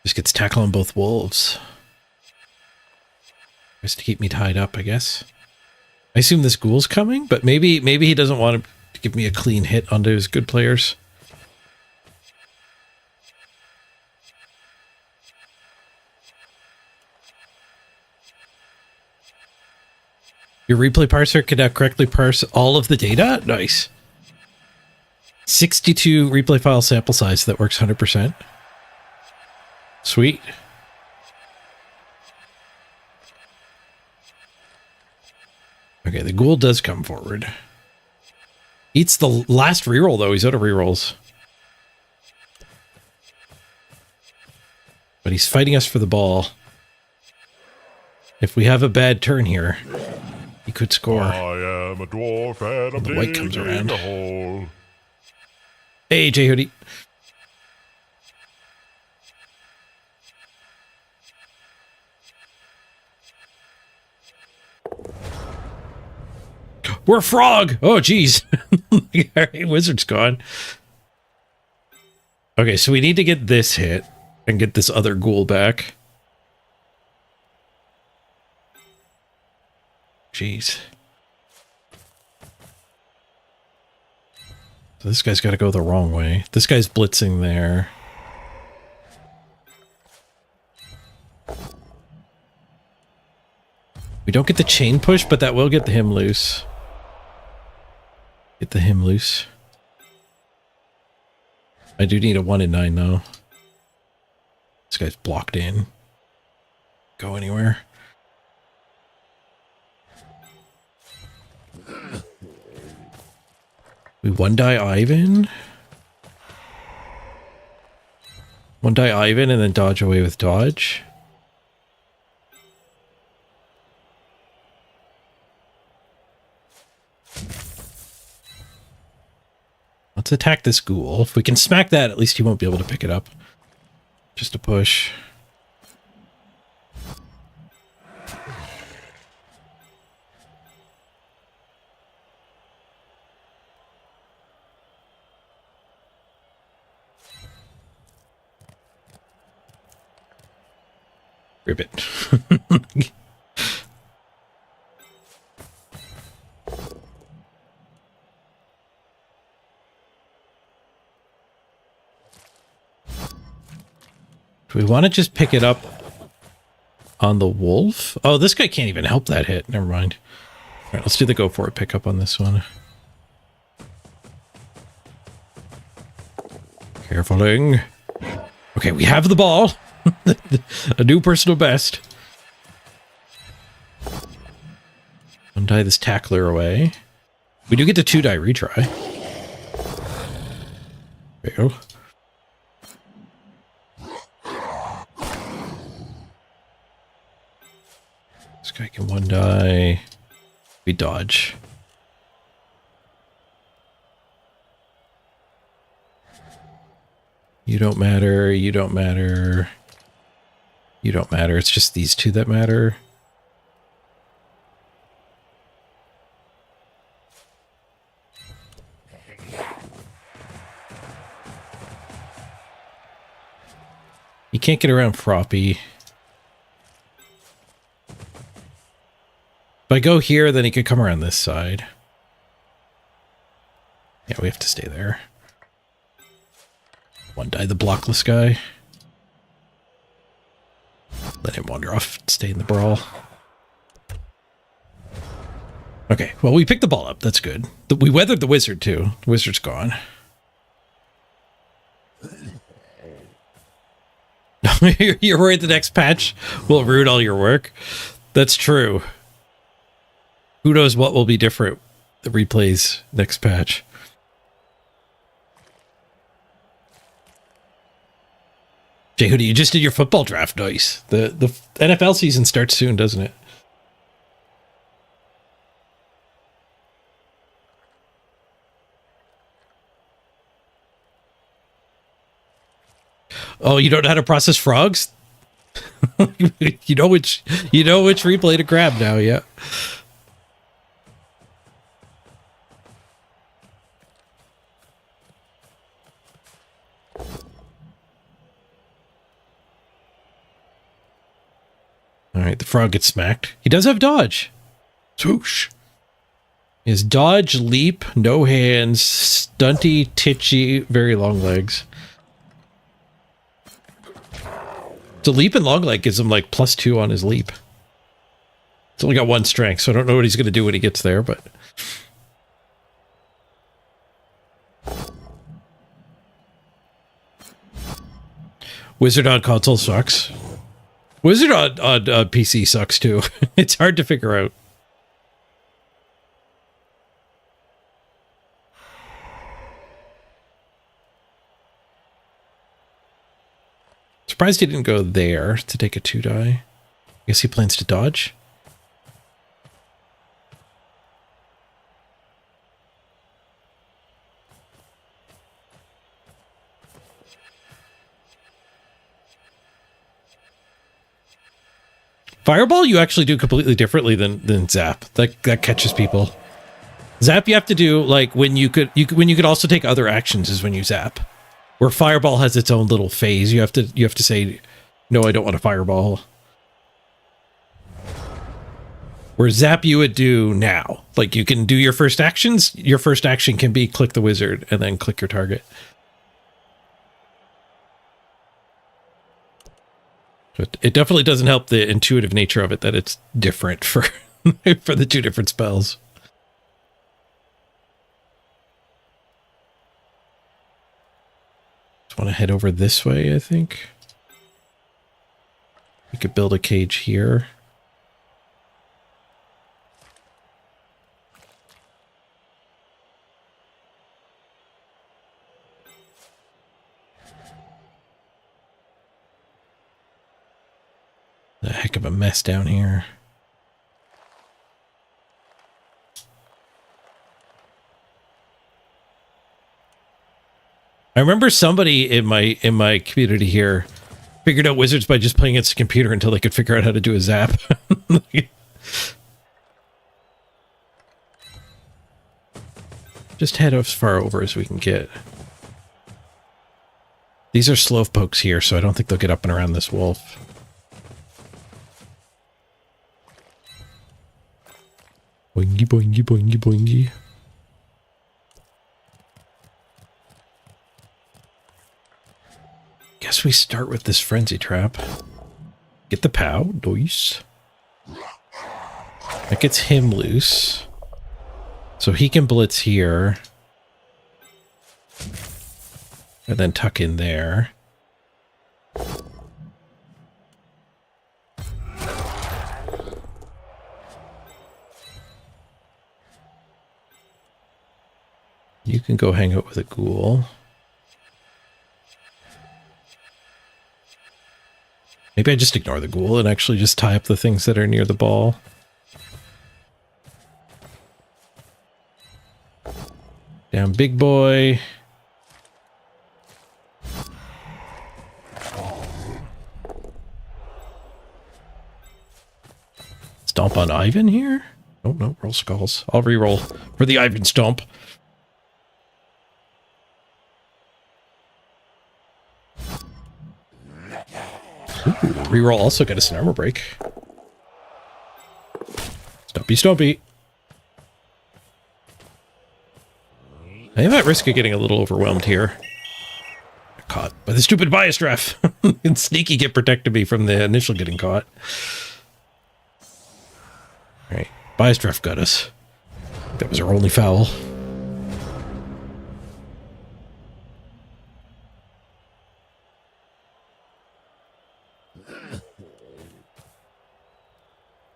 Just gets tackled on both wolves. Just to keep me tied up, I guess. I assume this ghoul's coming, but maybe he doesn't want to give me a clean hit onto his good players. Your replay parser can now correctly parse all of the data? Nice. 62 replay file sample size that works 100%. Sweet. Okay, the ghoul does come forward. Eats the last reroll, though. He's out of rerolls. But he's fighting us for the ball. If we have a bad turn here, he could score. I am a dwarf and I'm The white comes around. a hole. Hey, J Hoodie. We're a frog. Oh, geez. All right, wizard's gone. Okay, so we need to get this hit and get this other ghoul back. Jeez. So this guy's got to go the wrong way. This guy's blitzing there. We don't get the chain push, but that will get the him loose. Get the him loose. I do need a 1 in 9 though. This guy's blocked in. Go anywhere. We 1-die Ivan. 1-die Ivan and then dodge away with dodge. Let's attack this ghoul. If we can smack that, at least he won't be able to pick it up. Just a push. Ribbit. Do we want to just pick it up on the wolf? Oh, this guy can't even help that hit. Never mind. All right, let's do the go for it pickup on this one. Carefuling. Okay, we have the ball. A new personal best. Untie this tackler away. We do get to 2-die retry. There you go. This guy can 1-die. We dodge. You don't matter. You don't matter. You don't matter. It's just these two that matter. You can't get around Froppy. If I go here, then he could come around this side. Yeah, we have to stay there. 1-die the blockless guy. Let him wander off, stay in the brawl. Okay, well, we picked the ball up. That's good. We weathered the wizard, too. The wizard's gone. You're worried the next patch will ruin all your work? That's true. Who knows what will be different the replays next patch. Jay Hoodie, you just did your football draft. Nice. The NFL season starts soon, doesn't it? Oh, you don't know how to process frogs? you know which replay to grab now, yeah. All right, the frog gets smacked. He does have dodge. Swoosh. He has dodge, leap, no hands, stunty, titchy, very long legs. So leap and long leg gives him like +2 on his leap. It's only got 1 strength, so I don't know what he's going to do when he gets there, but... Wizard on console sucks. Wizard on PC sucks too. It's hard to figure out. Surprised he didn't go there to take a 2 die. I guess he plans to dodge. Fireball you actually do completely differently than Zap. That catches people. Zap you have to do like when you could also take other actions is when you zap. Where Fireball has its own little phase. You have to say, no, I don't want a Fireball. Where Zap you would do now. Like you can do your first actions. Your first action can be click the wizard and then click your target. But it definitely doesn't help the intuitive nature of it that it's different for for the 2 different spells. Want to head over this way, I think. We could build a cage here. A heck of a mess down here. I remember somebody in my community here figured out wizards by just playing against a computer until they could figure out how to do a zap. Just head as far over as we can get. These are slowpokes here, so I don't think they'll get up and around this wolf. Boingy, boingy, boingy, boingy. Guess we start with this frenzy trap. Get the POW, nice. That gets him loose. So he can blitz here. And then tuck in there. You can go hang out with a ghoul. Maybe I just ignore the ghoul and actually just tie up the things that are near the ball. Down big boy. Stomp on Ivan here? Oh, no, roll skulls. I'll re-roll for the Ivan stomp. Ooh, reroll also got us an armor break. Stumpy, stumpy. I am at risk of getting a little overwhelmed here. Caught by the stupid bias draft. And Sneaky get protected me from the initial getting caught. Alright, bias draft got us. That was our only foul.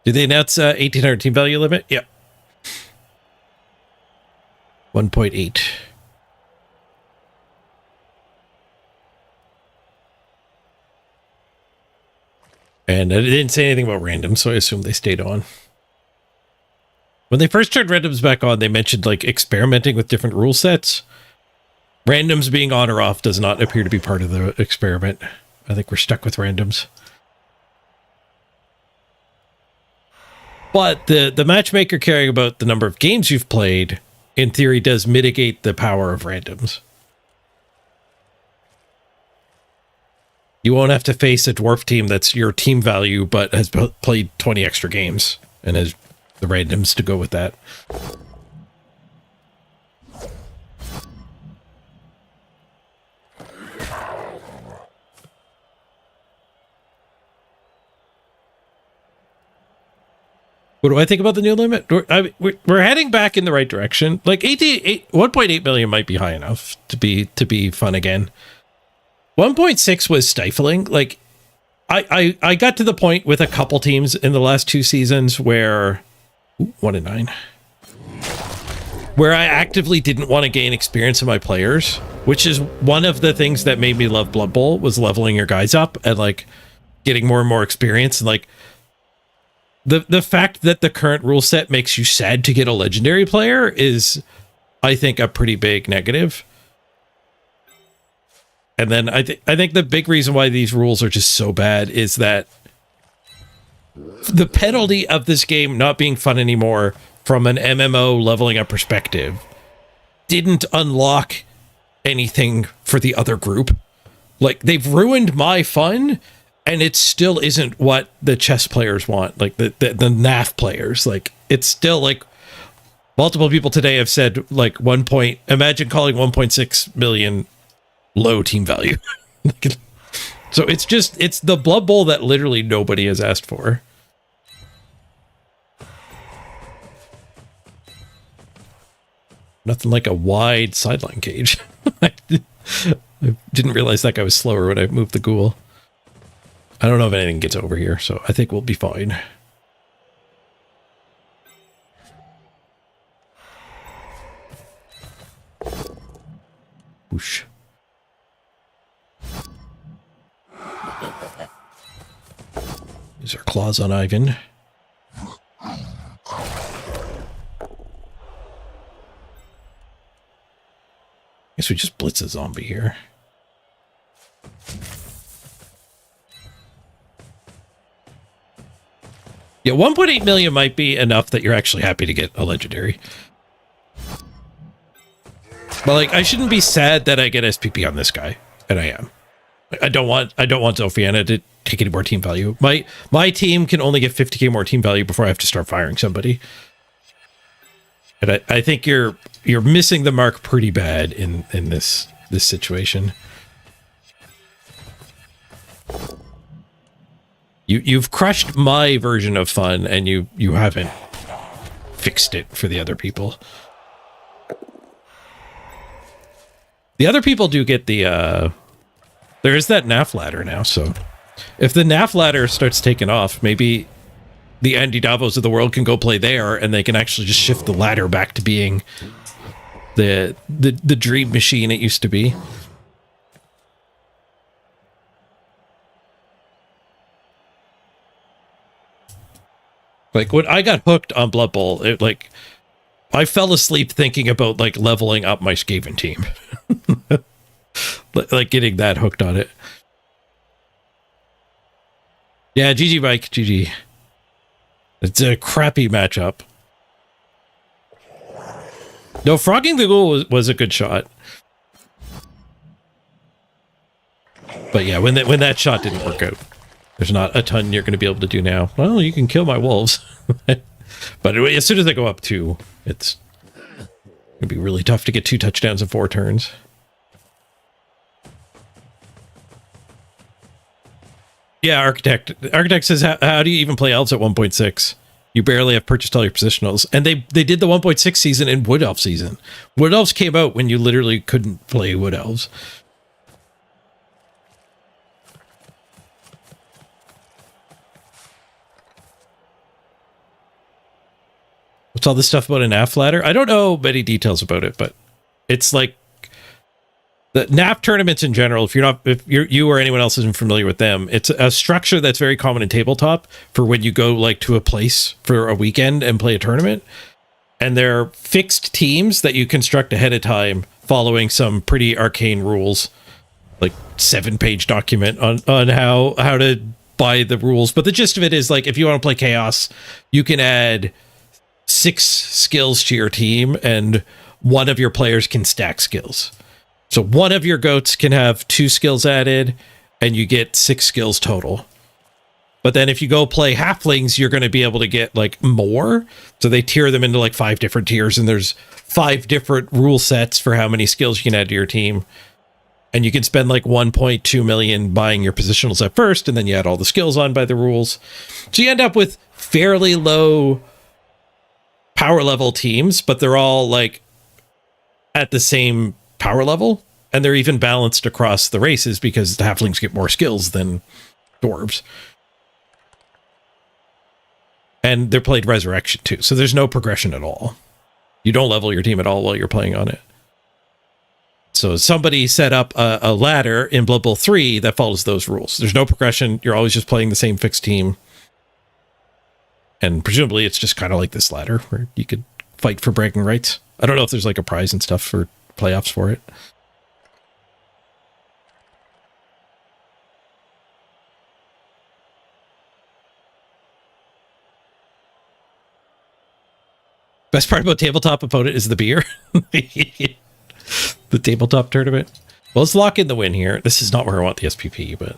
Did they announce 1800 team value limit? Yep. 1.8. And I didn't say anything about random, so I assume they stayed on. When they first turned randoms back on, they mentioned like experimenting with different rule sets. Randoms being on or off does not appear to be part of the experiment. I think we're stuck with randoms. But the matchmaker caring about the number of games you've played, in theory, does mitigate the power of randoms. You won't have to face a dwarf team that's your team value, but has played 20 extra games and has the randoms to go with that. What do I think about the new limit? We're heading back in the right direction. Like 1.8 million might be high enough to be fun again. 1.6 was stifling. Like I got to the point with a couple teams in the last 2 seasons where 1 in 9, where I actively didn't want to gain experience in my players, which is one of the things that made me love Blood Bowl, was leveling your guys up and like getting more and more experience. And like the fact that the current rule set makes you sad to get a legendary player is, I think, a pretty big negative. And then I think the big reason why these rules are just so bad is that the penalty of this game not being fun anymore from an MMO leveling up perspective didn't unlock anything for the other group. Like, they've ruined my fun, and it still isn't what the chess players want, like the NAF players. Like, it's still like multiple people today have said, like, imagine calling 1.6 million low team value. So it's the Blood Bowl that literally nobody has asked for. Nothing like a wide sideline cage. I didn't realize that guy was slower when I moved the ghoul. I don't know if anything gets over here, so I think we'll be fine. Whoosh. These are claws on Ivan. Guess we just blitz a zombie here. Yeah, 1.8 million might be enough that you're actually happy to get a legendary. But like, I shouldn't be sad that I get SPP on this guy, and I am. I don't want Zophiana to take any more team value. My team can only get 50k more team value before I have to start firing somebody. And I think you're missing the mark pretty bad in this situation. You've crushed my version of fun, and you haven't fixed it for the other people. The other people do get the there is that NAF ladder now, so if the NAF ladder starts taking off, maybe the Andy Davos of the world can go play there, and they can actually just shift the ladder back to being the dream machine it used to be. Like, when I got hooked on Blood Bowl, I fell asleep thinking about, like, leveling up my Skaven team. Like, getting that hooked on it. Yeah, GG, Mike, GG. It's a crappy matchup. No, frogging the ghoul was a good shot. But yeah, when that shot didn't work out, there's not a ton you're going to be able to do now. Well, you can kill my wolves. But as soon as they go up 2, it's going to be really tough to get 2 touchdowns in 4 turns. Yeah, Architect says, how do you even play elves at 1.6? You barely have purchased all your positionals. And they did the 1.6 season in Wood Elf season. Wood Elves came out when you literally couldn't play Wood Elves. What's all this stuff about an AF ladder? I don't know many details about it, but it's like The NAF tournaments in general, if you or anyone else isn't familiar with them, it's a structure that's very common in tabletop for when you go like to a place for a weekend and play a tournament. And they're fixed teams that you construct ahead of time following some pretty arcane rules, like 7-page document on how to buy the rules. But the gist of it is like, if you want to play Chaos, you can add 6 skills to your team and one of your players can stack skills. So one of your goats can have 2 skills added and you get 6 skills total. But then if you go play halflings, you're going to be able to get like more. So they tier them into like 5 different tiers and there's 5 different rule sets for how many skills you can add to your team. And you can spend like 1.2 million buying your positionals at first, and then you add all the skills on by the rules. So you end up with fairly low power level teams, but they're all like at the same power level, and they're even balanced across the races because the halflings get more skills than dwarves. And they're played Resurrection too, so there's no progression at all. You don't level your team at all while you're playing on it. So somebody set up a ladder in Blood Bowl 3 that follows those rules. There's no progression. You're always just playing the same fixed team. And presumably it's just kind of like this ladder where you could fight for bragging rights. I don't know if there's like a prize and stuff for playoffs for it. Best part about Tabletop Opponent is the beer. The tabletop tournament. Well, let's lock in the win here. This is not where I want the SPP, but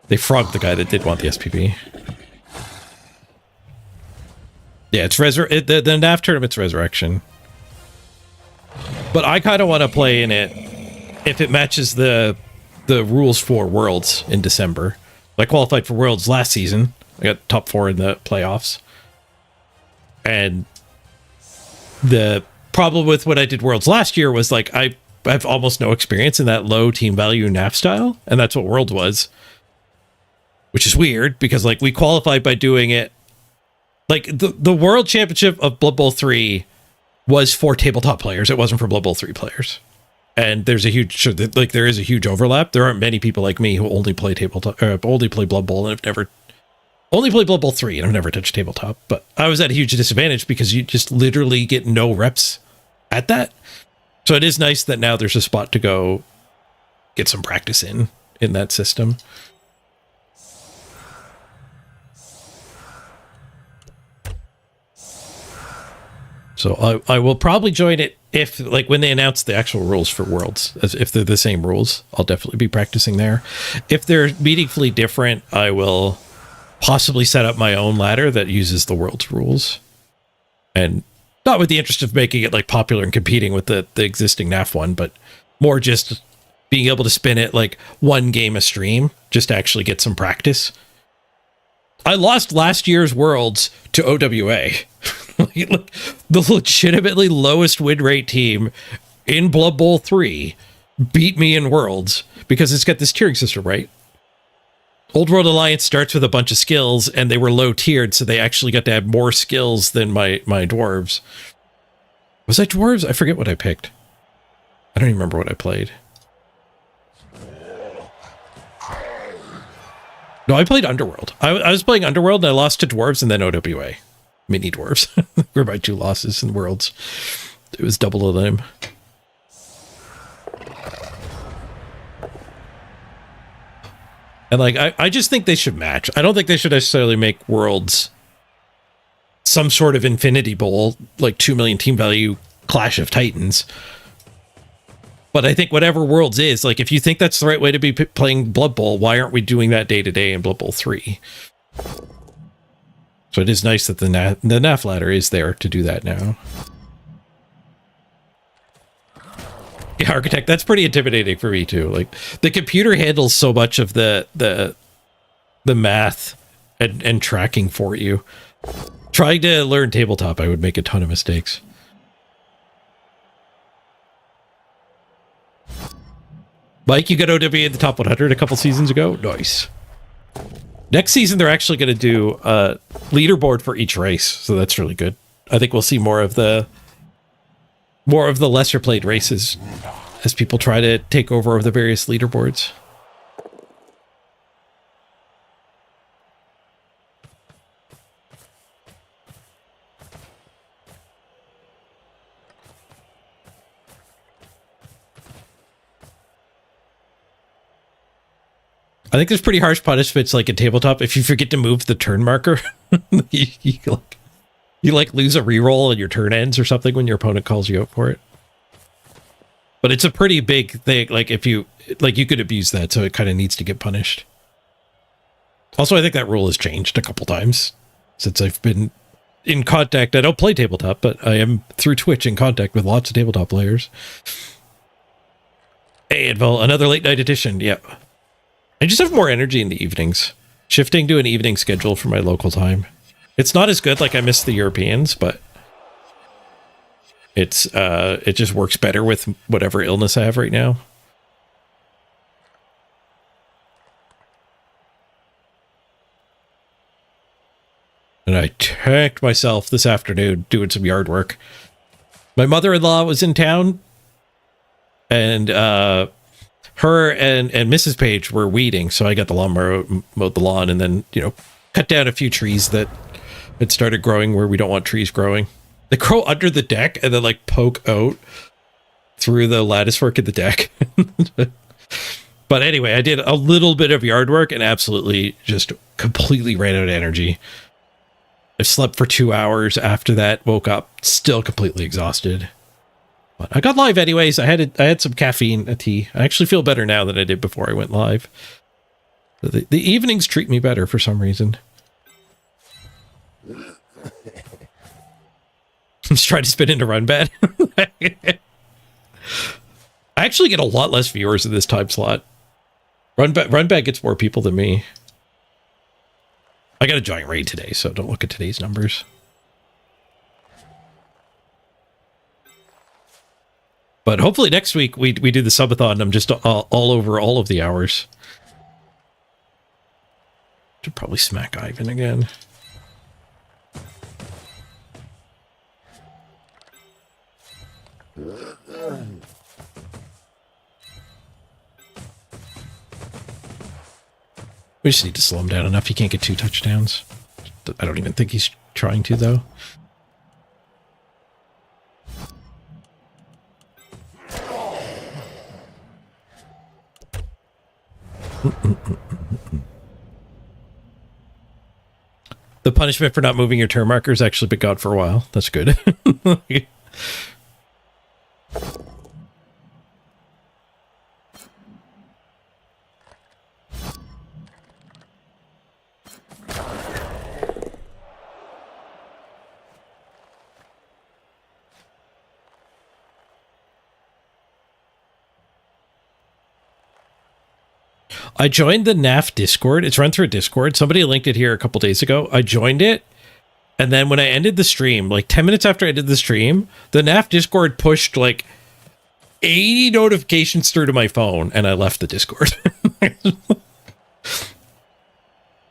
they frogged the guy that did want the SPP. Yeah, it's the NAF tournament's Resurrection. But I kind of want to play in it if it matches the rules for Worlds in December. I qualified for Worlds last season. I got top 4 in the playoffs. And the problem with what I did Worlds last year was like I have almost no experience in that low team value NAF style, and that's what World was, which is weird because like we qualified by doing it like the World Championship of Blood Bowl 3 was for tabletop players. It wasn't for Blood Bowl 3 players, and there is a huge overlap. There aren't many people like me who only play tabletop, only play Blood Bowl, and have never only played Blood Bowl 3 and I've never touched tabletop. But I was at a huge disadvantage because you just literally get no reps at that. So it is nice that now there's a spot to go get some practice in that system. So I will probably join it if like when they announce the actual rules for Worlds, as if they're the same rules, I'll definitely be practicing there. If they're meaningfully different, I will possibly set up my own ladder that uses the World's rules. And not with the interest of making it like popular and competing with the existing NAF one, but more just being able to spin it like 1 game a stream, just to actually get some practice. I lost last year's Worlds to OWA. The legitimately lowest win rate team in Blood Bowl 3 beat me in Worlds because it's got this tiering system, right? Old World Alliance starts with a bunch of skills, and they were low tiered, so they actually got to have more skills than my dwarves. Was I dwarves? I forget what I picked. I don't even remember what I played. No, I played Underworld. I was playing Underworld, and I lost to dwarves and then OWA. Mini dwarves were my 2 losses in Worlds. It was double of them. And like, I just think they should match. I don't think they should necessarily make Worlds some sort of Infinity Bowl, like 2 million team value Clash of Titans. But I think whatever Worlds is, like if you think that's the right way to be playing Blood Bowl, why aren't we doing that day to day in Blood Bowl 3? So it is nice that the NAF ladder is there to do that now. Yeah, Architect, that's pretty intimidating for me too. Like the computer handles so much of the math and tracking for you. Trying to learn tabletop, I would make a ton of mistakes. Mike, you got OW in the top 100 a couple seasons ago? Nice. Next season, they're actually going to do a leaderboard for each race, so that's really good. I think we'll see more of the lesser played races as people try to take over the various leaderboards. I think there's pretty harsh punishments like in tabletop. If you forget to move the turn marker, you lose a reroll and your turn ends or something when your opponent calls you out for it. But it's a pretty big thing. Like if you could abuse that, so it kind of needs to get punished. Also, I think that rule has changed a couple times since I've been in contact. I don't play tabletop, but I am through Twitch in contact with lots of tabletop players. Hey, Advil, another late night edition. Yep. I just have more energy in the evenings. Shifting to an evening schedule for my local time. It's not as good, like I miss the Europeans, but it just works better with whatever illness I have right now. And I tanked myself this afternoon doing some yard work. My mother-in-law was in town, and her and Mrs. Page were weeding, so I got the lawnmower, mowed the lawn, and then, cut down a few trees that had started growing where we don't want trees growing. They grow under the deck and then like poke out through the lattice work in the deck. But anyway, I did a little bit of yard work and absolutely just completely ran out of energy. I slept for 2 hours after that, woke up still completely exhausted. But I got live anyways. I had some caffeine, a tea. I actually feel better now than I did before I went live. The evenings treat me better for some reason. I'm just trying to spin into run bed. I actually get a lot less viewers in this time slot. Run bed gets more people than me. I got a giant raid today, so don't look at today's numbers. But hopefully next week we do the subathon. I'm just all over all of the hours. Should probably smack Ivan again. We just need to slow him down enough. He can't get 2 touchdowns. I don't even think he's trying to, though. The punishment for not moving your turn marker has actually been gone for a while. That's good. I joined the NAF Discord. It's run through a Discord. Somebody linked it here a couple days ago. I joined it. And then when I ended the stream, like 10 minutes after I did the stream, the NAF Discord pushed like 80 notifications through to my phone, and I left the Discord. It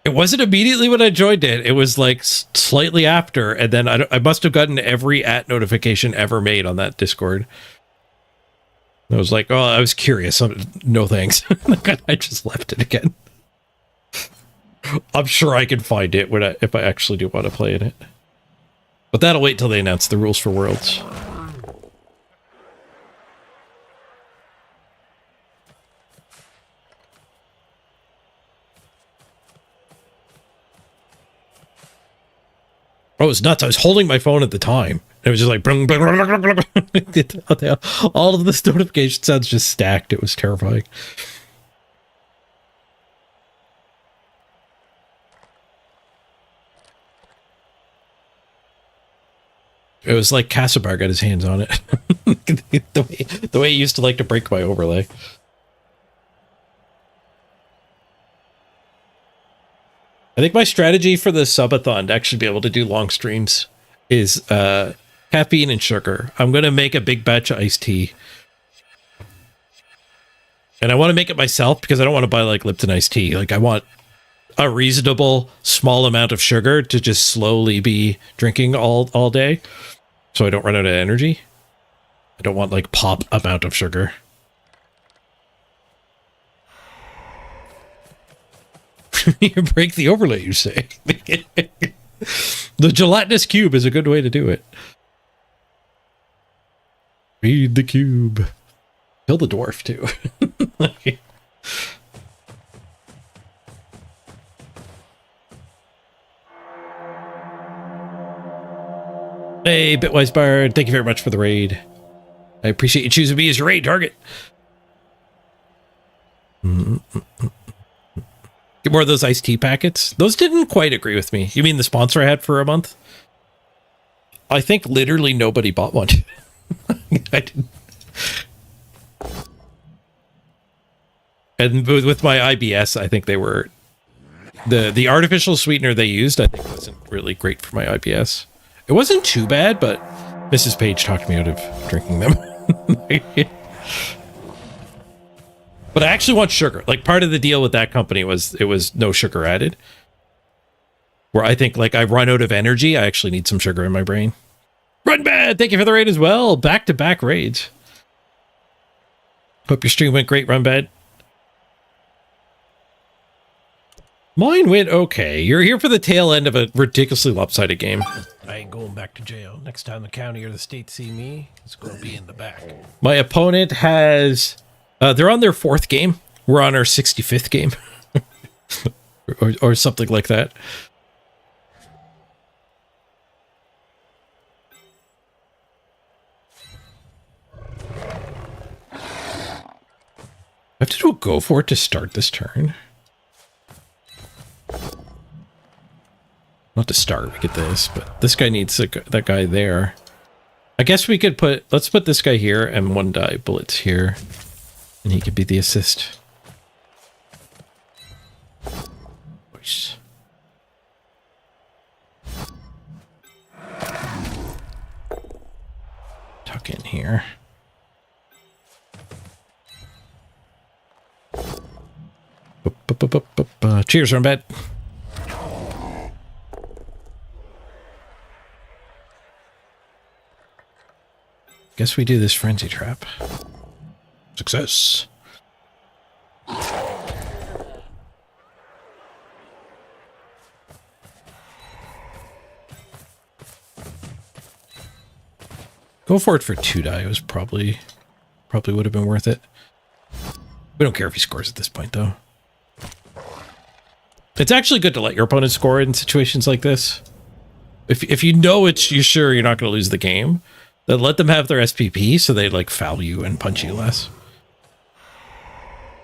wasn't immediately when I joined it. It was like slightly after. And then I must have gotten every @ notification ever made on that Discord. I was like, oh, I was curious. No thanks. I just left it again. I'm sure I can find it if I actually do want to play in it. But that'll wait till they announce the rules for Worlds. Oh, it was nuts. I was holding my phone at the time. It was just like, all of this notification sounds just stacked. It was terrifying. It was like Casabar got his hands on it. the way he used to like to break my overlay. I think my strategy for the subathon to actually be able to do long streams is caffeine and sugar. I'm going to make a big batch of iced tea. And I want to make it myself because I don't want to buy like Lipton iced tea. Like I want a reasonable small amount of sugar to just slowly be drinking all day so I don't run out of energy. I don't want like pop amount of sugar. You break the overlay, you say. The gelatinous cube is a good way to do it. Feed the cube. Kill the dwarf, too. Hey, Bitwise Bard, thank you very much for the raid. I appreciate you choosing me as your raid target. Get more of those iced tea packets. Those didn't quite agree with me. You mean the sponsor I had for a month? I think literally nobody bought one. I didn't. And with my IBS, I think they were... The artificial sweetener they used, I think wasn't really great for my IBS. It wasn't too bad, but Mrs. Page talked me out of drinking them. But I actually want sugar. Like, part of the deal with that company was it was no sugar added. Where I think, like, I run out of energy, I actually need some sugar in my brain. Run Bad! Thank you for the raid as well. Back-to-back raids. Hope your stream went great, Run Bad. Mine went okay. You're here for the tail end of a ridiculously lopsided game. I ain't going back to jail. Next time the county or the state see me, it's going to be in the back. My opponent has... they're on their 4th game. We're on our 65th game. or something like that. I have to do a go for it to start this turn. Not to start, we get this, but this guy needs that guy there. I guess we could put... Let's put this guy here and 1 die bullets here. And he could be the assist. Nice. Tuck in here. Cheers, Rumbet. Guess we do this frenzy trap. Success. Go for it for 2 die. It was probably would have been worth it. We don't care if he scores at this point, though. It's actually good to let your opponent score in situations like this. If you know you're sure you're not going to lose the game, then let them have their SPP so they like foul you and punch you less.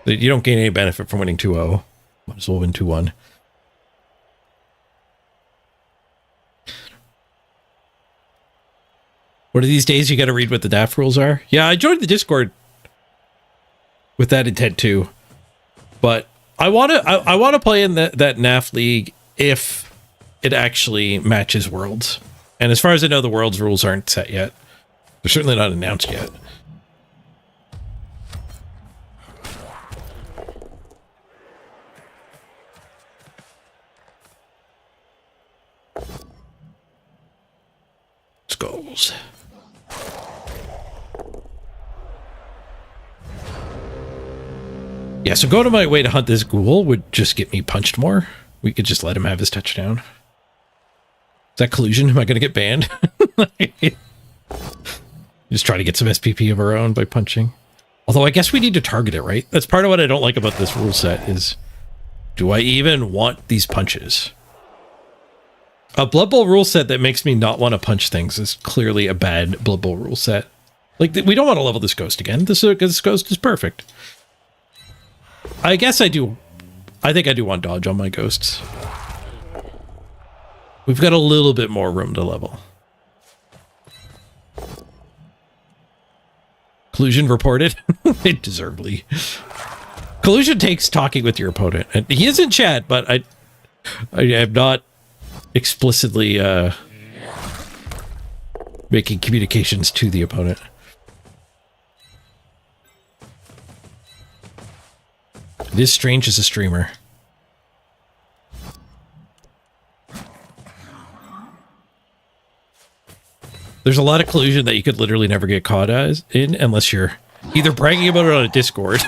You don't gain any benefit from winning 2-0. Might as well win 2-1. One of these days you got to read what the DAF rules are. Yeah, I joined the Discord with that intent too, but I want to play in that NAF league if it actually matches Worlds. And as far as I know, the Worlds rules aren't set yet. They're certainly not announced yet. Skulls. Yeah, so going to my way to hunt this ghoul would just get me punched more. We could just let him have his touchdown. Is that collusion? Am I going to get banned? Just try to get some SPP of our own by punching. Although I guess we need to target it, right? That's part of what I don't like about this rule set is, do I even want these punches? A Blood Bowl rule set that makes me not want to punch things is clearly a bad Blood Bowl rule set. Like, we don't want to level this ghost again. This ghost is perfect. I guess I do. I think I do want dodge on my ghosts. We've got a little bit more room to level. Collusion reported. Deservedly. Collusion takes talking with your opponent. And he is in chat, but I have not explicitly making communications to the opponent. It is strange as a streamer. There's a lot of collusion that you could literally never get caught in unless you're either bragging about it on a Discord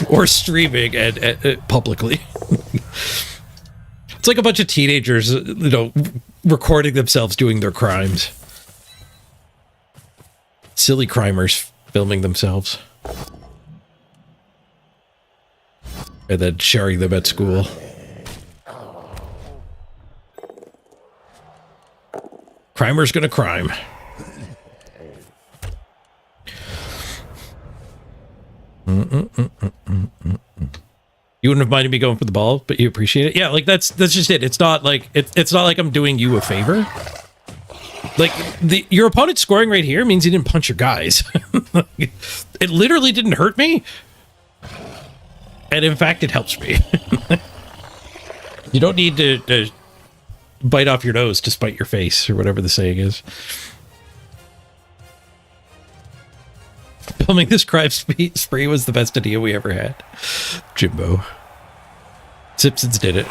or streaming and publicly. It's like a bunch of teenagers, recording themselves doing their crimes. Silly crimers filming themselves. And then sharing them at school. Crimer's gonna crime. You wouldn't have minded me going for the ball, but you appreciate it. Yeah, like that's just it. It's not like it's not like I'm doing you a favor. Like your opponent scoring right here means you didn't punch your guys. It literally didn't hurt me, and in fact, it helps me. You don't need to bite off your nose to spite your face, or whatever the saying is. Filming this crime spree was the best idea we ever had. Jimbo. Simpsons did it.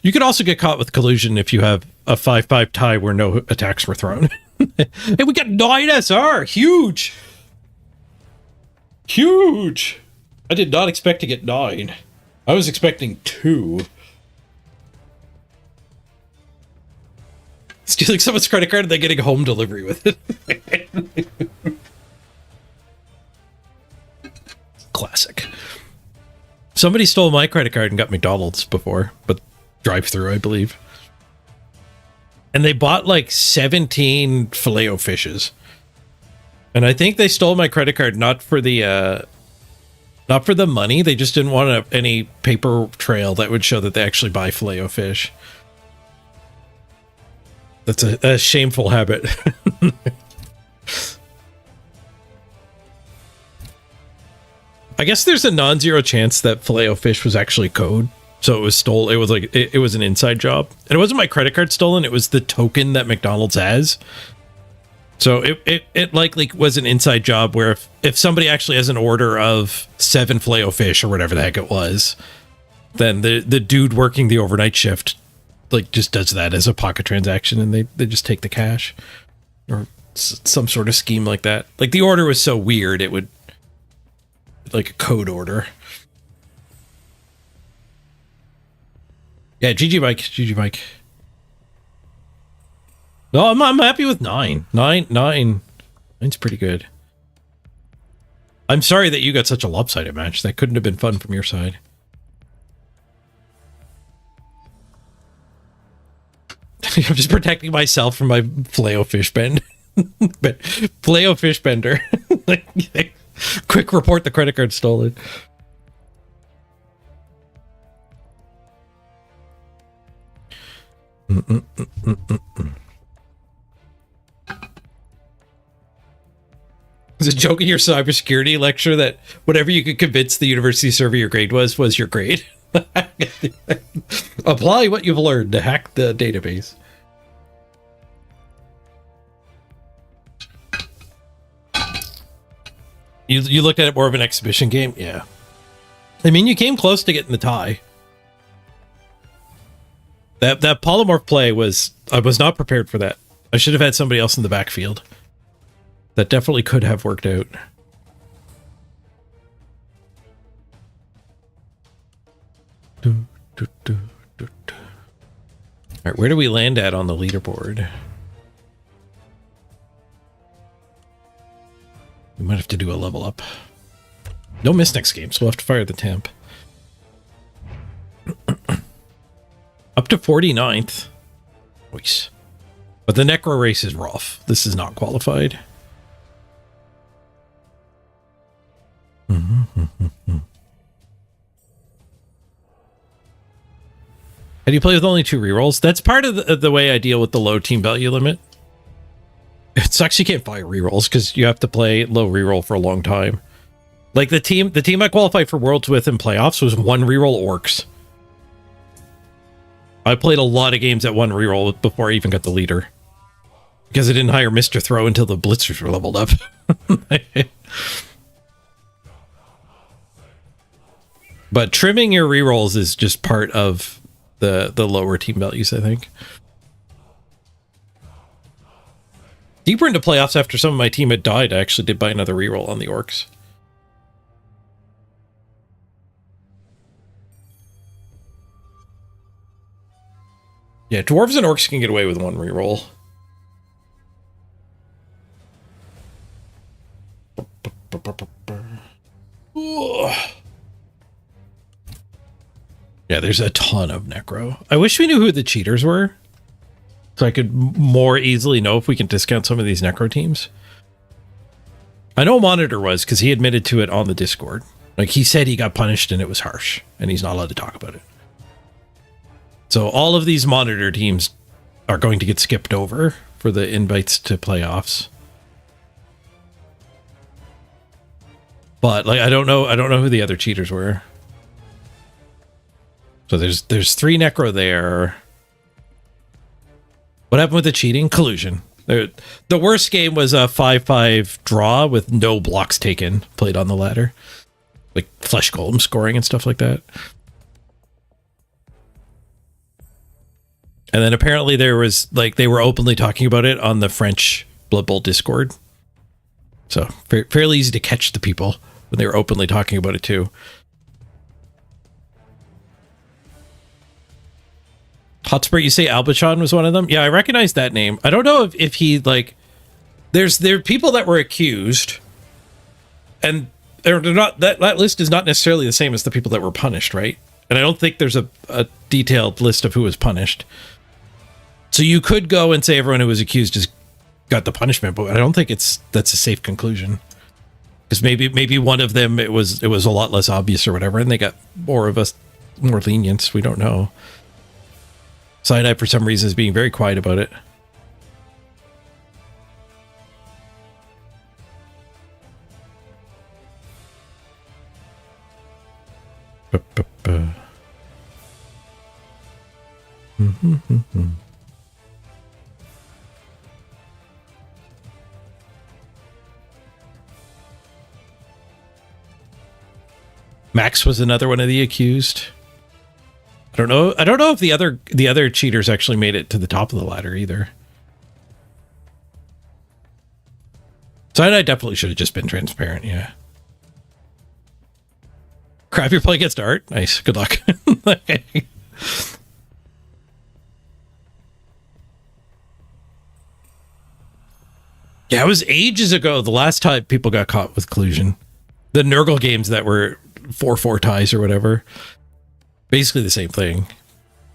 You could also get caught with collusion if you have a 5-5 tie where no attacks were thrown. Hey, we got 9 SR! Huge! Huge! I did not expect to get 9. I was expecting 2. Stealing someone's credit card and then getting home delivery with it. Classic. Somebody stole my credit card and got McDonald's before, but drive-through, I believe. And they bought like 17 Filet-O-Fishes. And I think they stole my credit card not for the money. They just didn't want any paper trail that would show that they actually buy Filet-O-Fish. That's a shameful habit. I guess there's a non-zero chance that Filet-O-Fish was actually code. So it was stolen. It was like, it was an inside job. And it wasn't my credit card stolen. It was the token that McDonald's has. So it likely was an inside job where if somebody actually has an order of 7 Filet-O-Fish or whatever the heck it was, then the dude working the overnight shift like just does that as a pocket transaction, and they just take the cash, or some sort of scheme like that. Like the order was so weird, it would like a code order. Yeah, GG Mike, GG Mike. No, I'm happy with 9. 9's pretty good. I'm sorry that you got such a lopsided match. That couldn't have been fun from your side. I'm just protecting myself from my Filet-O-Fish bend. Filet-O-Fish bender. Quick report, the credit card stolen. Is it joke in your cybersecurity lecture that whatever you could convince the university server your grade was your grade? Apply what you've learned to hack the database. You looked at it more of an exhibition game? Yeah. I mean, you came close to getting the tie. That polymorph play I was not prepared for that. I should have had somebody else in the backfield. That definitely could have worked out. Alright, where do we land at on the leaderboard? We might have to do a level up. No miss next game, so we'll have to fire the temp. Up to 49th. Nice. But the Necro race is rough. This is not qualified. How do you play with only 2 rerolls? That's part of the way I deal with the low team value limit. It sucks you can't buy rerolls because you have to play low reroll for a long time. Like the team I qualified for Worlds with in playoffs was 1 reroll orcs. I played a lot of games at 1 reroll before I even got the leader. Because I didn't hire Mr. Throw until the blitzers were leveled up. But trimming your rerolls is just part of the lower team values, I think. Deeper into playoffs, after some of my team had died, I actually did buy another reroll on the orcs. Yeah, dwarves and orcs can get away with one reroll. Yeah, there's a ton of necro. I wish we knew who the cheaters were, so I could more easily know if we can discount some of these necro teams. I know Monitor was, because he admitted to it on the Discord. Like, he said he got punished and it was harsh, and he's not allowed to talk about it. So all of these Monitor teams are going to get skipped over for the invites to playoffs. But like, I don't know who the other cheaters were. So there's 3 necro there. What happened with the cheating? Collusion. The worst game was a 5-5 draw with no blocks taken, played on the ladder. Like flesh golem scoring and stuff like that. And then apparently there was, like, they were openly talking about it on the French Blood Bowl Discord. So fairly easy to catch the people when they were openly talking about it too. Hotspur, you say Albichon was one of them? Yeah, I recognize that name. I don't know if he, like, there are people that were accused, and they're not, that list is not necessarily the same as the people that were punished, right? And I don't think there's a detailed list of who was punished. So you could go and say everyone who was accused just got the punishment, but I don't think that's a safe conclusion. Because maybe one of them it was a lot less obvious or whatever, and they got more lenience. We don't know. Cyanide, for some reason, is being very quiet about it. Max was another one of the accused. I don't know if the other cheaters actually made it to the top of the ladder either. Cyanide definitely should have just been transparent, yeah. Crap, you're playing against Art? Nice, good luck. Yeah, it was ages ago the last time people got caught with collusion. The Nurgle games that were 4-4 ties or whatever. Basically the same thing.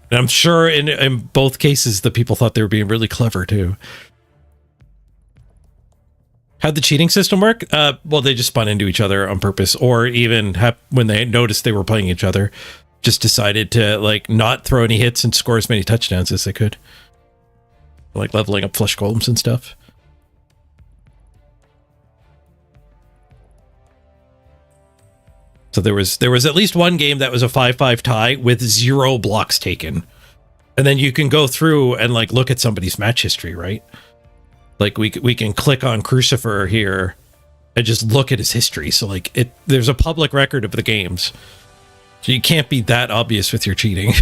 And I'm sure in both cases, the people thought they were being really clever too. How'd the cheating system work? Well, they just spun into each other on purpose, or even when they noticed they were playing each other, just decided to like not throw any hits and score as many touchdowns as they could. Like leveling up flesh golems and stuff. So there was at least one game that was a 5-5 tie with 0 blocks taken. And then you can go through and like look at somebody's match history, right? Like we can click on Crucifer here and just look at his history. So like there's a public record of the games. So you can't be that obvious with your cheating.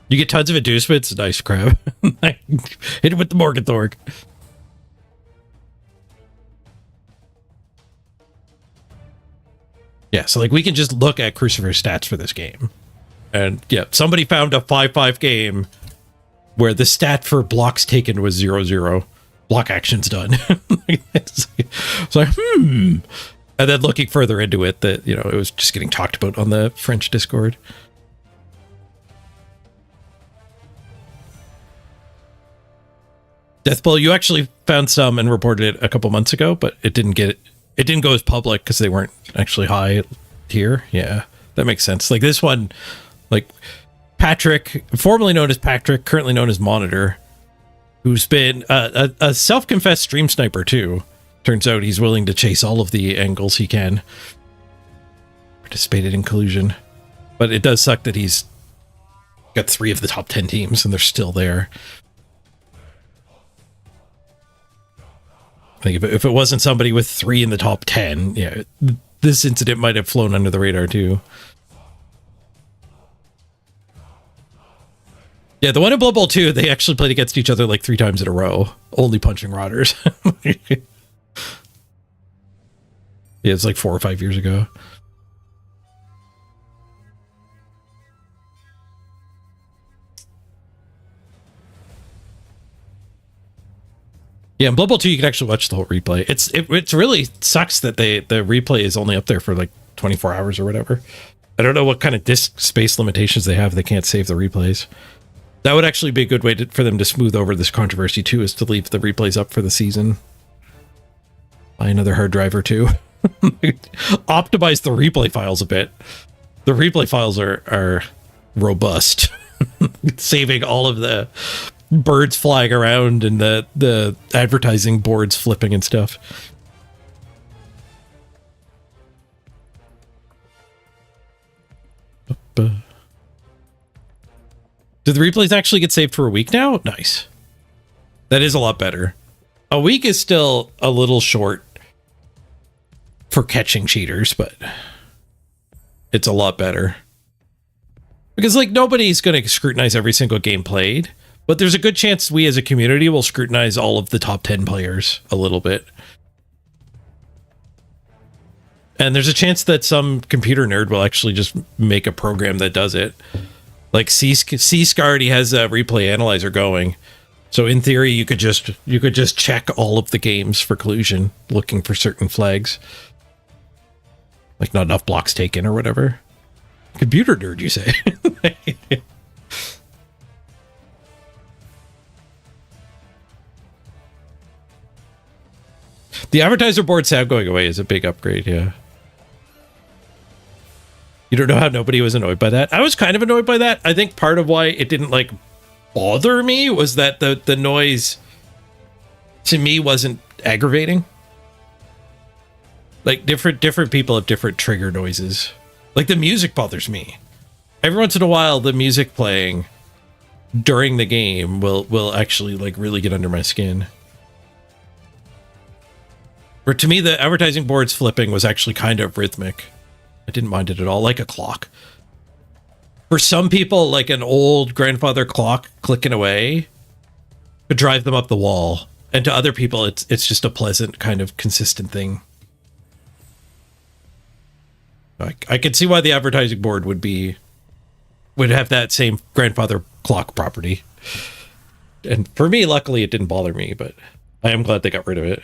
You get tons of inducements. Nice, Crab. Hit it with the Morgenthorg. Yeah, so like we can just look at Crucifer's stats for this game. And yeah, somebody found a 5-5 game where the stat for blocks taken was 0-0. Block actions done. It's like, And then looking further into it, that, you know, it was just getting talked about on the French Discord. Deathball, you actually found some and reported it a couple months ago, but it didn't go as public because they weren't actually high tier. Yeah, that makes sense. Like this one, like Patrick, formerly known as Patrick, currently known as Monitor, who's been a self-confessed stream sniper too. Turns out he's willing to chase all of the angles he can. Participated in collusion. But it does suck that he's got 3 of the top 10 teams and they're still there. I think if it wasn't somebody with 3 in the top 10, yeah, this incident might have flown under the radar too. Yeah, the one in Blood Bowl 2, they actually played against each other like 3 times in a row, only punching rotters. Yeah, it's like 4 or 5 years ago. Yeah, in Blood Bowl 2, you can actually watch the whole replay. It's really sucks that the replay is only up there for like 24 hours or whatever. I don't know what kind of disk space limitations they have. They can't save the replays. That would actually be a good way for them to smooth over this controversy too, is to leave the replays up for the season. Buy another hard drive or two. Optimize the replay files a bit. The replay files are robust. Saving all of the birds flying around and the advertising boards flipping and stuff. Do the replays actually get saved for a week now? Nice. That is a lot better. A week is still a little short for catching cheaters, but it's a lot better. Because, like, nobody's going to scrutinize every single game played, but there's a good chance we as a community will scrutinize all of the top 10 players a little bit. And there's a chance that some computer nerd will actually just make a program that does it. Like CSC already has a replay analyzer going. So in theory, you could just check all of the games for collusion, looking for certain flags. Like not enough blocks taken or whatever. Computer nerd, you say? The advertiser board sound going away is a big upgrade, yeah. You don't know how nobody was annoyed by that? I was kind of annoyed by that. I think part of why it didn't, like, bother me was that the noise, to me, wasn't aggravating. Like, different people have different trigger noises. Like, the music bothers me. Every once in a while, the music playing during the game will actually, like, really get under my skin. Or to me, the advertising boards flipping was actually kind of rhythmic. I didn't mind it at all, like a clock. For some people, like an old grandfather clock clicking away could drive them up the wall. And to other people, it's just a pleasant kind of consistent thing. I could see why the advertising board would have that same grandfather clock property. And for me, luckily, it didn't bother me, but I am glad they got rid of it.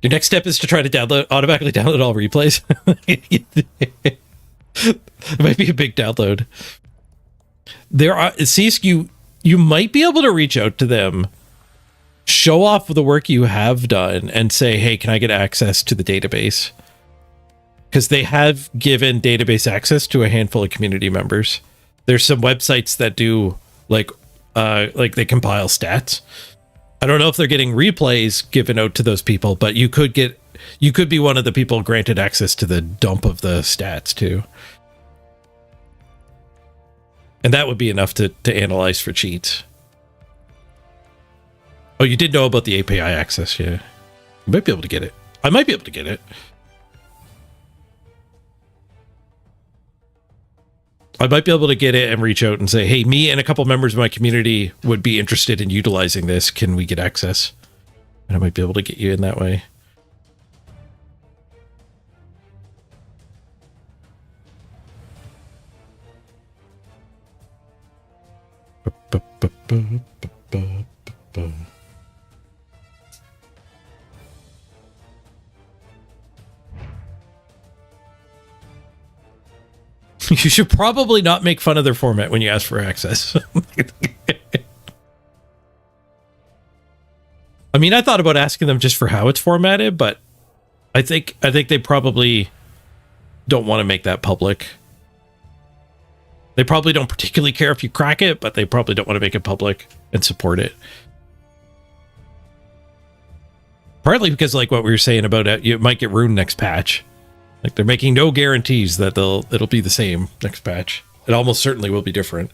Your next step is to try to automatically download all replays. It might be a big download. You might be able to reach out to them, show off the work you have done, and say, hey, can I get access to the database? Because they have given database access to a handful of community members. There's some websites that do like they compile stats. I don't know if they're getting replays given out to those people, but you could be one of the people granted access to the dump of the stats too. And that would be enough to analyze for cheats. Oh, you did know about the API access, yeah. You might be able to get it. I might be able to get it. I might be able to get it and reach out and say, hey, me and a couple members of my community would be interested in utilizing this. Can we get access? And I might be able to get you in that way. You should probably not make fun of their format when you ask for access. I mean, I thought about asking them just for how it's formatted, but I think they probably don't want to make that public. They probably don't particularly care if you crack it, but they probably don't want to make it public and support it. Partly because, like what we were saying about it, you might get ruined next patch. Like, they're making no guarantees that it'll be the same next patch. It almost certainly will be different.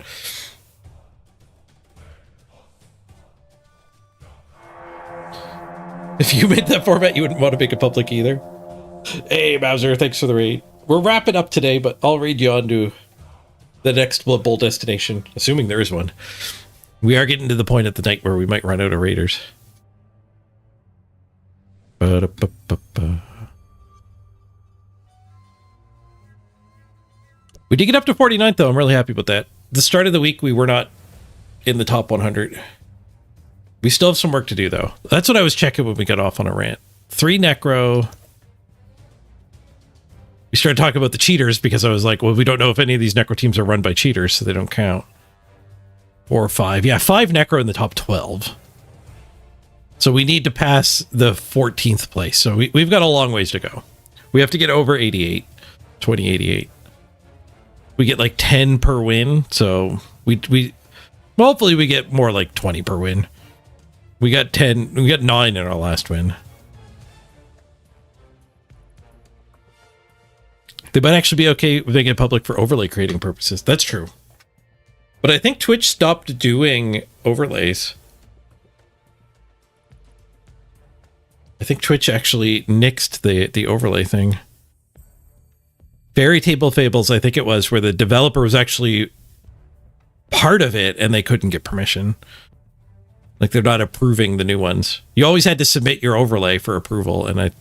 If you made that format, you wouldn't want to make it public either. Hey, Bowser, thanks for the raid. We're wrapping up today, but I'll raid you on to the next Blood Bowl destination, assuming there is one. We are getting to the point at the night where we might run out of raiders. We did get up to 49th, though. I'm really happy about that. The start of the week, we were not in the top 100. We still have some work to do, though. That's what I was checking when we got off on a rant. 3 Necro. We started talking about the cheaters because I was like, well, we don't know if any of these Necro teams are run by cheaters, so they don't count. 4 or 5. Yeah, 5 Necro in the top 12. So we need to pass the 14th place. So we've got a long ways to go. We have to get over 88. 2088. We get like 10 per win. So well, hopefully we get more like 20 per win. We got 10. We got 9 in our last win. They might actually be okay with making it public for overlay creating purposes. That's true. But I think Twitch stopped doing overlays. I think Twitch actually nixed the overlay thing. Fairy Table Fables, I think it was, where the developer was actually part of it and they couldn't get permission. Like they're not approving the new ones. You always had to submit your overlay for approval, and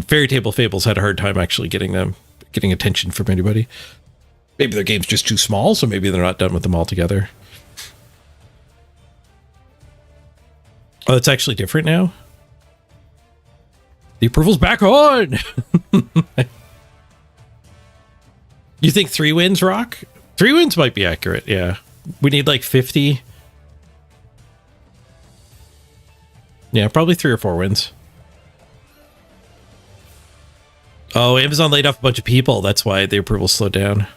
Fairy Table Fables had a hard time actually getting attention from anybody. Maybe their game's just too small, so maybe they're not done with them altogether. Oh, it's actually different now? The approval's back on! You think 3 wins, Rock? 3 wins might be accurate, yeah. We need like 50. Yeah, probably 3 or 4 wins. Oh, Amazon laid off a bunch of people. That's why the approval slowed down.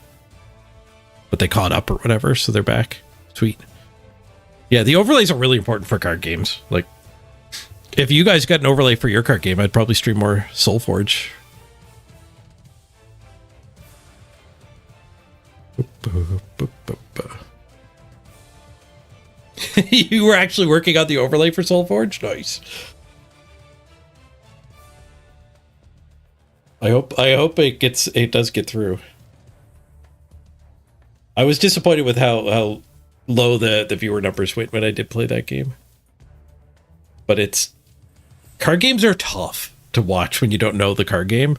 But they caught up or whatever, so they're back. Sweet. Yeah, the overlays are really important for card games. Like, if you guys got an overlay for your card game, I'd probably stream more Soulforge. You were actually working on the overlay for Soulforge? Nice. I hope it does get through. I was disappointed with how low the viewer numbers went when I did play that game. But card games are tough to watch when you don't know the card game,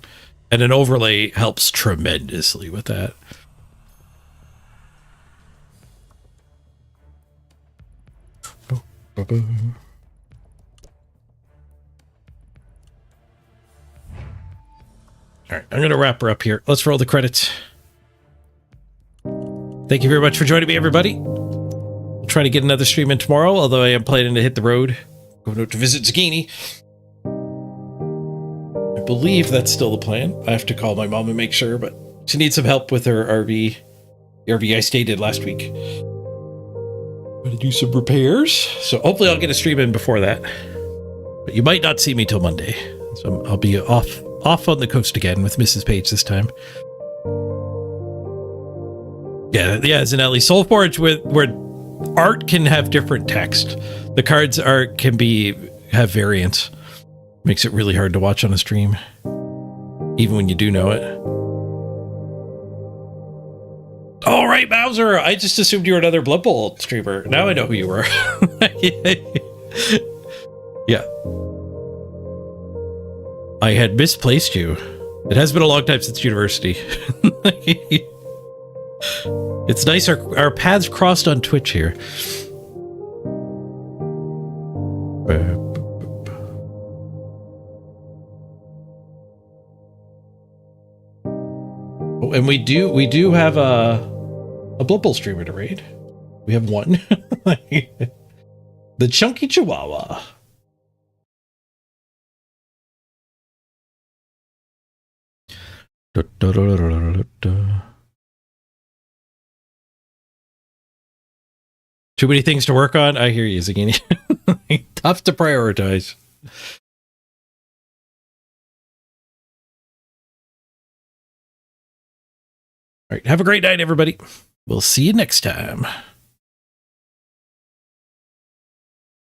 and an overlay helps tremendously with that. All right, I'm going to wrap her up here. Let's roll the credits. Thank you very much for joining me, everybody. I'll try to get another stream in tomorrow, although I am planning to hit the road. Going out to visit Zucchini. I believe that's still the plan. I have to call my mom and make sure, but she needs some help with her RV. The RV I stayed in last week. Going to do some repairs. So hopefully I'll get a stream in before that. But you might not see me till Monday. So I'll be off on the coast again with Mrs. Page this time. Yeah, Zanelli. Soulforge where art can have different text. The cards have variants. Makes it really hard to watch on a stream. Even when you do know it. All right, Bowser. I just assumed you were another Blood Bowl streamer. Now I know who you were. Yeah. I had misplaced you. It has been a long time since university. It's nice our paths crossed on Twitch here. Oh, and we do have a Blood Bowl streamer to raid. We have one. The Chunky Chihuahua. Too many things to work on? I hear you, Zagini. Tough to prioritize. All right, have a great night, everybody. We'll see you next time.